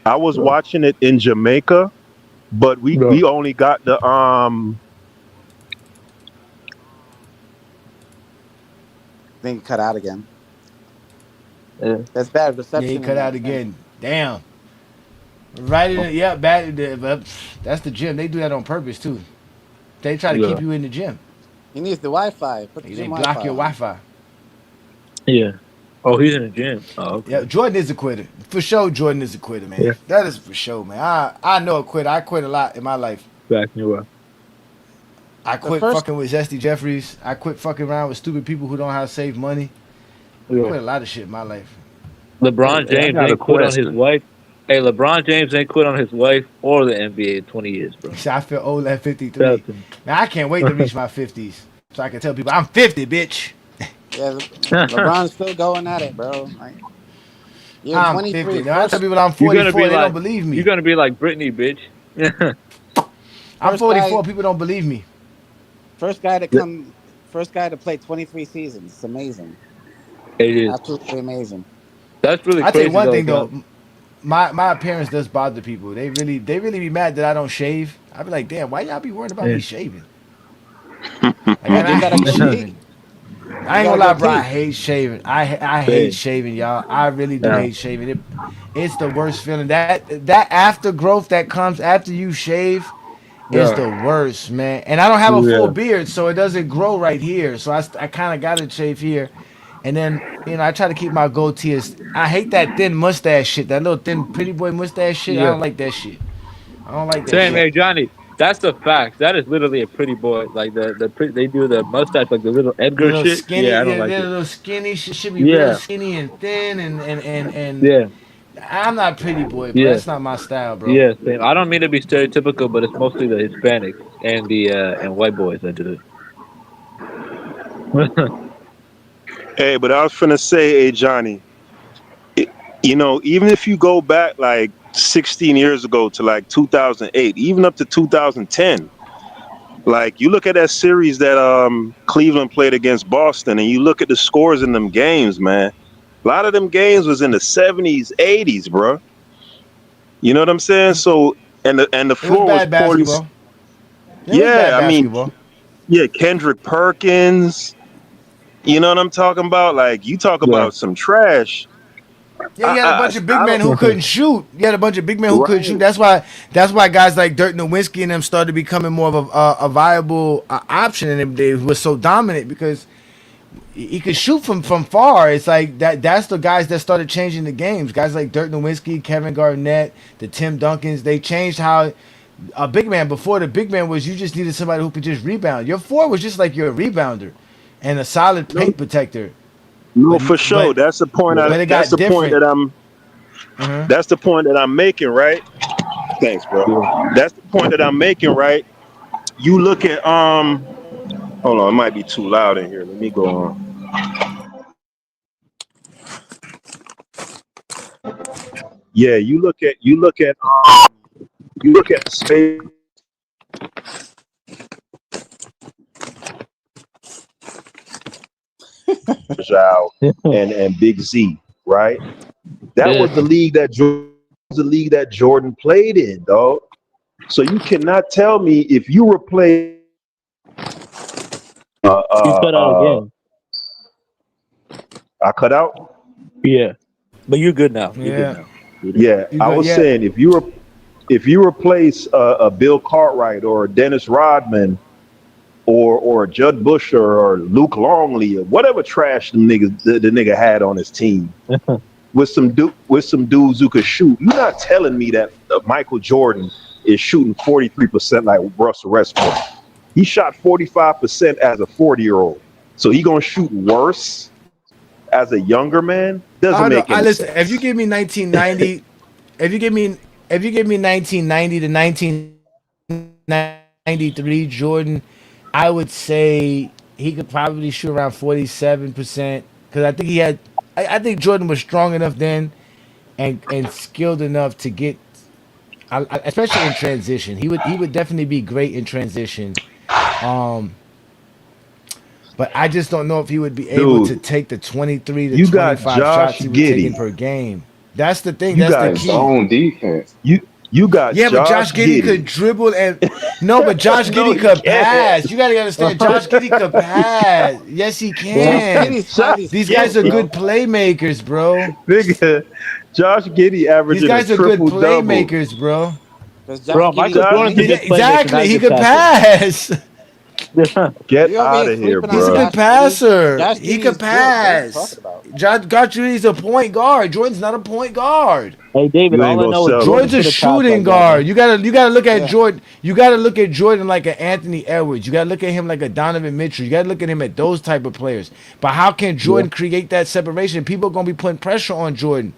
I was watching it in Jamaica, but we only got the Then you cut out again. Yeah. That's bad Yeah, he reception in cut that out thing. again. Damn. Right in the, yeah, bad. But that's the gym. They do that on purpose too. They try to keep you in the gym. He needs the Wi-Fi. Put the They gym block Wi-Fi your on. Wi-Fi. Yeah. Oh, he's in the gym. Oh, okay. Yeah, Jordan is a quitter. For sure, Jordan is a quitter, man. Yeah. That is for sure, man. I know a quitter. I quit a lot in my life. Backing you up. I quit fucking with Zesty Jeffries. I quit fucking around with stupid people who don't know how to save money. I quit a lot of shit in my life. LeBron Hey, I James got a ain't quit on his question. wife. Hey, LeBron James ain't quit on his wife or the NBA in 20 years, bro. I feel old at 53. Man, I can't wait to reach my 50s so I can tell people I'm 50, bitch. Yeah, LeBron's still going at it, bro. Like, you're I'm 23. 50. Now I tell people I'm You're gonna 44. be They like, don't believe me. You're gonna be like Britney, bitch. I'm 44. People don't believe me. First guy to play 23 seasons. It's amazing. It is. Absolutely amazing. That's really I tell you crazy one though, thing though. John. My appearance does bother people. They really be mad that I don't shave. I be like, damn, why y'all be worried about me shaving? Like, and I hate shaving. I ain't gonna lie, bro. I hate shaving. I hate shaving, y'all. I really do hate shaving. It's the worst feeling. That aftergrowth that comes after you shave is the worst, man. And I don't have a full beard, so it doesn't grow right here. So I kind of got to shave here. And then, I try to keep my goatee as. I hate that thin mustache shit. That little thin pretty boy mustache shit. I don't like that shit. I don't like that Same, shit. hey Johnny. That's the fact. That is literally a pretty boy. Like they do the mustache like the little The Edgar little shit. skinny, Yeah, I don't yeah, like the it. little skinny shit should be real Yeah, skinny and thin and yeah, I'm not pretty boy, bro. yeah, That's not my style, bro. yeah. Same. I don't mean to be stereotypical, but it's mostly the Hispanics and the and white boys that do it. Hey, but I was finna say, hey Johnny, even if you go back like 16 years ago to like 2008, even up to 2010, like you look at that series that Cleveland played against Boston, and you look at the scores in them games, man. A lot of them games was in the 70s, 80s, bro. You know what I'm saying? So and the It was floor was bad poorly. basketball. It was bad Yeah, I mean, basketball. yeah, Kendrick Perkins. You know what I'm talking about? Like you talk about some trash. Yeah, you had a bunch of big I men don't. who couldn't shoot. You had a bunch of big men who couldn't shoot. Right. That's why guys like Dirk Nowitzki and them started becoming more of a viable option in them days. Was so dominant because he could shoot from far. It's like that's the guys that started changing the games. Guys like Dirk Nowitzki, Kevin Garnett, the Tim Duncans. They changed how a big man before the big man was you just needed somebody who could just rebound. Your four was just like you're a rebounder and a solid paint protector. No, for sure. That's the point. But it That's got the point different. that I'm. That's the point that I'm making, right? Thanks, bro. That's the point that I'm making, right? You look at Hold on, it might be too loud in here. Let me go on. Yeah, you look at the space. and Big Z, right? That was the league that Jordan played in, dog. So you cannot tell me if you were playing. You cut out again. I cut out. Yeah, but you're good now. You're good now. Yeah, I was saying if you if you replace a Bill Cartwright or a Dennis Rodman or Judd Busher or Luke Longley or whatever trash the nigga had on his team with some dudes who could shoot, you're not telling me that Michael Jordan is shooting 43% like Russell Westbrook. He shot 45% as a 40-year-old. So he gonna shoot worse as a younger man? Doesn't make any listen, sense. if you give me 1990, if you give me 1990 to 1993 Jordan, I would say he could probably shoot around 47% because I think he had. I think Jordan was strong enough then and skilled enough to get, especially in transition. He would definitely be great in transition. Um, but I just don't know if he would be able to Dude, take the 23 to you got 25 Josh shots he was taking Giddey. per game. That's the thing. You That's the got key. Zone defense. you got Yeah, but Josh Josh Giddey could Giddey. dribble and no, but Josh No, Giddey he could can't. pass. You gotta understand, Josh Giddey could pass. Yes, he Josh can. Giddey's Josh height is These skills, guys are Giddey. bro. good playmakers, bro. Nigga, Josh Giddey These averaging a guys are good triple double. playmakers, bro. Because Josh Bro, Giddey Michael is Josh, Jordan's a good playmaker, Exactly, not a he good could passer. pass. get You over out here of here, sleeping He's on a bro. good Josh Giddey? passer. Josh He Giddey could is good. What are you talking pass. about? Josh Giddey's a point guard. Jordan's not a point guard. Hey, David, You ain't all I gonna know is sell me. Jordan Jordan's a could have passed shooting like that, guard. man. You gotta look at Yeah. Jordan. You gotta look at Jordan like an Anthony Edwards. You gotta look at him like a Donovan Mitchell. You gotta look at him at those type of players. But how can Jordan create that separation? People are gonna be putting pressure on Jordan.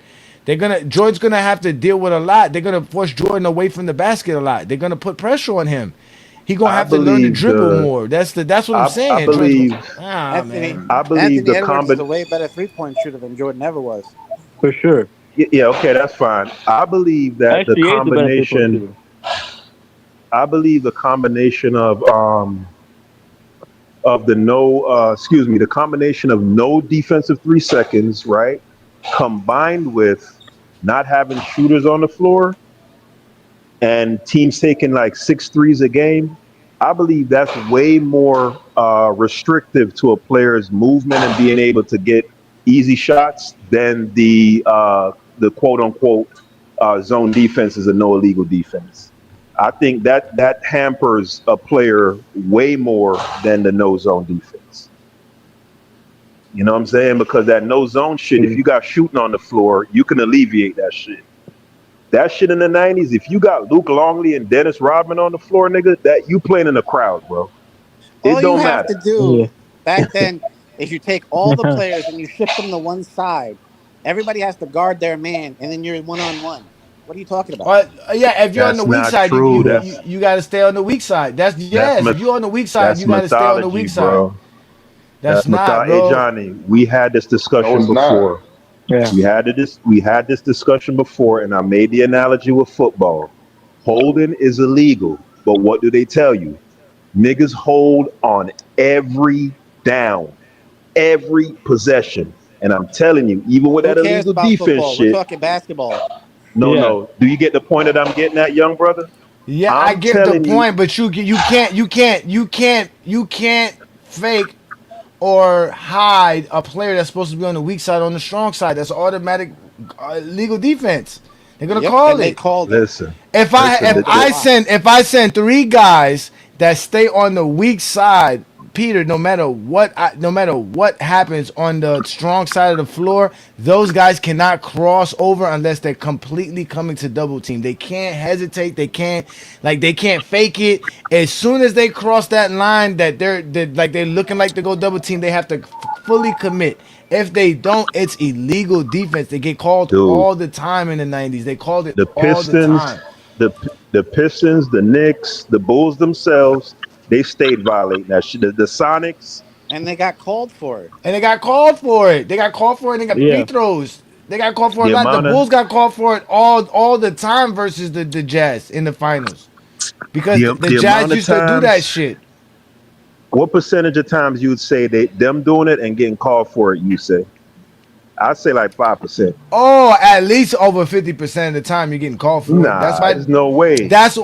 Jordan's gonna have to deal with a lot. They're gonna force Jordan away from the basket a lot. They're gonna put pressure on him. He gonna I have to learn to believe dribble more. That's what I'm I saying. believe Anthony Man. I believe Anthony the Edwards is a combin way better 3-point shooter than Jordan ever was. For sure. yeah, okay, that's fine. I believe that the Actually, he is a better three-point combination shooter. I believe the combination of the no excuse me, the combination of no defensive 3 seconds, right? Combined with not having shooters on the floor and teams taking like 6 threes a game, I believe that's way more restrictive to a player's movement and being able to get easy shots than the quote unquote zone defense is a no illegal defense. I think that hampers a player way more than the no zone defense. You know what I'm saying? Because that no zone shit, if you got shooting on the floor, you can alleviate that shit. That shit in the 90s, if you got Luke Longley and Dennis Rodman on the floor, nigga, that you playing in the crowd, bro. It All you don't have matter. to do back then is you take all the players and you shift them to one side. Everybody has to guard their man, and then you're 1-on-1. What are you talking about? Yeah, if you're on the That's weak not side, true. you got to stay on the weak side. That's If you're on the weak side, that's you got to stay on the mythology, weak side. bro. That's not, Hey bro. Johnny, we had this discussion it's not. before. Yeah. We had this discussion before, and I made the analogy with football. Holding is illegal, but what do they tell you? Niggas hold on every down, every possession. And I'm telling you, even with Who that cares illegal about defense football? We're shit, talking basketball. no. Do you get the point that I'm getting at, young brother? Yeah, I I'm get the telling you, point, but you can't fake or hide a player that's supposed to be on the weak side on the strong side. That's automatic legal defense. They're gonna call and it. they called listen. If I send 3 guys that stay on the weak side, Peter, no matter what happens on the strong side of the floor, those guys cannot cross over unless they're completely coming to double team. They can't hesitate. They can't fake it. As soon as they cross that line that they're looking like to go double team, they have to fully commit. If they don't, it's illegal defense. They get called all the time in the 90s. They called it the all the Pistons, time. the Pistons, the Knicks, the Bulls themselves, they stayed violating that shit. The Sonics, and they got called for it. And they got called for it. They got free throws. They got called for it a lot. The Bulls got called for it all the time versus the Jazz in the finals. Because the Jazz used to do that shit. What percentage of times you would say them doing it and getting called for it, you say? I'd say like 5%. Oh, at least over 50% of the time you're getting called for it. That's why there's no way. That's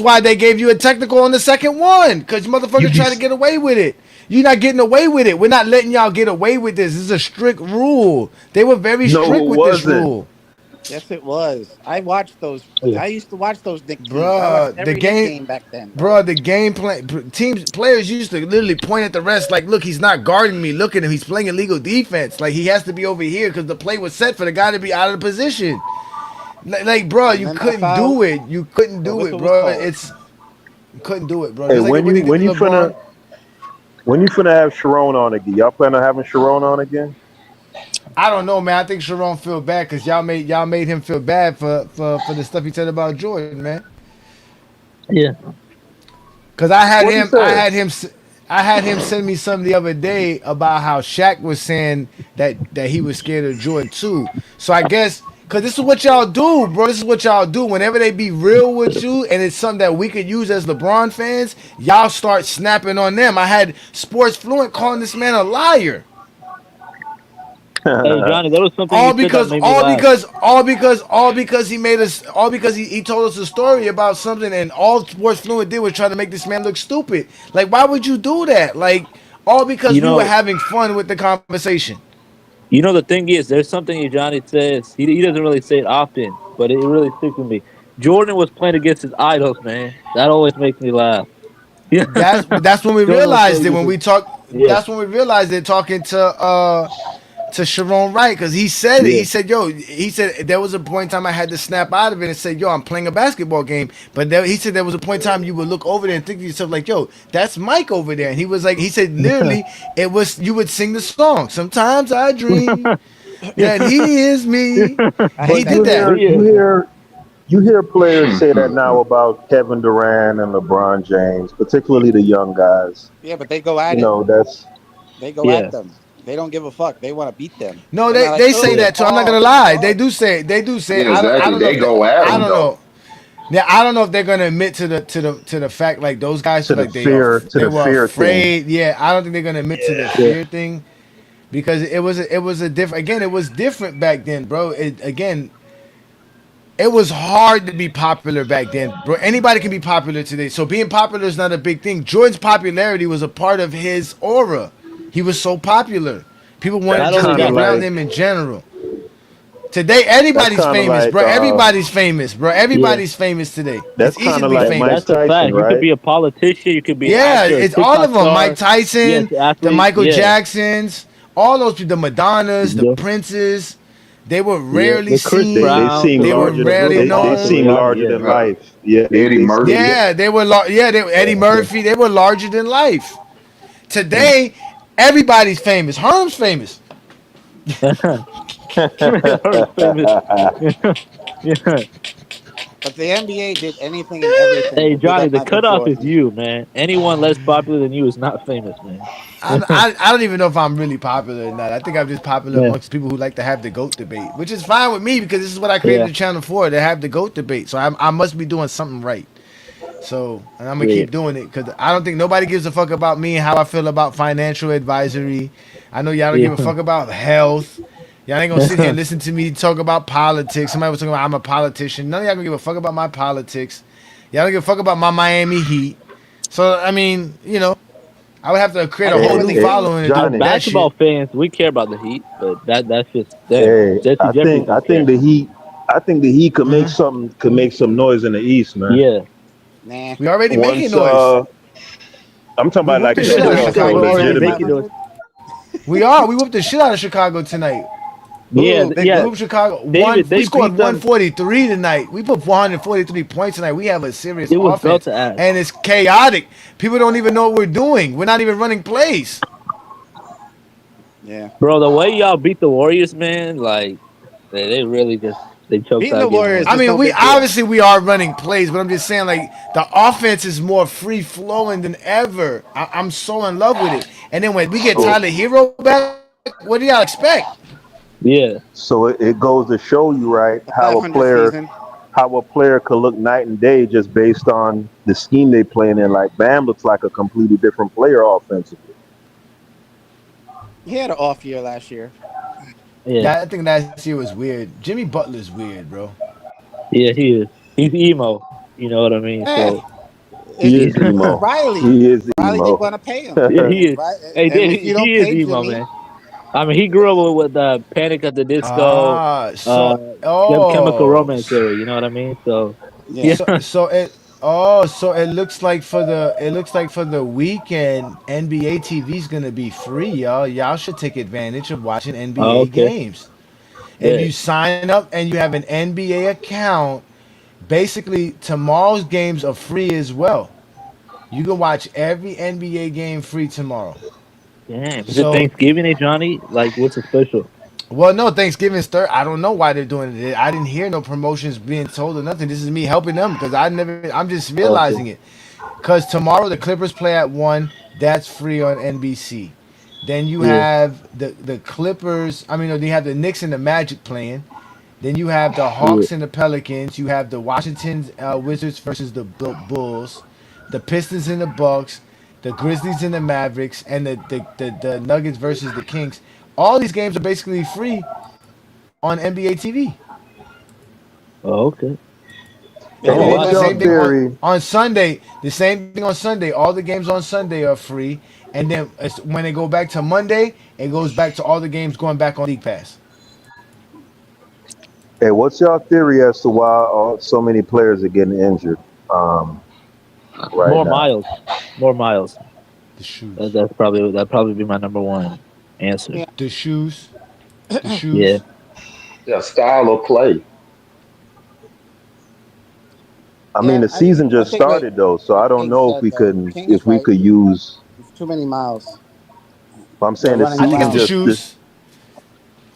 why they gave you a technical on the second one. Because motherfuckers trying to get away with it. You're not getting away with it. We're not letting y'all get away with this. This is a strict rule. They were very strict with this rule. Yes, it was. I watched those. Yeah. I used to watch those Nick teams. I watched Bruh, the every Nick game, game back then, bro. bruh, the game plan, teams, players used to literally point at the rest like, look, he's not guarding me. Look at him. He's playing illegal defense. Like, he has to be over here because the play was set for the guy to be out of the position. Like, bro, And you then that couldn't foul, do it. You couldn't the do it, whistle was bro. called. It's, you couldn't do it, bro. Hey, Just like what he did to LeBron. when you finna have Sharon on again? Y'all plan on having Sharon on again? I don't know, man. I think Sharon feel bad because y'all made him feel bad for the stuff he said about Jordan, man. Yeah. Cause I had What he him, said? I had him send me something the other day about how Shaq was saying that he was scared of Jordan too. So I guess, cause this is what y'all do, bro. This is what y'all do. Whenever they be real with you, and it's something that we could use as LeBron fans, y'all start snapping on them. I had Sports Fluent calling this man a liar. Hey Johnny, there was something All you said that because, made me all laugh. because, all because, all because he made us, all because he told us a story about something, and all Sports Fluent did was try to make this man look stupid. Like, why would you do that? Like, all because You we were know, having fun with the conversation. the thing is, there's something Johnny says. He doesn't really say it often, but it really sticks with me. Jordan was playing against his idols, man. That always makes me laugh. Yeah. That's when we Jordan was realized playing it. against When his, we talked, yeah, that's when we realized it. Talking to Sharon Wright, because he said it. yeah. He said, "Yo," he said there was a point in time I had to snap out of it and say, "Yo, I'm playing a basketball game." But he said there was a point in time you would look over there and think to yourself like, "Yo, that's Mike over there." And he was like, he said literally, it was you would sing the song. Sometimes I dream that he is me. I But hate He that did game. that. you hear players say that now about Kevin Durant and LeBron James, particularly the young guys. Yeah, but they go at You it. know, that's They go Yeah. at them. They don't give a fuck. They want to beat them. No, They're not like, they say oh, that too. I'm not Paul, gonna come lie. on. They do say. Yeah, I exactly. don't know They if they, go at I him don't though. know. Yeah, I don't know if they're gonna admit to the fact like those guys to feel the like they are fear to they the were fear thing. afraid. Yeah, I don't think they're gonna admit to the Yeah. fear thing because it was a different again. It was different back then, bro. It was hard to be popular back then, bro. Anybody can be popular today, so being popular is not a big thing. Jordan's popularity was a part of his aura. He was so popular. People wanted Not That's just to only be kind of that, around like him in general. Today, that's anybody's kind of famous, like bro. Everybody's famous, bro. yeah, Everybody's famous today. that's It's easy kind to of be like famous. Mike that's a Tyson, fact. You could right? be a politician, you could be an Yeah, actor, a it's all TikTok of them. Mike star, yes, Tyson, the athlete, Michael yeah, Jacksons, all those people, the Madonnas, the yeah, Princes. They were yeah. rarely The Chris They seen. Browns, seem the They were Lord, larger. rarely the They Lawrence, known. seem yeah, larger yeah, than life. Yeah, Eddie they seem. Murphy. Yeah, they were. Eddie yeah. Murphy. They were larger than life. Today, everybody's famous. Herm's famous. Her famous. Yeah. But the NBA did anything and everything Hey to get Johnny, at the Michael cutoff is Jordan. you, man. Anyone less popular than you is not famous, man. I don't even know if I'm really popular or not. I think I'm just popular Yeah, amongst people who like to have the GOAT debate, which is fine with me because this is what I created yeah, the channel for, to have the GOAT debate. So I must be doing something right. So, and I'm going to yeah. keep doing it because I don't think nobody gives a fuck about me and how I feel about financial advisory. I know y'all don't give a Yeah. fuck about health. Y'all ain't going to sit here and listen to me talk about politics. Somebody was talking about I'm a politician. None of y'all going to give a fuck about my politics. Y'all don't give a fuck about my Miami Heat. So, I mean, I would have to create I a care whole what new the Heat. following to do As Johnny. that basketball shit. fans, we care about the Heat, but that's just them. Hey, Jesse I Jeffrey think I don't think care. the Heat. I think the Heat Hmm. could make some noise in the East, man. Yeah. Nah. We already making Once noise. I'm talking We about whooped like the in the shit out of You playoffs said though, we're Chicago already tonight. making legitimately. those. We are. We whooped the shit out of Chicago tonight. Yeah, Who? We yeah. whooped Chicago. David, We they scored beat them. 143 tonight. We put 443 points tonight. We have a serious It was belt offense, to ass. and it's chaotic. People don't even know what we're doing. We're not even running plays. Yeah. Bro, the way y'all beat the Warriors, man, like they really just they choked Beating that the game Warriors away. I is mean, no we big deal. obviously we are running plays, but I'm just saying like the offense is more free flowing than ever. I'm so in love with it. And then when we get So Tyler Hero back, what do y'all expect? Yeah. so it goes to show you, right, The 500 season. how a player could look night and day just based on the scheme they playing in. Like Bam looks like a completely different player offensively. He had an off year last year. Yeah. Yeah, I think last year was weird. Jimmy Butler's weird, bro. Yeah, he is. He's emo. You know what I mean? Eh, So He it's is emo. Riley. He is Riley didn't emo. want to pay him. yeah, he is. Right? Hey, And Dave, if you he don't is pay emo, Jimmy, man. I mean, he grew up with Panic at the Disco, Ah, uh, so Chemical oh, Romance era. You know what I mean? So Yeah. yeah. so it looks like for the weekend NBA TV is gonna be free, y'all. Y'all should take advantage of watching Oh, NBA okay. games. If Bet. you sign up and you have an NBA account, basically tomorrow's games are free as well. You can watch every NBA game free tomorrow. Damn. Is it So, Thanksgiving, Johnny? Like, what's the special? well, no, Thanksgiving's third. I don't know why they're doing it. I didn't hear no promotions being told or nothing. This is me helping them because I never. I'm just Okay. realizing it. Because tomorrow the Clippers play at 1. That's free on NBC. Then you Yeah. have the Clippers. I mean, no, you have the Knicks and the Magic playing. Then you have the Yeah. Hawks and the Pelicans. You have the Washington Wizards versus the Bulls. The Pistons and the Bucks. The Grizzlies and the Mavericks. And the Nuggets versus the Kings. All these games are basically free on NBA TV. Oh, okay. Yeah, So they And what's the let your same thing theory? on Sunday. The same thing on Sunday. All the games on Sunday are free. And then when they go back to Monday, it goes back to all the games going back on League Pass. Hey, what's your theory as to why so many players are getting injured right More now? miles. More miles. The shoes. That'd probably be my number one answer. yeah. The shoes. The Yeah. shoes. Yeah, style of play. I mean, Yeah, the season I just think like started though, so I don't King know if said we though. could King is right. use. It's too many miles. I'm They're saying the running I think it's season the around. just shoes.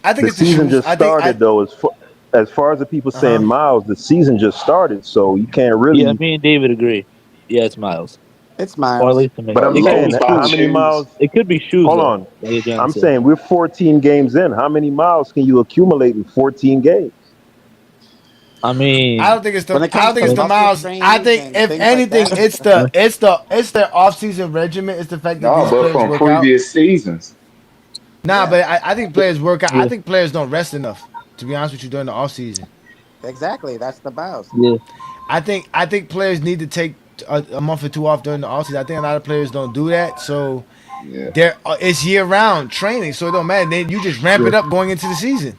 I think the it's the season shoes. just I think started though. As far as the people uh huh. saying miles, the season just started, so you can't Yeah, really. me and David agree. Yeah, it's miles. It's Or at miles. least to me. But I'm It could Low be saying, top how shoes. many shoes. miles? It could be shoes Hold though, on. like Johnny I'm said. saying we're 14 games in. How many miles can you accumulate in 14 games? I I mean, don't think it's When the it I comes don't think to it's the muscle miles. I strains think and if things like anything, that, it's their off season regimen. It's the fact that No, these but players from work out. previous seasons. Nah, yeah, but I think players work out. I yeah, think players don't rest enough. To be honest with you, during the off season, exactly. That's the miles. yeah, I think players need to take a month or two off during the off season. I think a lot of players don't do that. So Yeah. it's year round training, so it don't matter. Then you just ramp yeah, it up going into the season.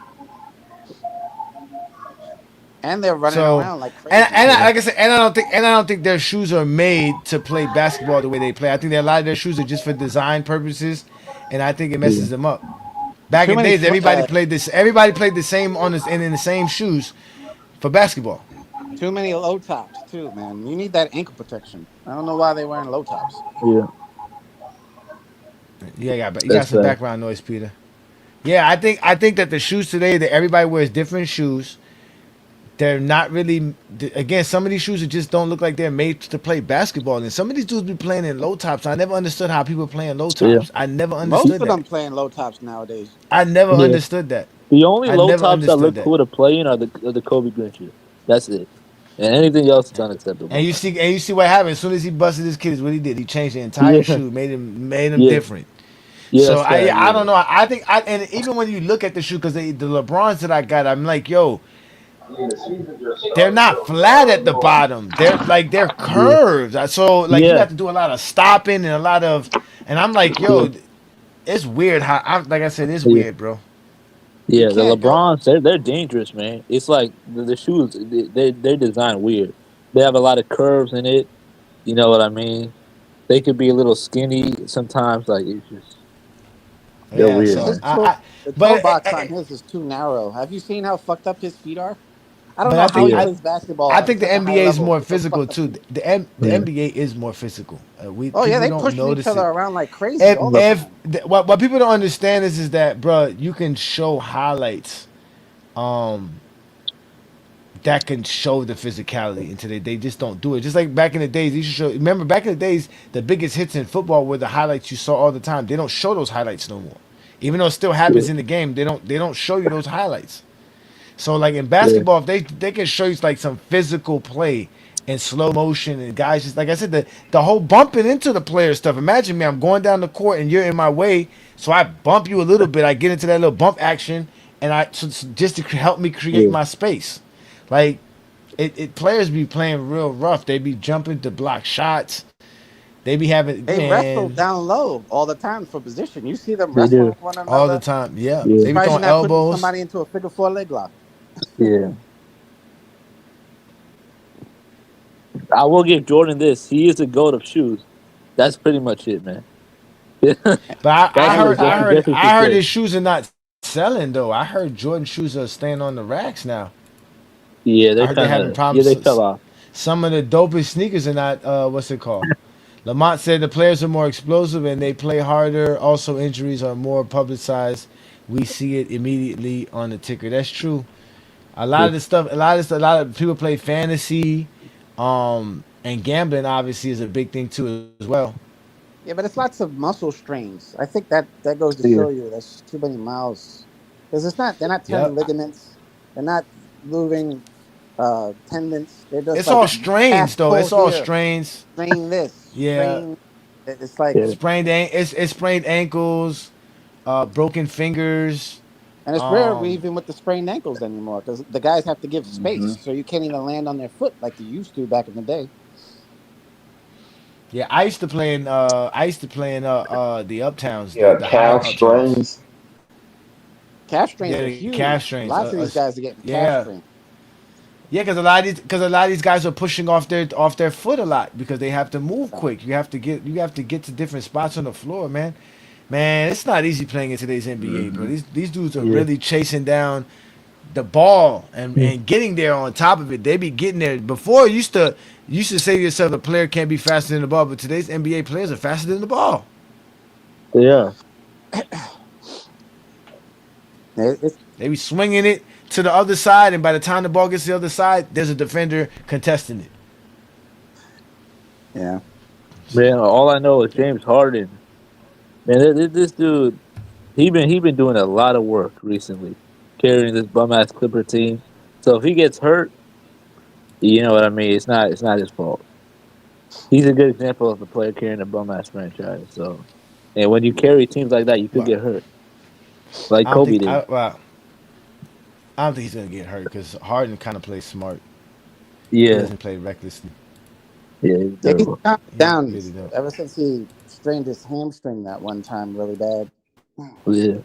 And they're running So, around like crazy. and yeah, like I said, and I don't think their shoes are made to play basketball the way they play. I think that a lot of their shoes are just for design purposes, and I think it yeah. messes them up. Back Too in the many days, fl- everybody uh, played this. Everybody played the same on this and in the same shoes for basketball. too many low tops too, man. You need that ankle protection. I don't know why they wearing low tops. Yeah. Yeah, you got That's some fair. background noise, Peter. Yeah, I think that the shoes today that everybody wears different shoes. They're not really. Again, some of these shoes just don't look like they're made to play basketball. And some of these dudes be playing in low tops. I never understood how people play in low Yeah. tops. I never Most understood of that. them playing low tops nowadays. I never Yeah. understood that. The only I low never tops that understood look that. cool to play in are the Kobe Grinches. That's it. And anything else is And unacceptable. you see what happened as soon as he busted his kid is what he did. He changed the entire Yeah. shoe, made him Yeah. different. Yeah, So that's fair. I Yeah. don't know. I think and even when you look at the shoe, because the LeBrons that I got, I'm like, yo, they're not flat at the bottom. They're Yeah. curved. So like you Yeah. have to do a lot of stopping and a lot of, and I'm like, Yeah. yo, it's weird how like I said, it's Yeah. weird, bro. You Yeah, the can't go. LeBrons, they're dangerous, man. It's like the shoes, they're designed weird. They have a lot of curves in it. You know what I mean? They could be a little skinny sometimes. Like it's just they're Yeah. weird, So His man. toe, the toe but box on his is too narrow. Have you seen how fucked up his feet are? I don't but know I how think he Yeah, plays basketball I at think the such a high NBA is level more with those physical fucked up too. feet. The yeah, NBA is more physical. We Oh yeah, people they don't pushing each notice other it. around like crazy If all the yeah, if time. what people don't understand is that, bro, you can show highlights. Um, that can show the physicality. And today they just don't do it. Just like back in the days, you should show. Remember, back in the days, the biggest hits in football were the highlights you saw all the time. They don't show those highlights no more. Even though it still yeah, happens in the game, they don't show you those highlights. So like in yeah, basketball, if they can show you like some physical play in slow motion and guys just like I said, the whole bumping into the player stuff. Imagine me, I'm going down the court and you're in my way, so I bump you a little bit. I get into that little bump action, and just to help me create yeah, my space. Like players be playing real rough. They be jumping to block shots. They be having They wrestle man down low all the time for position. You see them They wrestling do. with one all the another. time. Yeah, Yeah. they be Surprised you're throwing not putting elbows. somebody into a figure four leg lock. Yeah. I will give Jordan this. He is the goat of shoes. That's pretty much it, man. But That's And the what Justin time. Jeffrey should I heard say. his shoes are not selling though. I heard Jordan shoes are staying on the racks now. Yeah, I they heard they're kind having of they fell problems. off. Some of the dopest sneakers are not. What's it called? Lamont said the players are more explosive and they play harder. Also, injuries are more publicized. We see it immediately on the ticker. That's true. A lot Yeah. of the stuff, a lot of people play fantasy, and gambling obviously is a big thing too as well. Yeah, but it's lots of muscle strains. I think that goes to Yeah. show you that's too many miles. Because it's not. They're not tearing Yep. ligaments. They're not moving tendons. They're just It's like all calf strains though. pull It's all here, strains. strain this, Yeah. strain. It's like, Yeah. It's sprained ankles, broken fingers. and it's rare Um, even with the sprained ankles anymore because the guys have to give space, so you can't even land on their foot like you used to back in the day. yeah, I used to play in the uptowns, Yeah, the higher calf uptowns. strains. Calf strains Yeah, are the calf huge. strains. Lots of these guys are getting calf Yeah, strains. yeah, because a lot of these guys are pushing off their foot a lot because they have to move quick. You have to get to different spots on the floor, man. Man, it's not easy playing in today's NBA, bro. These dudes are Yeah. really chasing down the ball Yeah. and getting there on top of it. They be getting there. Before you used to say to yourself a player can't be faster than the ball, but today's NBA players are faster than the ball. Yeah. It's They be swinging it to the other side, and by the time the ball gets to the other side, there's a defender contesting it. yeah. Man, all I know is James Harden. Man, this dude, he been doing a lot of work recently, carrying this bum ass Clipper team. So if he gets hurt, you know what I mean. It's not his fault. He's a good example of a player carrying a bum ass franchise. So, and when you carry teams like that, you could Well, get hurt, like I don't Kobe think did. I don't think he's gonna get hurt because Harden kind of plays smart. He Yeah, doesn't play recklessly. yeah, he's Yeah, he's terrible. calmed He down really don't. ever since he strained his hamstring that one time really bad. Yeah,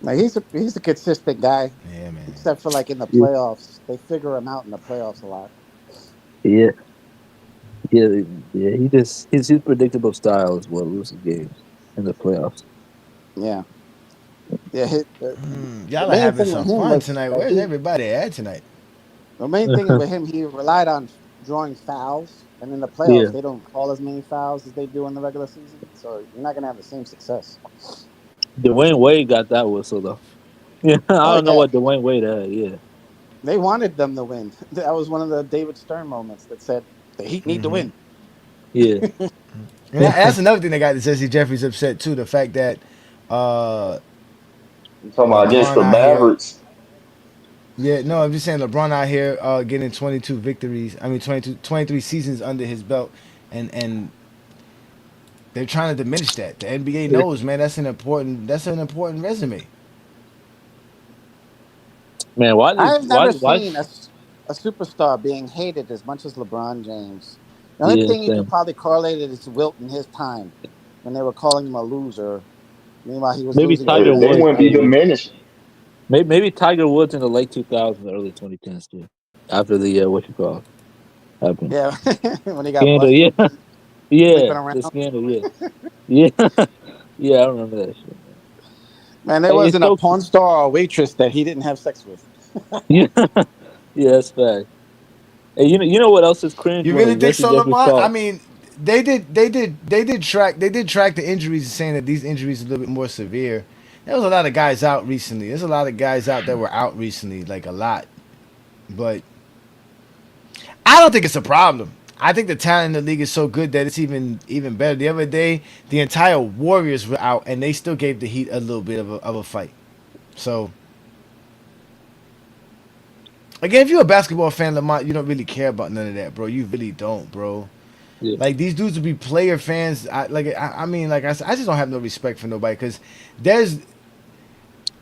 Like he's a consistent guy, Yeah, man. except for like in the yeah, playoffs. They figure him out in the playoffs a lot. yeah, yeah. Yeah. He just his predictable style is what loses games in the playoffs. Yeah, yeah. The Y'all are main having thing with some him fun was tonight. that Where's everybody at tonight? the main thing with him he relied on drawing fouls, and in the playoffs Yeah, they don't call as many fouls as they do in the regular season. So you're not gonna have the same success. Dwayne Wade got that whistle though. Yeah, I Oh don't know yeah, what Dwayne Wade had. Yeah, they wanted them to win. That was one of the David Stern moments that said the Heat need to win. yeah, And that's another thing that got Zesty Jeffrey's upset too. The fact that uh, You talking about against LeBron the out here. Mavericks? Yeah, no, I'm just saying LeBron out here getting 22 victories. I mean 23 seasons under his belt, and they're trying to diminish that. The NBA knows, man. That's an important resume. man. I've never Why? seen a superstar being hated as much as LeBron James. The only Yeah, thing you could same. probably correlate it is Wilt in his time when they were calling him a loser. Meanwhile, he was Maybe losing Tiger games They every Woods. wouldn't be night. Maybe diminished. maybe Tiger Woods in the late 2000s, early 2010s too. After the what you call it happened Yeah, when he got scandal. busted Yeah, yeah, sleeping around. the scandal. Yeah, yeah, yeah. I remember that shit. Man, there Hey, it's wasn't a so porn star or a waitress that he didn't have sex with. yeah, yeah. That's fact. Hey, you know what else is cringe You when really think Jesse so, Jeffrey Lamont? I called? mean, they did track the injuries, and saying that these injuries are a little bit more severe. There was a lot of guys out recently. There's a lot of guys out that were out recently, like a lot. But I don't think it's a problem. I think the talent in the league is so good that it's even better. The other day, the entire Warriors were out, and they still gave the Heat a little bit of a fight. So again, if you're a basketball fan, Lamont, you don't really care about none of that, bro. You really don't, bro. Yeah, Like these dudes would be player fans. I mean, like I said, I just don't have no respect for nobody because there's.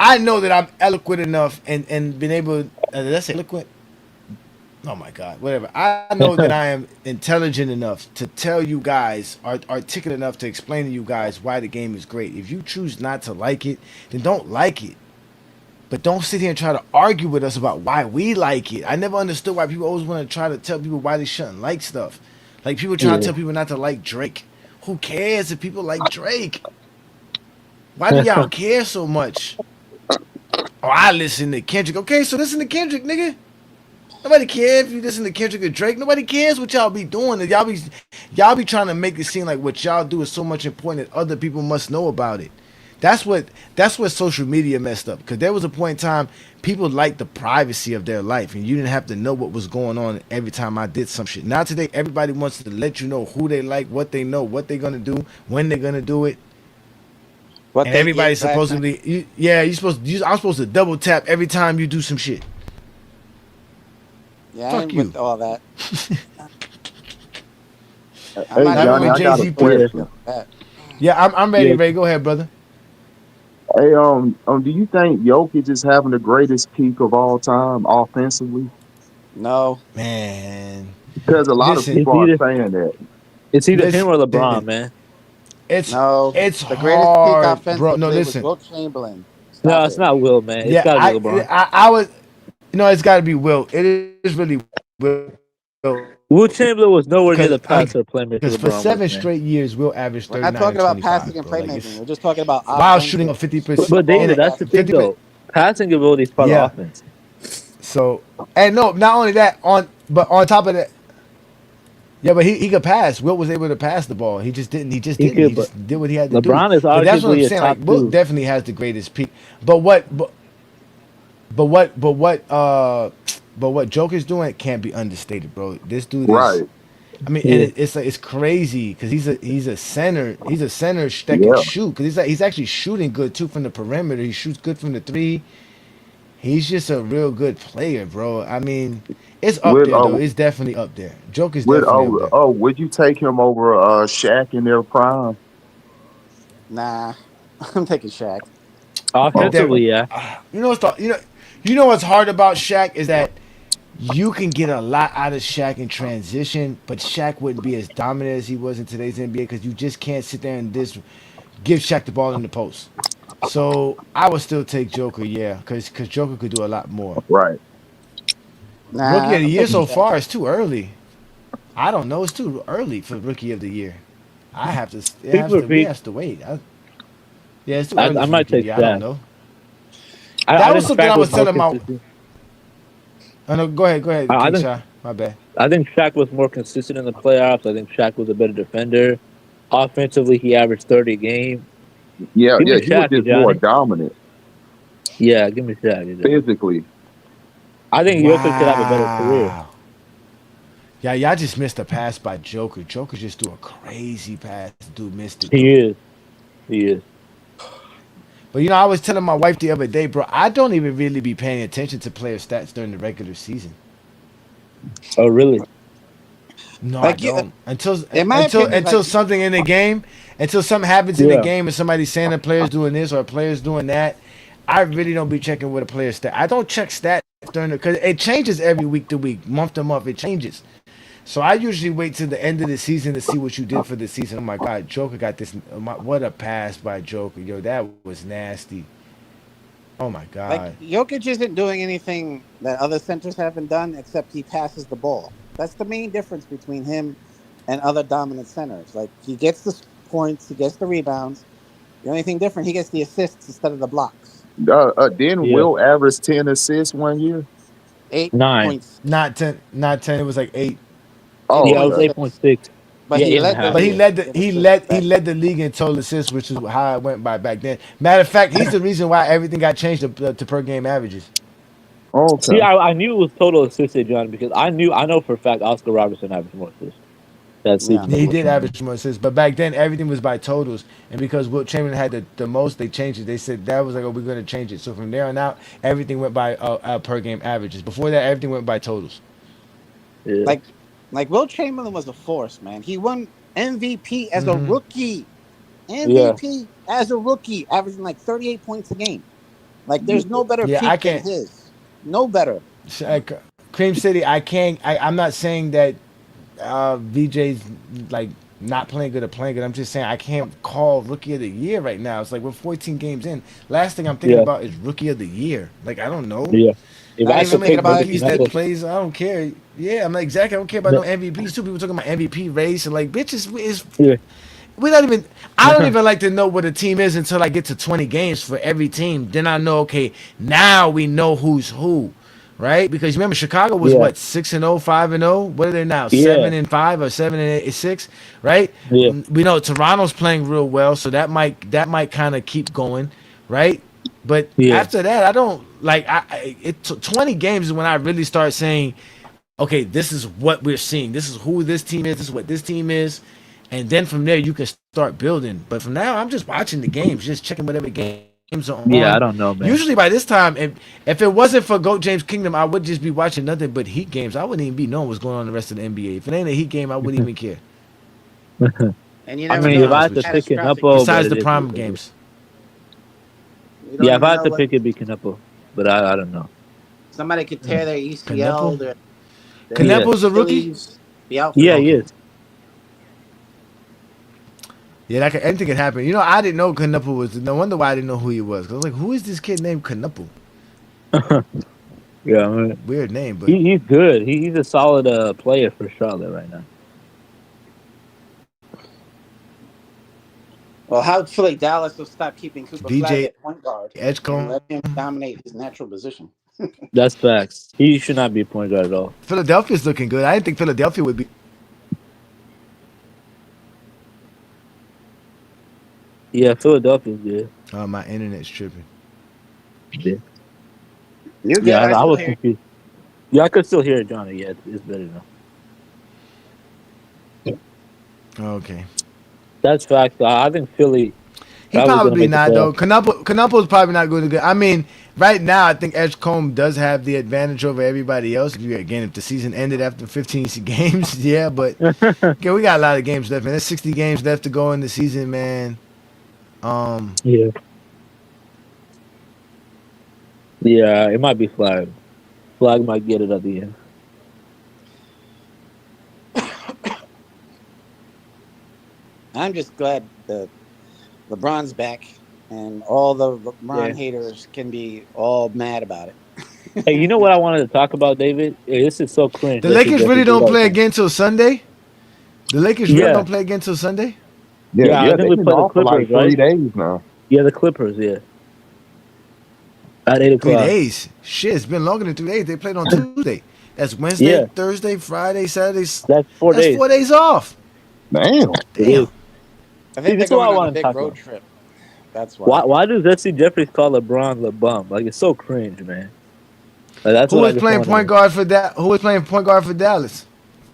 I know that I'm eloquent enough and been able. Did I say eloquent? Oh my God, whatever. I know that I am intelligent enough to tell you guys, articulate enough to explain to you guys why the game is great. If you choose not to like it, then don't like it. But don't sit here and try to argue with us about why we like it. I never understood why people always want to try to tell people why they shouldn't like stuff. Like people trying to Yeah. tell people not to like Drake. Who cares if people like Drake? Why do y'all care so much? Oh, I listen to Kendrick. Okay, so listen to Kendrick, nigga. Nobody cares if you listen to Kendrick or Drake. Nobody cares what y'all be doing. Y'all be trying to make it seem like what y'all do is so much important that other people must know about it. That's what social media messed up. Because there was a point in time people liked the privacy of their life, and you didn't have to know what was going on every time I did some shit. Now today, everybody wants to let you know who they like, what they know, what they're gonna do, when they're gonna do it. What And they everybody's did last night. supposedly, I'm supposed to double tap every time you do some shit. Yeah, I Fuck ain't you. with all that. I'm Hey not I even Johnny, remember I Jay got a Z put. question. that. Yeah, I'm ready. Yeah. Ray, go ahead, brother. Hey, do you think Jokic is having the greatest peak of all time offensively? No. Man, Because a lot of listen, It's people are either saying that. him listen. or LeBron, man. It's No. it's The greatest peak hard, bro. No, offensively was listen. Wilt Chamberlain. No, Stop it's it. not Will, man. It's Yeah, got to be I LeBron. I, I was. It's got to be Will. It is really Will. Will Chamberlain was nowhere near Because the passer playmaker because for LeBron was, 7 man. straight years, Will averaged We're not 39 talking and about passing 25, and bro. Like playmaking. it's We're just talking about while shooting a offensive. 50% But in David, a that's the thing 50. though. Passing ability is part of Yeah. offense. So and no, not only that on top of that. Yeah, but he could pass. Wilt was able to pass the ball. He just didn't. He just He didn't. could, He but just did what he had to do. LeBron is But that's what I'm arguably a saying. Like top Wilt two. definitely has the greatest peak. But what? But what Joker's doing can't be understated, bro. This dude is. Right. I mean, and Yeah. it's like it's crazy because he's a center. He's a center that can Yeah. shoot because he's actually shooting good too from the perimeter. He shoots good from the three. He's just a real good player, bro. I mean, it's up Would there though. It's definitely up there. Joker's would definitely up there. would you take him over Shaq in their prime? Nah. I'm taking Shaq. Okay. Offensively, yeah. You know what's what's hard about Shaq is that you can get a lot out of Shaq in transition, but Shaq wouldn't be as dominant as he was in today's NBA because you just can't sit there and give Shaq the ball in the post. So I would still take Joker, yeah, because Joker could do a lot more. Right. Rookie Nah, of the I'm year taking so Shaq. far is too early. I don't know. It's too early for rookie of the year. I have to. It Peak has for to. We peak. have to wait. Yeah, it's too early I for might rookie of the take year. I don't Shaq. know. I That was think something Shaq I was was more telling my. consistent. Oh, no, go ahead, I King think Shah. My bad. I think Shaq was more consistent in the playoffs. I think Shaq was a better defender. Offensively, he averaged 30 a game. Yeah, Give yeah. me He was Shaq, just more Johnny. dominant Yeah, give me Shaq, Johnny. physically. I think Jokic could have a better career. Wow. Yeah, y'all just missed a pass by Joker. Joker just threw a crazy pass. Dude missed it He too. is. He is. But I was telling my wife the other day, bro, I don't even really be paying attention to player stats during the regular season. Oh, really? No, I Like you, don't. Until in my until opinion, until like something in the game, until something happens in the Yeah. game and somebody's saying a player's doing this or a player's doing that, I really don't be checking with a player's stat. I don't check stats during because it changes every week to week, month to month. It changes. So I usually wait till the end of the season to see what you did for the season. Oh my God, Joker got this. What a pass by Joker, yo! That was nasty. Oh my like God. Jokic isn't doing anything that other centers haven't done except he passes the ball. That's the main difference between him and other dominant centers. Like he gets the points, he gets the rebounds. The only thing different, he gets the assists instead of the blocks. Didn't Yeah. Will average 10 assists one year? 9. 8 points. Not 10. Not 10. It was like 8. Oh, Yeah, it was okay. 8.6. 8.6. But Yeah, he eight and a led the half. But he Yeah. league led the in he assists led he back. led the league in total assists, which is how it went by back then. Matter of fact, he's the reason why everything got changed to per game averages. Okay. See, I knew it was total assisted, John, because I know for a fact Oscar Robertson averaged more assists that Yeah. season Yeah, than he Will did Chamberlain. average more assists, but back then everything was by totals, and because Wilt Chamberlain had the most, they changed it. They said that was like, oh, we're going to change it. So from there on out, everything went by per game averages. Before that, everything went by totals. Yeah. Like Will Chamberlain was a force, man. He won MVP as a Hmm. rookie. Yeah. MVP as a rookie, averaging like 38 points a game. Like there's no better Yeah, I peak than can't. his. No better. Cream City, I'm not saying that VJ's like not playing good or playing good. I'm just saying I can't call Rookie of the Year right now. It's like we're 14 games in. Last thing I'm thinking Yeah, about is Rookie of the Year. Like I don't know. yeah. If Not I had to even like pick maybe rookies that Knuckles. plays. I don't care. Yeah, I'm like exactly. I don't care about no MVPs. Two people talking about MVP race and like bitches is Yeah. we don't even. I don't even like to know what a team is until I get to 20 games for every team. Then I know. Okay, now we know who's who, right? Because remember Chicago was Yeah. what 6-0, 5-0. What are they now? Yeah. 7-5 or 7-6, right? Yeah. We know Toronto's playing real well, so that might kind of keep going, right? But Yeah. after that, I don't like. 20 games is when I really start saying, okay, this is what we're seeing. This is who this team is. This is what this team is. And then from there, you can start building. But from now, I'm just watching the games, just checking whatever games are Yeah, I on. don't know, man. Usually by this time, if it wasn't for GOAT James Kingdom, I would just be watching nothing but Heat games. I wouldn't even be knowing what's going on in the rest of the NBA. If it ain't a Heat game, I wouldn't even care. And you I never mean, know if if I it's had to pick catastrophic. Knuckle, but Besides it the is what prime it is. games. We don't Yeah, if even I had know to what pick, it'd be Knuckle. But I don't know. somebody could tear their Canepo? ECL, their Yeah. Canepo's a rookie? Achilles, be out for the Yeah, he year. is. Yeah, anything could happen. You know, I didn't know Canepo was. No wonder why I didn't know who he was. 'Cause I was like, who is this kid named Canepo? Yeah, I mean, Weird name, but he's good. He's a solid player for Charlotte right now. Well, hopefully Dallas will stop keeping Cooper Flag DJ at point guard and Edgecombe. let him dominate his natural position. That's facts. He should not be a point guard at all. Philadelphia's looking good. I didn't think Philadelphia would be. Yeah, Philadelphia's good. Oh, my internet's tripping. Yeah, You good? yeah I I still was hear you. confused. Yeah, I could still hear it, Johnny. Yeah, it's better now. Okay. That's facts. I think Philly He probably going to probably make the not though. playoffs. Canepo's probably not going to good. I mean, right now I think Edgecombe does have the advantage over everybody else. If the season ended after 15 games, yeah. But okay, we got a lot of games left, man. There's 60 games left to go in the season, man. Yeah. Yeah, it might be Flag. Flag might get it at the end. I'm just glad that LeBron's back and all the LeBron Yeah. haters can be all mad about it. Hey, you know what I wanted to talk about, David? Yeah, this is so cringe. The that Lakers you really do don't all the play time. again till Sunday. The Lakers really Yeah. don't play again till Sunday. Yeah, I think they've we been play the off for like Clippers, 3 right? days now. Yeah, the Clippers, yeah. At 8 3 o'clock. days. Shit, it's been longer than 3 days. They played on Tuesday. That's Wednesday, Yeah, Thursday, Friday, Saturday. that's 4 That's days. 4 days off. Damn. It is. I See, think this they're is what I going on a want to big talk road about. trip. That's Why why. does Zesty Jeffrey call LeBron LeBum? Like, it's so cringe, man. Like, that's Who what I was just playing wanted point to... guard for that? Who was playing point guard for Dallas?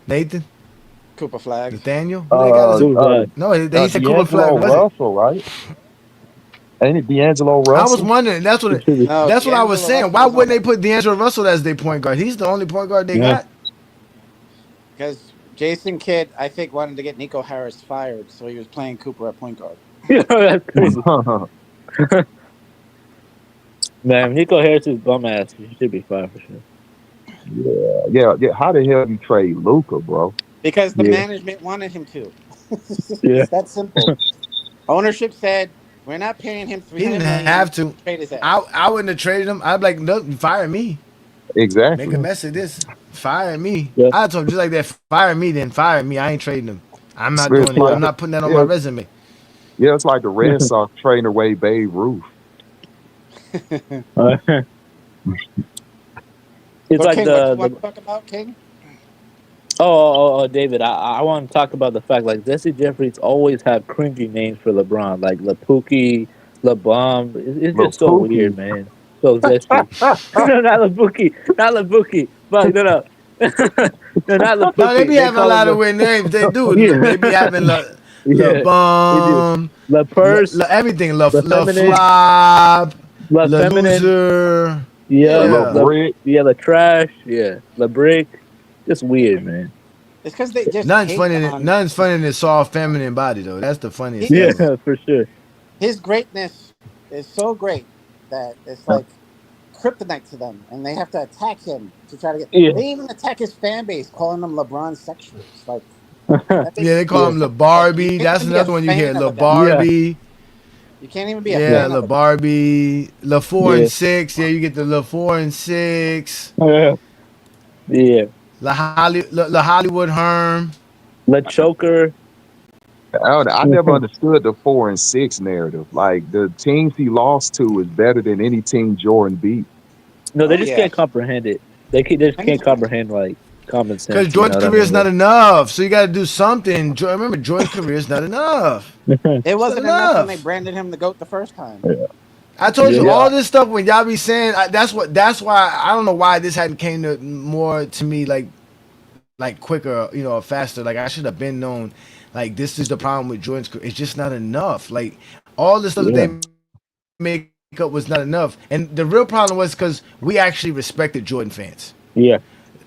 Nathan, Cooper Flag. Nathaniel. Who they got as? Dude, No, he said Cooper Flag. D'Angelo Was it? Russell, right? Ain't it D'Angelo I was Russell? wondering. That's what. it should be... No, That's what I was D'Angelo saying. Russell Why was on wouldn't they that put D'Angelo Russell as their point guard? He's the only point guard they Yeah. got. because Jason Kidd, I think, wanted to get Nico Harris fired, so he was playing Cooper at point guard. That's crazy. Man, Nico Harris is bum ass. He should be fired for sure. yeah. How the hell you trade Luca, bro? Because the Yeah. management wanted him to. Yeah. It's that simple. Ownership said, we're not paying him He didn't $300 million. have to. Trade his ass. I wouldn't have traded him. I'd be like, no, fire me. Exactly. Make a mess of this. Fire me. Yeah. I told him just like that. Fire me, then fire me. I ain't trading him. I'm not It's doing it. like I'm not putting that on yeah, my resume. yeah, it's like the Red Sox trading away Babe Ruth. It's So, like King, what you want to talk about, King? David, I want to talk about the fact like Zesty Jeffries always have cringy names for LeBron, like LaPookie, LeBum. It's just so LaPookie. weird, man. So Zesty. No, not LaPookie. But no, no, not LaPookie. No, they be having a call lot him of weird names. They do. Yeah. They be having Yeah, the bum, La Purse, everything. La La Feminine, flop, La La Feminine, loser. yeah, Yeah. La Trash, yeah, La Brick. Just weird, man. It's because they just Nothing's hate funny. on Nothing's funny than soft feminine body though. That's the funniest He- thing. Yeah, for sure. his greatness is so great that it's like kryptonite to them, and they have to attack him to try to get. Yeah. They even attack his fan base, calling them LeBron sexuals. Like, Yeah, they call him La Barbie. That's another one you hear. La Barbie. You can't even be a Yeah, fan La of it. Barbie. La 4 Yeah. and 6. Yeah, you get the La 4 and 6. Yeah. La Hollywood Herm. La Choker. I never understood the 4 and 6 narrative. Like the teams he lost to is better than any team Jordan beat. No, they just can't comprehend it. They just can't comprehend like common sense. Because Jordan's career is not enough. So you got to do something. Remember, Jordan's career is not enough. It wasn't enough when they branded him the GOAT the first time. I told you all this stuff when y'all be saying that's why I don't know why this hadn't came to more to me like quicker, or faster. Like I should have been known. Like this is the problem with Jordan's career. It's just not enough. Like all the stuff that they make up was not enough. And the real problem was because we actually respected Jordan fans. Yeah.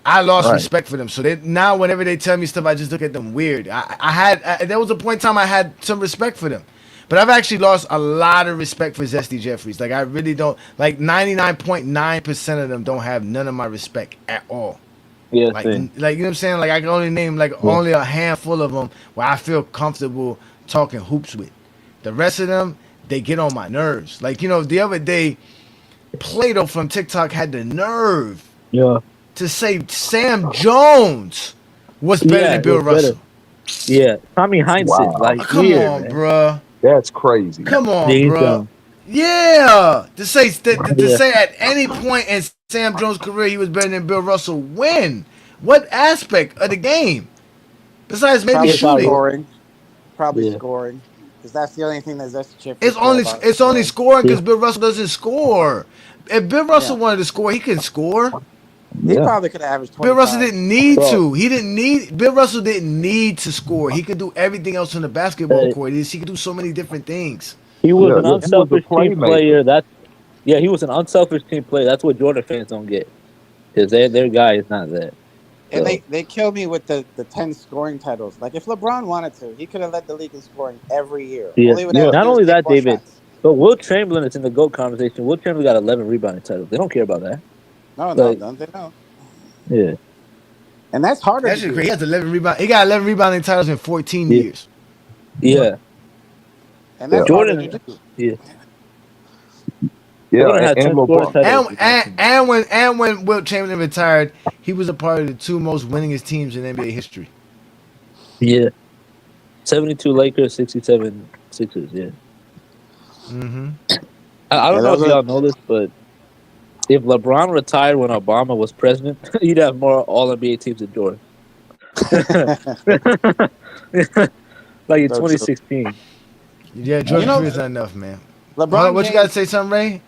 I lost respect for them. So now whenever they tell me stuff, I just look at them weird. There was a point in time I had some respect for them. But I've actually lost a lot of respect for Zesty Jeffries. Like I really don't. Like 99.9% of them don't have none of my respect at all. Yeah, like you know what I'm saying? Like I can only name only a handful of them where I feel comfortable talking hoops with. The rest of them, they get on my nerves. Like the other day, Plato from TikTok had the nerve to say Sam Jones was better than Bill Russell. Yeah, Tommy Heinsohn. Wow. Like, come on, bruh. That's crazy. Come on, bruh. Yeah, to say at any point in Sam Jones' career he was better than Bill Russell. When? What aspect of the game? Besides maybe shooting. Probably scoring, because that's the only thing that Zesty Jeffrey. It's only scoring because Bill Russell doesn't score. If Bill Russell wanted to score, he can score. He probably could have averaged 25. Bill Russell didn't need to. Bill Russell didn't need to score. He could do everything else on the basketball court. He could do so many different things. He was an unselfish team player. He was an unselfish team player. That's what Jordan fans don't get, because their guy is not that. And they kill me with the 10 scoring titles. Like if LeBron wanted to, he could have led the league in scoring every year. Yeah. Not only that, David, but Will Chamberlain is in the GOAT conversation. Will Chamberlain got 11 rebounding titles. They don't care about that. No, don't they know? Yeah. And that's harder. That's great. He has 11 rebound. He got 11 rebounding titles in 14 years. Yeah. And that's Jordan. Harder to do. Yeah. Yeah, and when Wilt Chamberlain retired, he was a part of the two most winningest teams in NBA history. Yeah. 72 Lakers, 67 Sixers, yeah. Mm-hmm. I don't know if y'all know this, but if LeBron retired when Obama was president, he'd have more All-NBA teams than Jordan. Like in 2016. Yeah, Jordan is not enough, man. LeBron what you got to say something, Ray?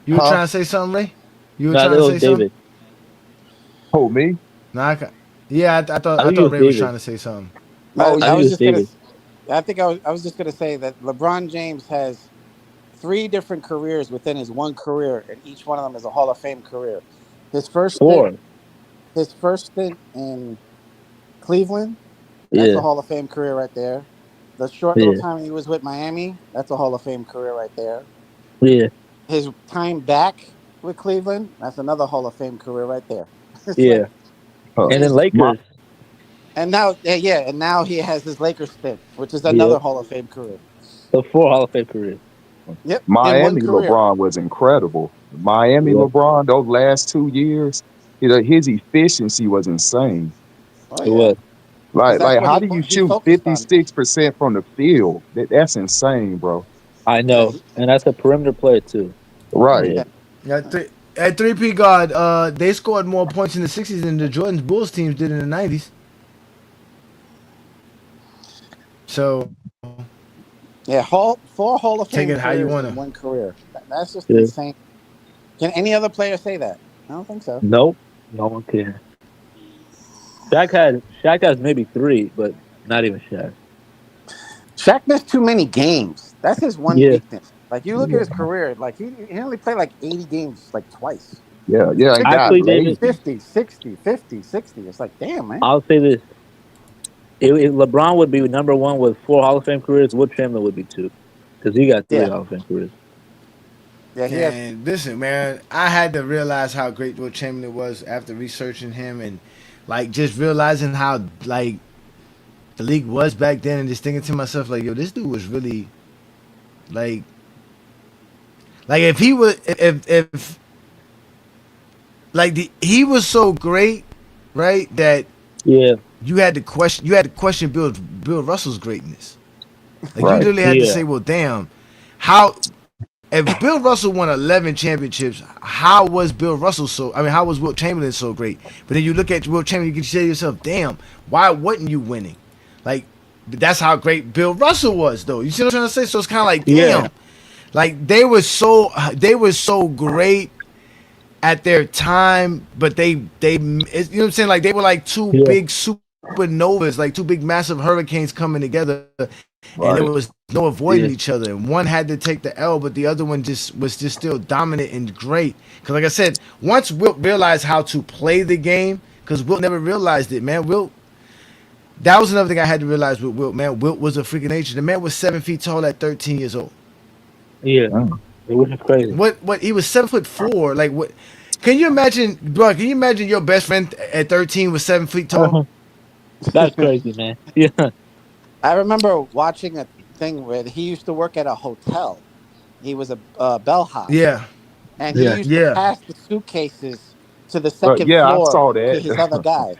You were trying to say something, Ray? You were trying to say something? Who, me? Nah, I thought Ray was trying to say something. I was just gonna say that LeBron James has 3 different careers within his one career, and each one of them is a Hall of Fame career. His first stint in Cleveland, that's a Hall of Fame career right there. The short little time he was with Miami, that's a Hall of Fame career right there. Yeah. His time back with Cleveland, that's another Hall of Fame career right there. Yeah. And then Lakers. And now he has his Lakers stint, which is another Hall of Fame career. So 4 Hall of Fame careers. Yep. Miami LeBron was incredible. LeBron, those last 2 years, his efficiency was insane. Oh, It was. Like how do you shoot 56% from the field? That's insane, bro. I know. And that's a perimeter player, too. Right. Yeah. At 3P guard, they scored more points in the 60s than the Jordan's Bulls teams did in the 90s. So, yeah, 4 Hall of Fame take it how you want in one career. That's just insane. Can any other player say that? I don't think so. Nope. No one can. Shaq has maybe 3, but not even Shaq. Shaq missed too many games. That's his one weakness. Like you look at his career, like he only played like 80 games like twice. Yeah. Actually, David, 50, 60, 50, 60. It's like, damn, man. I'll say this. If LeBron would be number 1 with 4 Hall of Fame careers, Wilt Chamberlain would be 2. Because he got 3 Hall of Fame careers. Yeah, he has. And listen, man, I had to realize how great Will Chamberlain was after researching him and like just realizing how like the league was back then, and just thinking to myself like, yo, this dude was really like if he was if like he was so great, right, that Yeah. you had to question Bill Russell's greatness. Like you Right. literally had to Yeah. say, well, damn, how if Bill Russell won 11 championships, how was Bill Russell so? I mean, how was Wilt Chamberlain so great? But then you look at Wilt Chamberlain, you can say to yourself, damn, why wasn't you winning? Like that's how great Bill Russell was, though. You see what I'm trying to say? So it's kind of like, Yeah. damn, like they were so great at their time, but you know what I'm saying? Like they were like two Yeah. big supernovas, like two big massive hurricanes coming together, and there Right. was no avoiding Yeah. each other. And one had to take the L, but the other one was just still dominant and great. Because like I said, once Wilt realized how to play the game, because Wilt never realized it, man. That was another thing I had to realize with Wilt, man. Wilt was a freaking nature. The man was 7 feet tall at 13 years old. Yeah. Mm. It was crazy. What he was 7'4". Like what? Can you imagine, bro? Can you imagine your best friend at 13 was 7 feet tall? That's crazy, man. Yeah. I remember watching a thing where he used to work at a hotel. He was a bellhop, Yeah, and he Yeah. used to yeah, pass the suitcases to the second Yeah, I floor saw to his other that. guy.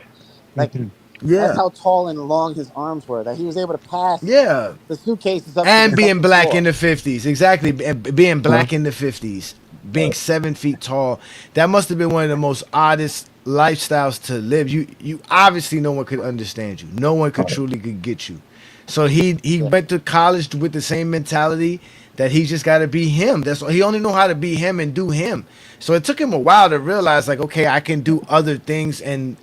Like Mhm. that's yeah, how tall and long his arms were. That he was able to pass yeah. the suitcases up to the And being second black in floor. the 50s, exactly. And being Huh? black in the 50s, being 7 feet tall. That must have been one of the most oddest lifestyles to live. You obviously no one could understand you. No one could truly could get you. So he Yeah, went to college with the same mentality that he just got to be him. That's he only know how to be him and do him. So it took him a while to realize like, okay, I can do other things and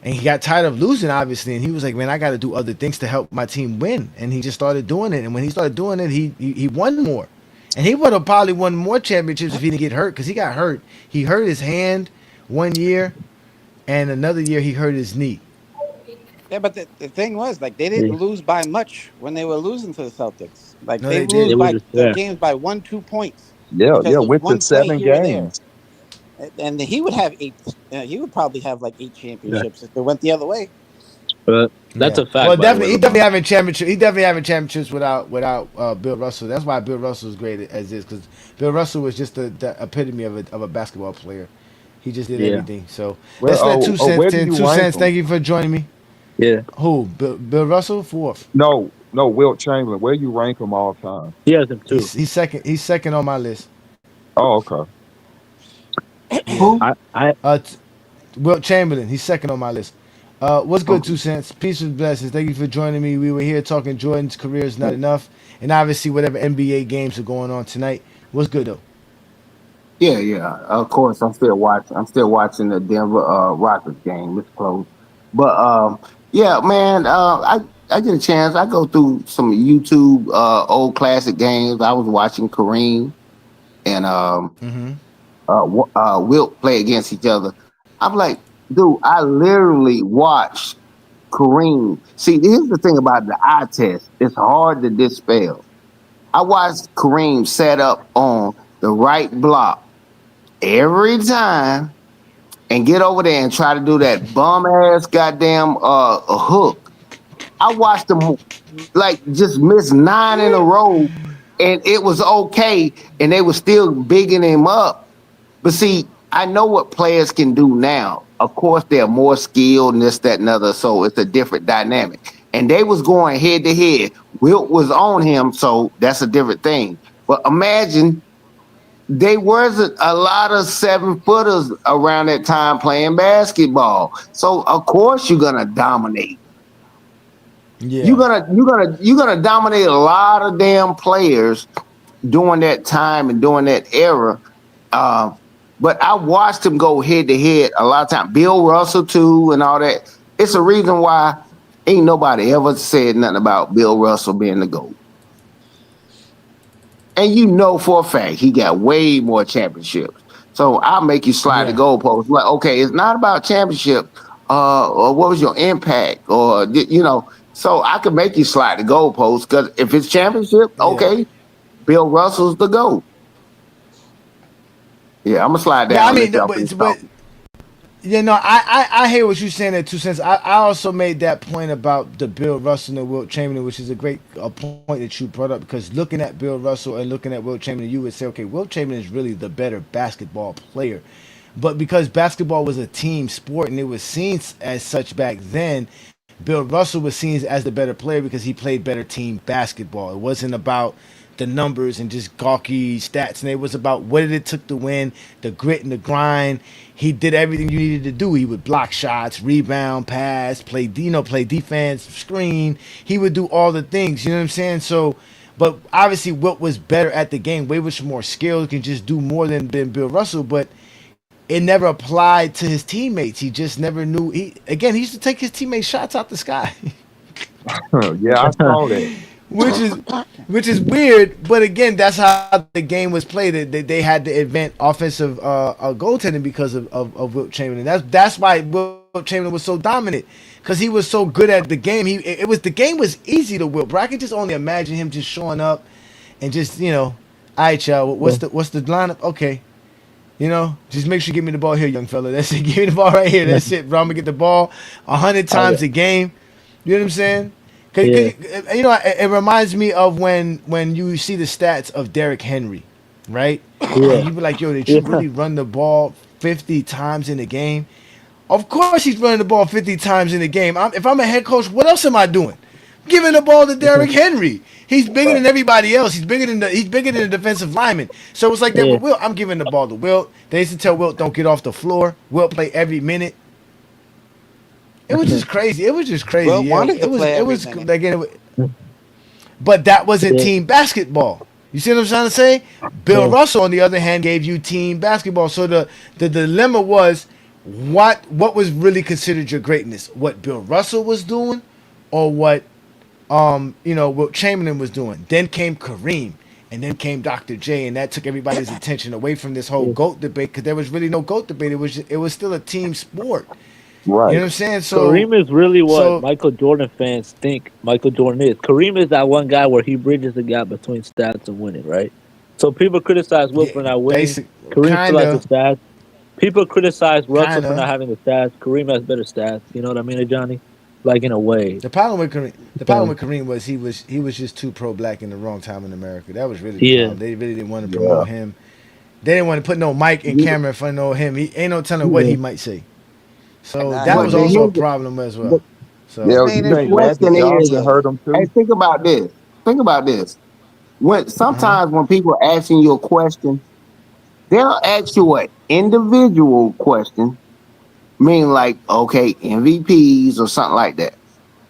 he got tired of losing, obviously, and he was like, "Man, I got to do other things to help my team win." And he just started doing it. And when he started doing it, he won more. And he would have probably won more championships if he didn't get hurt, because he got hurt. He hurt his hand one year, and another year he hurt his knee. yeah. But the thing was, like, they Yeah. didn't lose by much when they were losing to the Celtics. Like No, they they lose It didn't. was by just their yeah. games by 1-2 points Yeah, yeah, because of with the one play 7 here or there. games. And he would have eight. He would probably have like 8 Yeah. championships if it went the other way. But that's Yeah. a fact, Well, by the way, definitely, he LeBron. definitely having championship. He definitely having championships without Bill Russell. That's why Bill Russell is great as is, because Bill Russell was just the epitome of a basketball player. He just did Yeah. everything. So Where let's let two cents where do ten. you Two rank cents. him? Thank you for joining me. Yeah. Who? Bill Russell, fourth. No, no, Wilt Chamberlain. Where you rank him all time? He has him too. He's second. He's second on my list. Oh, okay. Yeah. I Wilt Chamberlain. He's second on my list. What's good, Okay. 2 cents? Peace and blessings. Thank you for joining me. We were here talking Jordan's career is not enough, and obviously whatever NBA games are going on tonight. What's good though? Yeah, yeah. Of course, I'm still watching. I'm still watching the Denver Rockets game. It's close, but yeah, man. I get a chance. I go through some YouTube old classic games. I was watching Kareem and Mm-hmm. Wilt play against each other. I'm like, dude, I literally watched Kareem. See, here's the thing about the eye test. It's hard to dispel. I watched Kareem set up on the right block every time and get over there and try to do that bum ass goddamn a hook. I watched him like just miss 9 in a row, and it was okay, and they were still bigging him up. But see, I know what players can do now. Of course, they're more skilled and this, that, and other, so it's a different dynamic. And they was going head to head. Wilt was on him, so that's a different thing. But imagine they wasn't a lot of 7-footers around that time playing basketball. So of course you're gonna dominate. You're Yeah. gonna you're gonna dominate a lot of damn players during that time and during that era. Uh, but I watched him go head to head a lot of times. Bill Russell too, and all that. It's a reason why ain't nobody ever said nothing about Bill Russell being the GOAT. And you know for a fact he got way more championships. So I'll make you slide the Yeah. goalpost. Like, okay, it's not about championship. Or what was your impact? Or you know, so I could make you slide the goalpost because if it's championship, Yeah. okay, Bill Russell's the GOAT. Yeah, I'm gonna slide Yeah, down I and mean, let y'all finish but talking. I hear what you're saying there, 2 cents. I also made that point about the Bill Russell and Wilt Chamberlain, which is a great point that you brought up, because looking at Bill Russell and looking at Wilt Chamberlain, you would say, okay, Wilt Chamberlain is really the better basketball player. But because basketball was a team sport and it was seen as such back then, Bill Russell was seen as the better player because he played better team basketball. It wasn't about the numbers and just gawky stats, and it was about what it took to win, the grit and the grind. He did everything you needed to do. He would block shots, rebound, pass, play defense, screen. He would do all the things. You know what I'm saying? So, but obviously, Wilt was better at the game, way much more skilled, can just do more than Bill Russell. But it never applied to his teammates. He just never knew. He used to take his teammates shots out the sky. Yeah, I saw that. which is which is weird. But again, that's how the game was played. They had to invent offensive goaltending because of Wilt Chamberlain. That's why Wilt Chamberlain was so dominant, because he was so good at the game. The game was easy to Wilt. Bro, I can just only imagine him just showing up and just all right, y'all. What's the lineup? Okay. Just make sure you give me the ball here, young fella. That's it. Give me the ball right here. That's it, bro. I'm gonna get the ball 100 times a game. You know what I'm saying? It reminds me of when you see the stats of Derrick Henry, right? Yeah. And you be like, yo, did you really run the ball 50 times in a game? Of course he's running the ball 50 times in a game. If I'm a head coach, what else am I doing? Giving the ball to Derrick Henry. He's bigger than everybody else. He's bigger than the defensive lineman. So it's like that with Wilt. I'm giving the ball to Wilt. They used to tell Wilt, don't get off the floor. Wilt play every minute. It was just crazy. It was just crazy. Wilt wanted to play every minute. Again, but that wasn't team basketball. You see what I'm trying to say? Bill Russell, on the other hand, gave you team basketball. So the dilemma was, what was really considered your greatness? What Bill Russell was doing, or what Wilt Chamberlain was doing? Then came Kareem, and then came Dr. J, and that took everybody's attention away from this whole GOAT debate, because there was really no GOAT debate. It was still a team sport. Right. You know what I'm saying? So Kareem is really what Michael Jordan fans think Michael Jordan is. Kareem is that one guy where he bridges the gap between stats and winning, right? So people criticize Wilt for not winning. Kareem still has the stats. People criticize Russell for not having the stats. Kareem has better stats. You know what I mean, Ajani? Like, in a way. The problem with Kareem was he was just too pro-black in the wrong time in America. That was really the problem. They really didn't want to promote him. They didn't want to put no mic and camera in front of him. He ain't no telling what he might say. So that was also a problem as well. So yeah, you think Magic Johnson hurt him too? Hey, think about this. Think about this. Sometimes when people are asking you a question, they'll ask you an individual question, meaning like, okay, MVPs or something like that.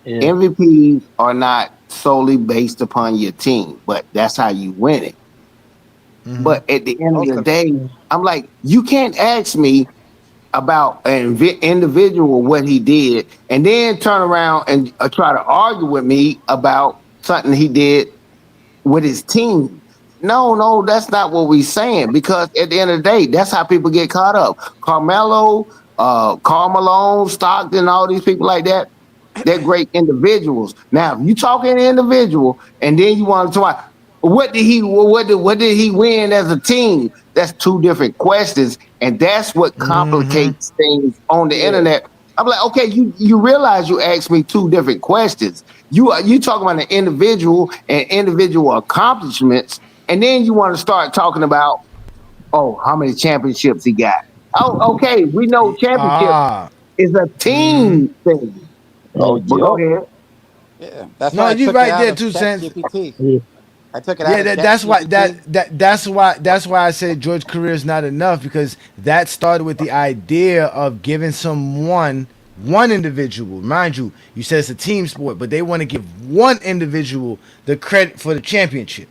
Yeah. MVPs are not solely based upon your team, but that's how you win it. Mm-hmm. But at the end of the day, I'm like, you can't ask me about an individual what he did and then turn around and try to argue with me about something he did with his team. No, that's not what we're saying, because at the end of the day, that's how people get caught up. Carmelo, Karl Malone, Stockton, all these people like that, they're great individuals. Now, if you talk an individual and then you want to talk, what did he win as a team? That's two different questions, and that's what complicates things on the internet. I'm like, okay, you realize you asked me two different questions. You talking about an individual and individual accomplishments, and then you want to start talking about, how many championships he got. Oh, okay, we know championship is a team thing. Oh, but go ahead. Yeah, that's why you right there, 2 cents. I took it out. Yeah, that's why I said George's career is not enough, because that started with the idea of giving someone, one individual. Mind you, you said it's a team sport, but they want to give one individual the credit for the championship.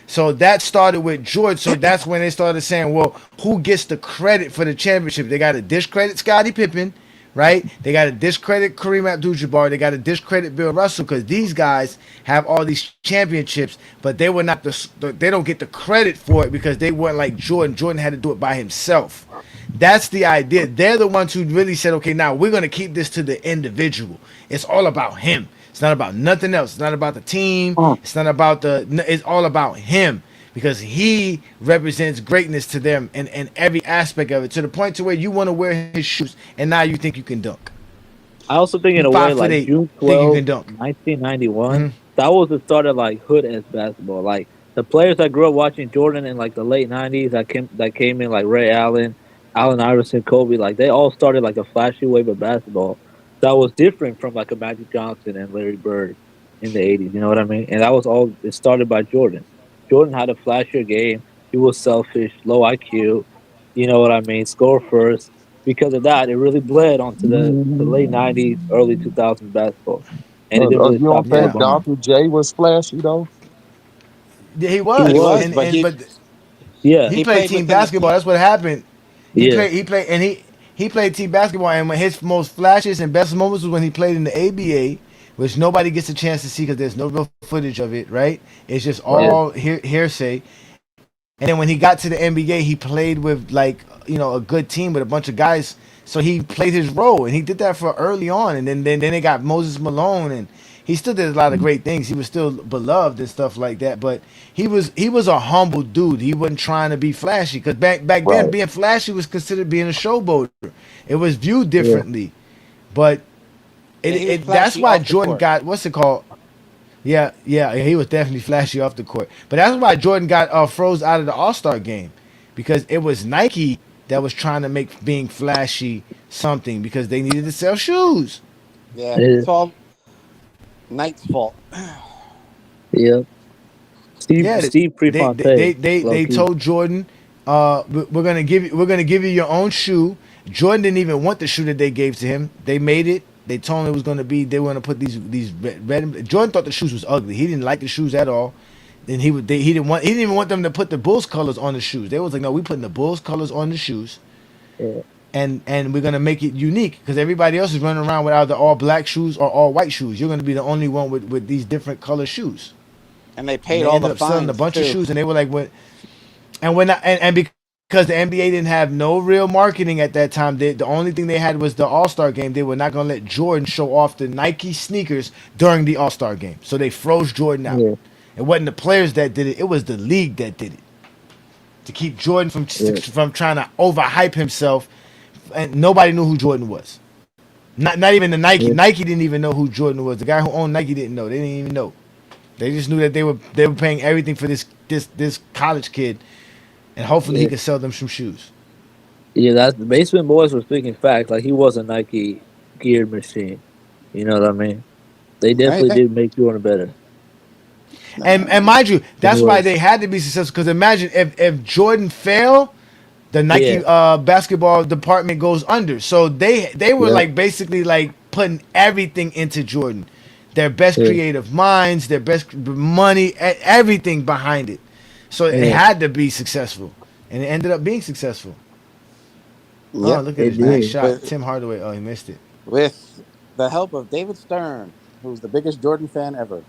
So that started with George. So that's when they started saying, well, who gets the credit for the championship? They got to discredit Scottie Pippen, right? They got to discredit Kareem Abdul-Jabbar. They got to discredit Bill Russell, because these guys have all these championships, but they were not they don't get the credit for it because they weren't like Jordan. Jordan had to do it by himself. That's the idea. They're the ones who really said, okay, now we're going to keep this to the individual. It's all about him. It's not about nothing else. It's not about the team. It's not about it's all about him. because he represents greatness to them in every aspect of it, to the point to where you want to wear his shoes and now you think you can dunk. I also think You in a way, five foot like eight, June think you can 12th, dunk. 1991, Hmm. that was the start of like hood ass basketball. Like the players that grew up watching Jordan in like the late 90s that came in like Ray Allen, Allen Iverson, Kobe, like they all started like a flashy wave of basketball that was different from like a Magic Johnson and Larry Bird in the 80s. You know what I mean? And that was all it started by Jordan. Jordan had a flashier game. He was selfish, low IQ. You know what I mean? Score first. Because of that, it really bled onto the late '90s, early 2000s basketball, and it didn't really You stop don't till think Yeah. LeBron. Dr. J was flashy though? Yeah, he He was, was, and yeah, he played team basketball. That's what happened. yeah, He played team basketball, and when his most flashiest and best moments was when he played in the ABA, which nobody gets a chance to see because there's no real footage of it. Right? It's just yeah, all hearsay. And then when he got to the NBA, he played with like a good team with a bunch of guys. So he played his role, and he did that for early on. And then they got Moses Malone, and he still did a lot of great things. He was still beloved and stuff like that. But he was a humble dude. He wasn't trying to be flashy because back then Right. being flashy was considered being a showboater. It was viewed yeah, differently. But Yeah, he was that's flashy why off the Jordan court. got what's it called? Yeah, he was definitely flashy off the court. But that's why Jordan got froze out of the All Star game, because it was Nike that was trying to make being flashy something because they needed to sell shoes. Yeah, yeah, it's all Knight's fault. yeah. Steve Yeah, Steve they they they Prefontaine, they, low they key. told Jordan, we're gonna give you your own shoe. Jordan didn't even want the shoe that they gave to him. They made it. They told him it was gonna be. They were gonna put these red. Jordan thought the shoes was ugly. He didn't like the shoes at all. And he didn't even want them to put the Bulls colors on the shoes. They was like, no, we putting the Bulls colors on the shoes, Yeah, and we're gonna make it unique because everybody else is running around with either all black shoes or all white shoes. You're gonna be the only one with these different color shoes. And they And paid they all the ended up selling a fines bunch of too. shoes, and they were like, what? And because the NBA didn't have no real marketing at that time, the only thing they had was the All Star game. They were not gonna let Jordan show off the Nike sneakers during the All Star game, so they froze Jordan out. yeah, It wasn't the players that did it; it was the league that did it to keep Jordan yeah, from trying to overhype himself. And nobody knew who Jordan was. Not even the Nike. yeah, Nike didn't even know who Jordan was. The guy who owned Nike didn't know. They didn't even know. They just knew that they were paying everything for this college kid, and hopefully he yeah. could sell them some shoes. Yeah, that's the Basement Boys were speaking facts. Like he was a Nike geared machine. You know what I mean? They Hey, definitely hey. did make Jordan better And mind you, than he that's why was. they had to be successful. Because imagine if Jordan failed, the Yeah, Nike basketball department goes under. So they were yeah, like basically like putting everything into Jordan, their best yeah, creative minds, their best money, everything behind it. So it yeah. had to be successful, and it ended up being successful. Oh, Yep. look at They this nice did. shot, With Tim Hardaway. Oh, he missed it. with the help of David Stern, who's the biggest Jordan fan ever.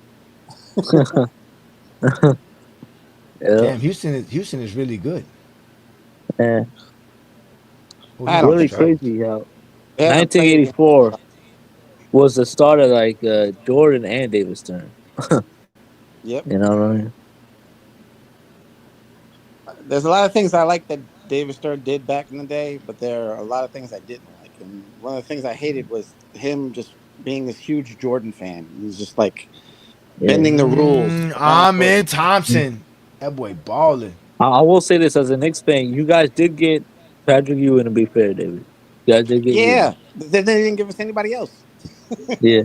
Yeah, Damn, Houston is really good. yeah. Oh, he I made don't the Really think so. shot. crazy how They haven't played in 1984 was the start of like Jordan and David Stern. Yep. You know what I mean? There's a lot of things I like that David Stern did back in the day, but there are a lot of things I didn't like. And one of the things I hated was him just being this huge Jordan fan. He's just like Yeah. bending the rules. Amen Thompson. That boy balling. I will say this as a Knicks fan, you guys did get Patrick Ewing to be fair, David. You guys did get Ewing. Yeah, they didn't give us anybody else. Yeah.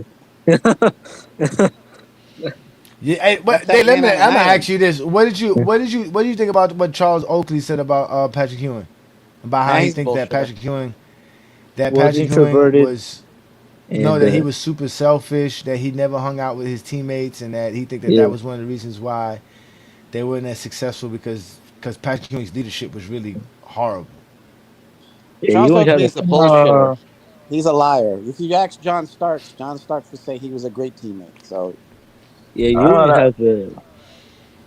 Yeah, hey, but Left they that man limited. on an I'm gonna island. ask you this: what did you think about what Charles Oakley said about Patrick Ewing, about how Man, he he's a thinks bullshitter. that Was Patrick Ewing introverted was no, and that he was super selfish, that he never hung out with his teammates, and that he think that yeah. that was one of the reasons why they weren't as successful because Patrick Ewing's leadership was really horrible. Yeah, Charles Ewing had Oakley's a bullshitter. He's a liar. If you ask John Starks would say he was a great teammate. So yeah, uh,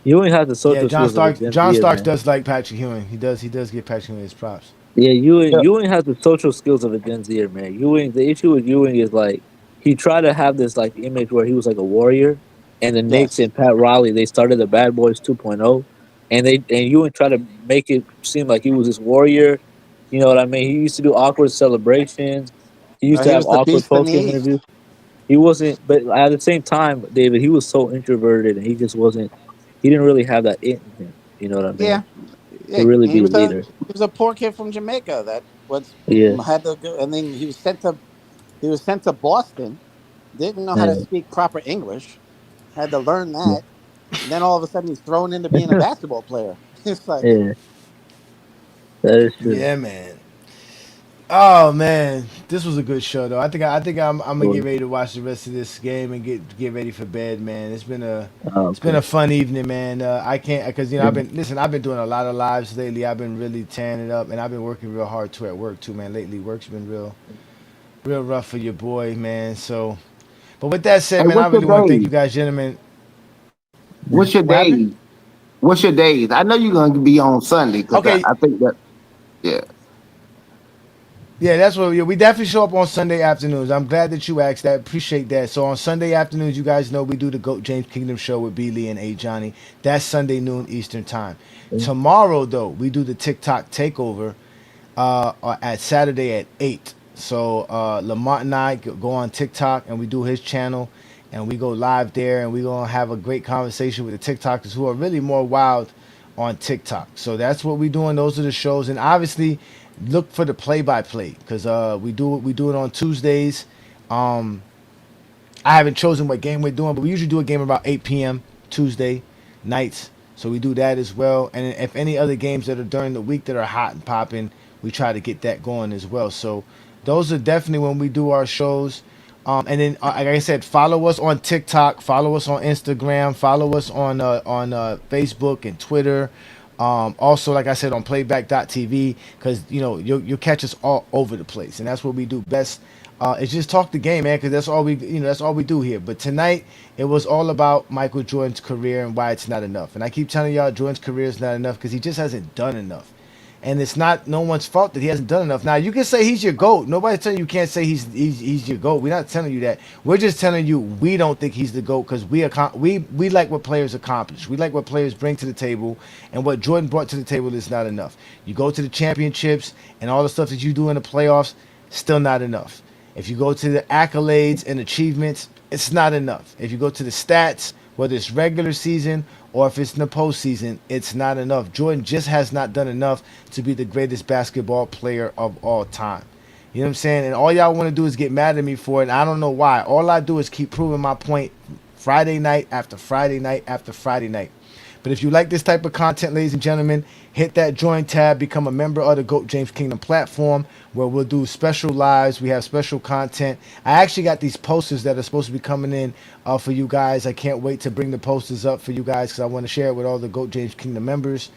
Ewing has the Yeah, social skills of a Gen John Zer, Starks man. does like Patrick Ewing. He does give Patrick Ewing his props. Yeah, Ewing has the social skills of a Gen Zer, man. The issue with Ewing is like he tried to have this like image where he was like a warrior, and the Knicks yes, and Pat Riley they started the Bad Boys 2.0, and you would try to make it seem like he was this warrior. You know what I mean? He used to do awkward celebrations. He used to He have was the awkward beast in post the game East. interviews. He wasn't, but at the same time, David, he was so introverted, and he just wasn't. He didn't really have that in him. You know what I mean? Yeah, To yeah. really He be a was a leader. poor kid from Jamaica that was Yeah, had to go, and then he was sent to Boston. Didn't know how to yeah, speak proper English. Had to learn that, and then all of a sudden he's thrown into being a basketball player. It's like, yeah. That is true. Yeah, man. Oh man, this was a good show though. I'm gonna Oh, get ready to watch the rest of this game and get ready for bed, man. It's been okay. a fun evening, man. I can't because Yeah. I've been doing a lot of lives lately. I've been really tearing it up, and I've been working real hard too at work too, man. Lately, work's been real rough for your boy, man. So, but with that Hey, said, man, I what's your really want to thank days? you guys, gentlemen. What's your What happened? days? What's your days? I know you're gonna be on Sunday because Okay, I think that yeah. yeah, that's what we definitely show up on Sunday afternoons. I'm glad that you asked that. Appreciate that. So on Sunday afternoons, you guys know we do the GOAT James Kingdom show with B Lee and Ajani. That's Sunday noon Eastern time. Tomorrow though, we do the TikTok takeover at Saturday at 8. So Lamont and I go on TikTok and we do his channel and we go live there and we're gonna have a great conversation with the TikTokers who are really more wild on TikTok. So that's what we're doing. Those are the shows, and obviously look for the play-by-play because we do it on Tuesdays. Um, I haven't chosen what game we're doing, but we usually do a game about 8 p.m. Tuesday nights. So we do that as well. And if any other games that are during the week that are hot and popping, we try to get that going as well. So those are definitely when we do our shows. And then, like I said, follow us on TikTok, follow us on Instagram, follow us on Facebook and Twitter. Also, like I said, on playback.tv, because you'll catch us all over the place, and that's what we do best. It's just talk the game, man, because that's all we do here. But tonight, it was all about Michael Jordan's career and why it's not enough. And I keep telling y'all, Jordan's career is not enough because he just hasn't done enough. And it's not no one's fault that he hasn't done enough. Now you can say he's your GOAT. Nobody's telling you can't say he's your GOAT. We're not telling you that. We're just telling you we don't think he's the GOAT because we like what players accomplish. We like what players bring to the table, and what Jordan brought to the table is not enough. You go to the championships and all the stuff that you do in the playoffs, still not enough. If you go to the accolades and achievements, it's not enough. If you go to the stats, whether it's regular season or if it's in the postseason, it's not enough. Jordan just has not done enough to be the greatest basketball player of all time. You know what I'm saying? And all y'all want to do is get mad at me for it, and I don't know why. All I do is keep proving my point Friday night after Friday night after Friday night. But if you like this type of content, ladies and gentlemen, hit that join tab, become a member of the GOAT James Kingdom platform where we'll do special lives. We have special content. I actually got these posters that are supposed to be coming in for you guys. I can't wait to bring the posters up for you guys because I want to share it with all the GOAT James Kingdom members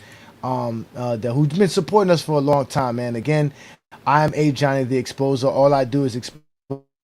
who've been supporting us for a long time, man. Again, I'm Ajani the Exposer. All I do is expose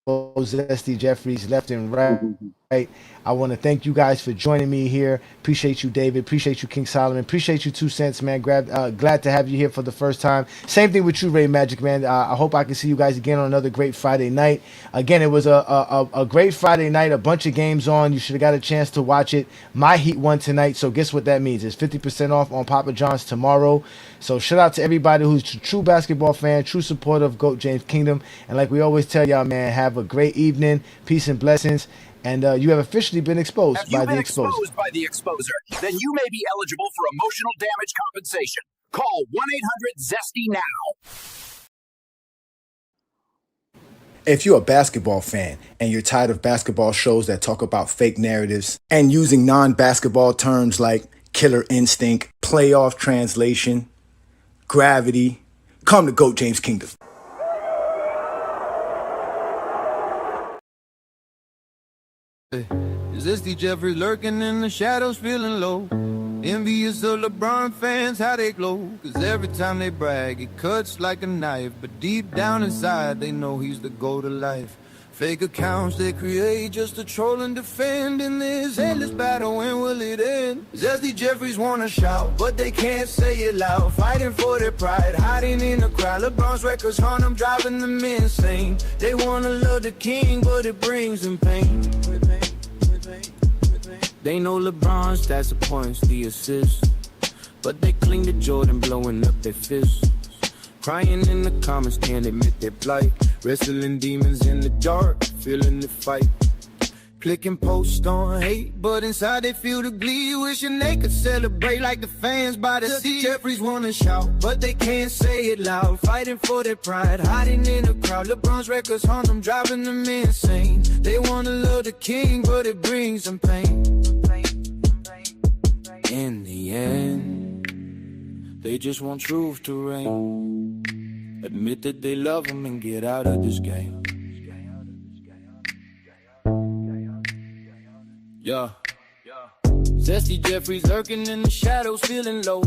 Zesty Jeffries left and right. I want to thank you guys for joining me here. Appreciate you, David. Appreciate you, King Solomon. Appreciate you, 2 Cents, man. Glad to have you here for the first time. Same thing with you, Ray Magic, man. I hope I can see you guys again on another great Friday night. Again, it was a great Friday night. A bunch of games on. You should have got a chance to watch it. My Heat won tonight, so guess what that means? It's 50% off on Papa John's tomorrow. So shout out to everybody who's a true basketball fan, true supporter of GOAT James Kingdom. And like we always tell y'all, man, have a great evening. Peace and blessings. And you have officially been exposed by the Exposer. Exposed by the Exposer, then you may be eligible for emotional damage compensation. Call 1-800-ZESTY now. If you're a basketball fan and you're tired of basketball shows that talk about fake narratives and using non-basketball terms like killer instinct, playoff translation, gravity, come to GOAT James Kingdom. Zesty Jeffrey lurking in the shadows, feeling low. Envious of LeBron fans, how they glow. Cause every time they brag, it cuts like a knife. But deep down inside, they know he's the goat of life. Fake accounts they create just to troll and defend. In this endless battle, when will it end? Zesty Jeffries wanna shout, but they can't say it loud. Fighting for their pride, hiding in the crowd. LeBron's records haunt them, driving them insane. They wanna love the king, but it brings them pain. They know LeBron's stats, the points, the assists. but they cling to Jordan, blowing up their fists. Crying in the comments, can't admit their plight. Wrestling demons in the dark, feeling the fight. Clicking posts on hate, but inside they feel the glee. Wishing they could celebrate like the fans by the sea. Jeffries wanna shout, but they can't say it loud. Fighting for their pride, hiding in the crowd. LeBron's records haunt them, driving them insane. They wanna love the king, but it brings them pain. In the end, they just want truth to reign. Admit that they love him and get out of this game. Yeah. Zesty Jeffrey's lurking in the shadows, feeling low.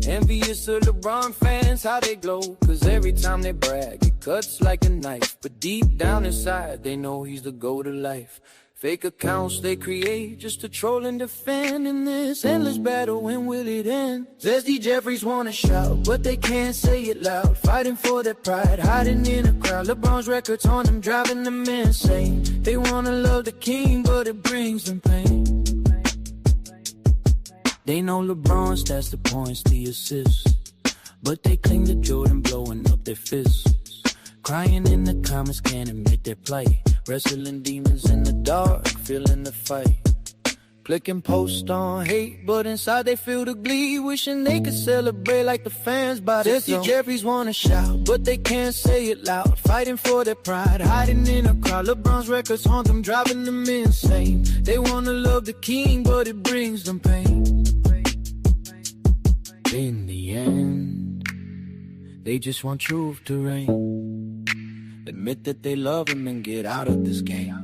Envious of LeBron fans, how they glow. Cause every time they brag, it cuts like a knife. But deep down inside, they know he's the goat of life. Fake accounts they create just to troll and defend. In this endless battle, when will it end? Zesty Jeffries wanna shout, but they can't say it loud. Fighting for their pride, hiding in a crowd. LeBron's records on them, driving them insane. They wanna love the king, but it brings them pain. They know LeBron's stats, the points, the assists, but they cling to Jordan, blowing up their fists. Crying in the comments, can't admit their plight. Wrestling demons in the dark, feeling the fight. Clicking posts on hate, but inside they feel the glee. Wishing they could celebrate like the fans by the Zesty Jeffries wanna shout, but they can't say it loud. Fighting for their pride, hiding in a crowd. LeBron's records haunt them, driving them insane. They wanna love the king, but it brings them pain. In the end, they just want truth to reign. Admit that they love him and get out of this game.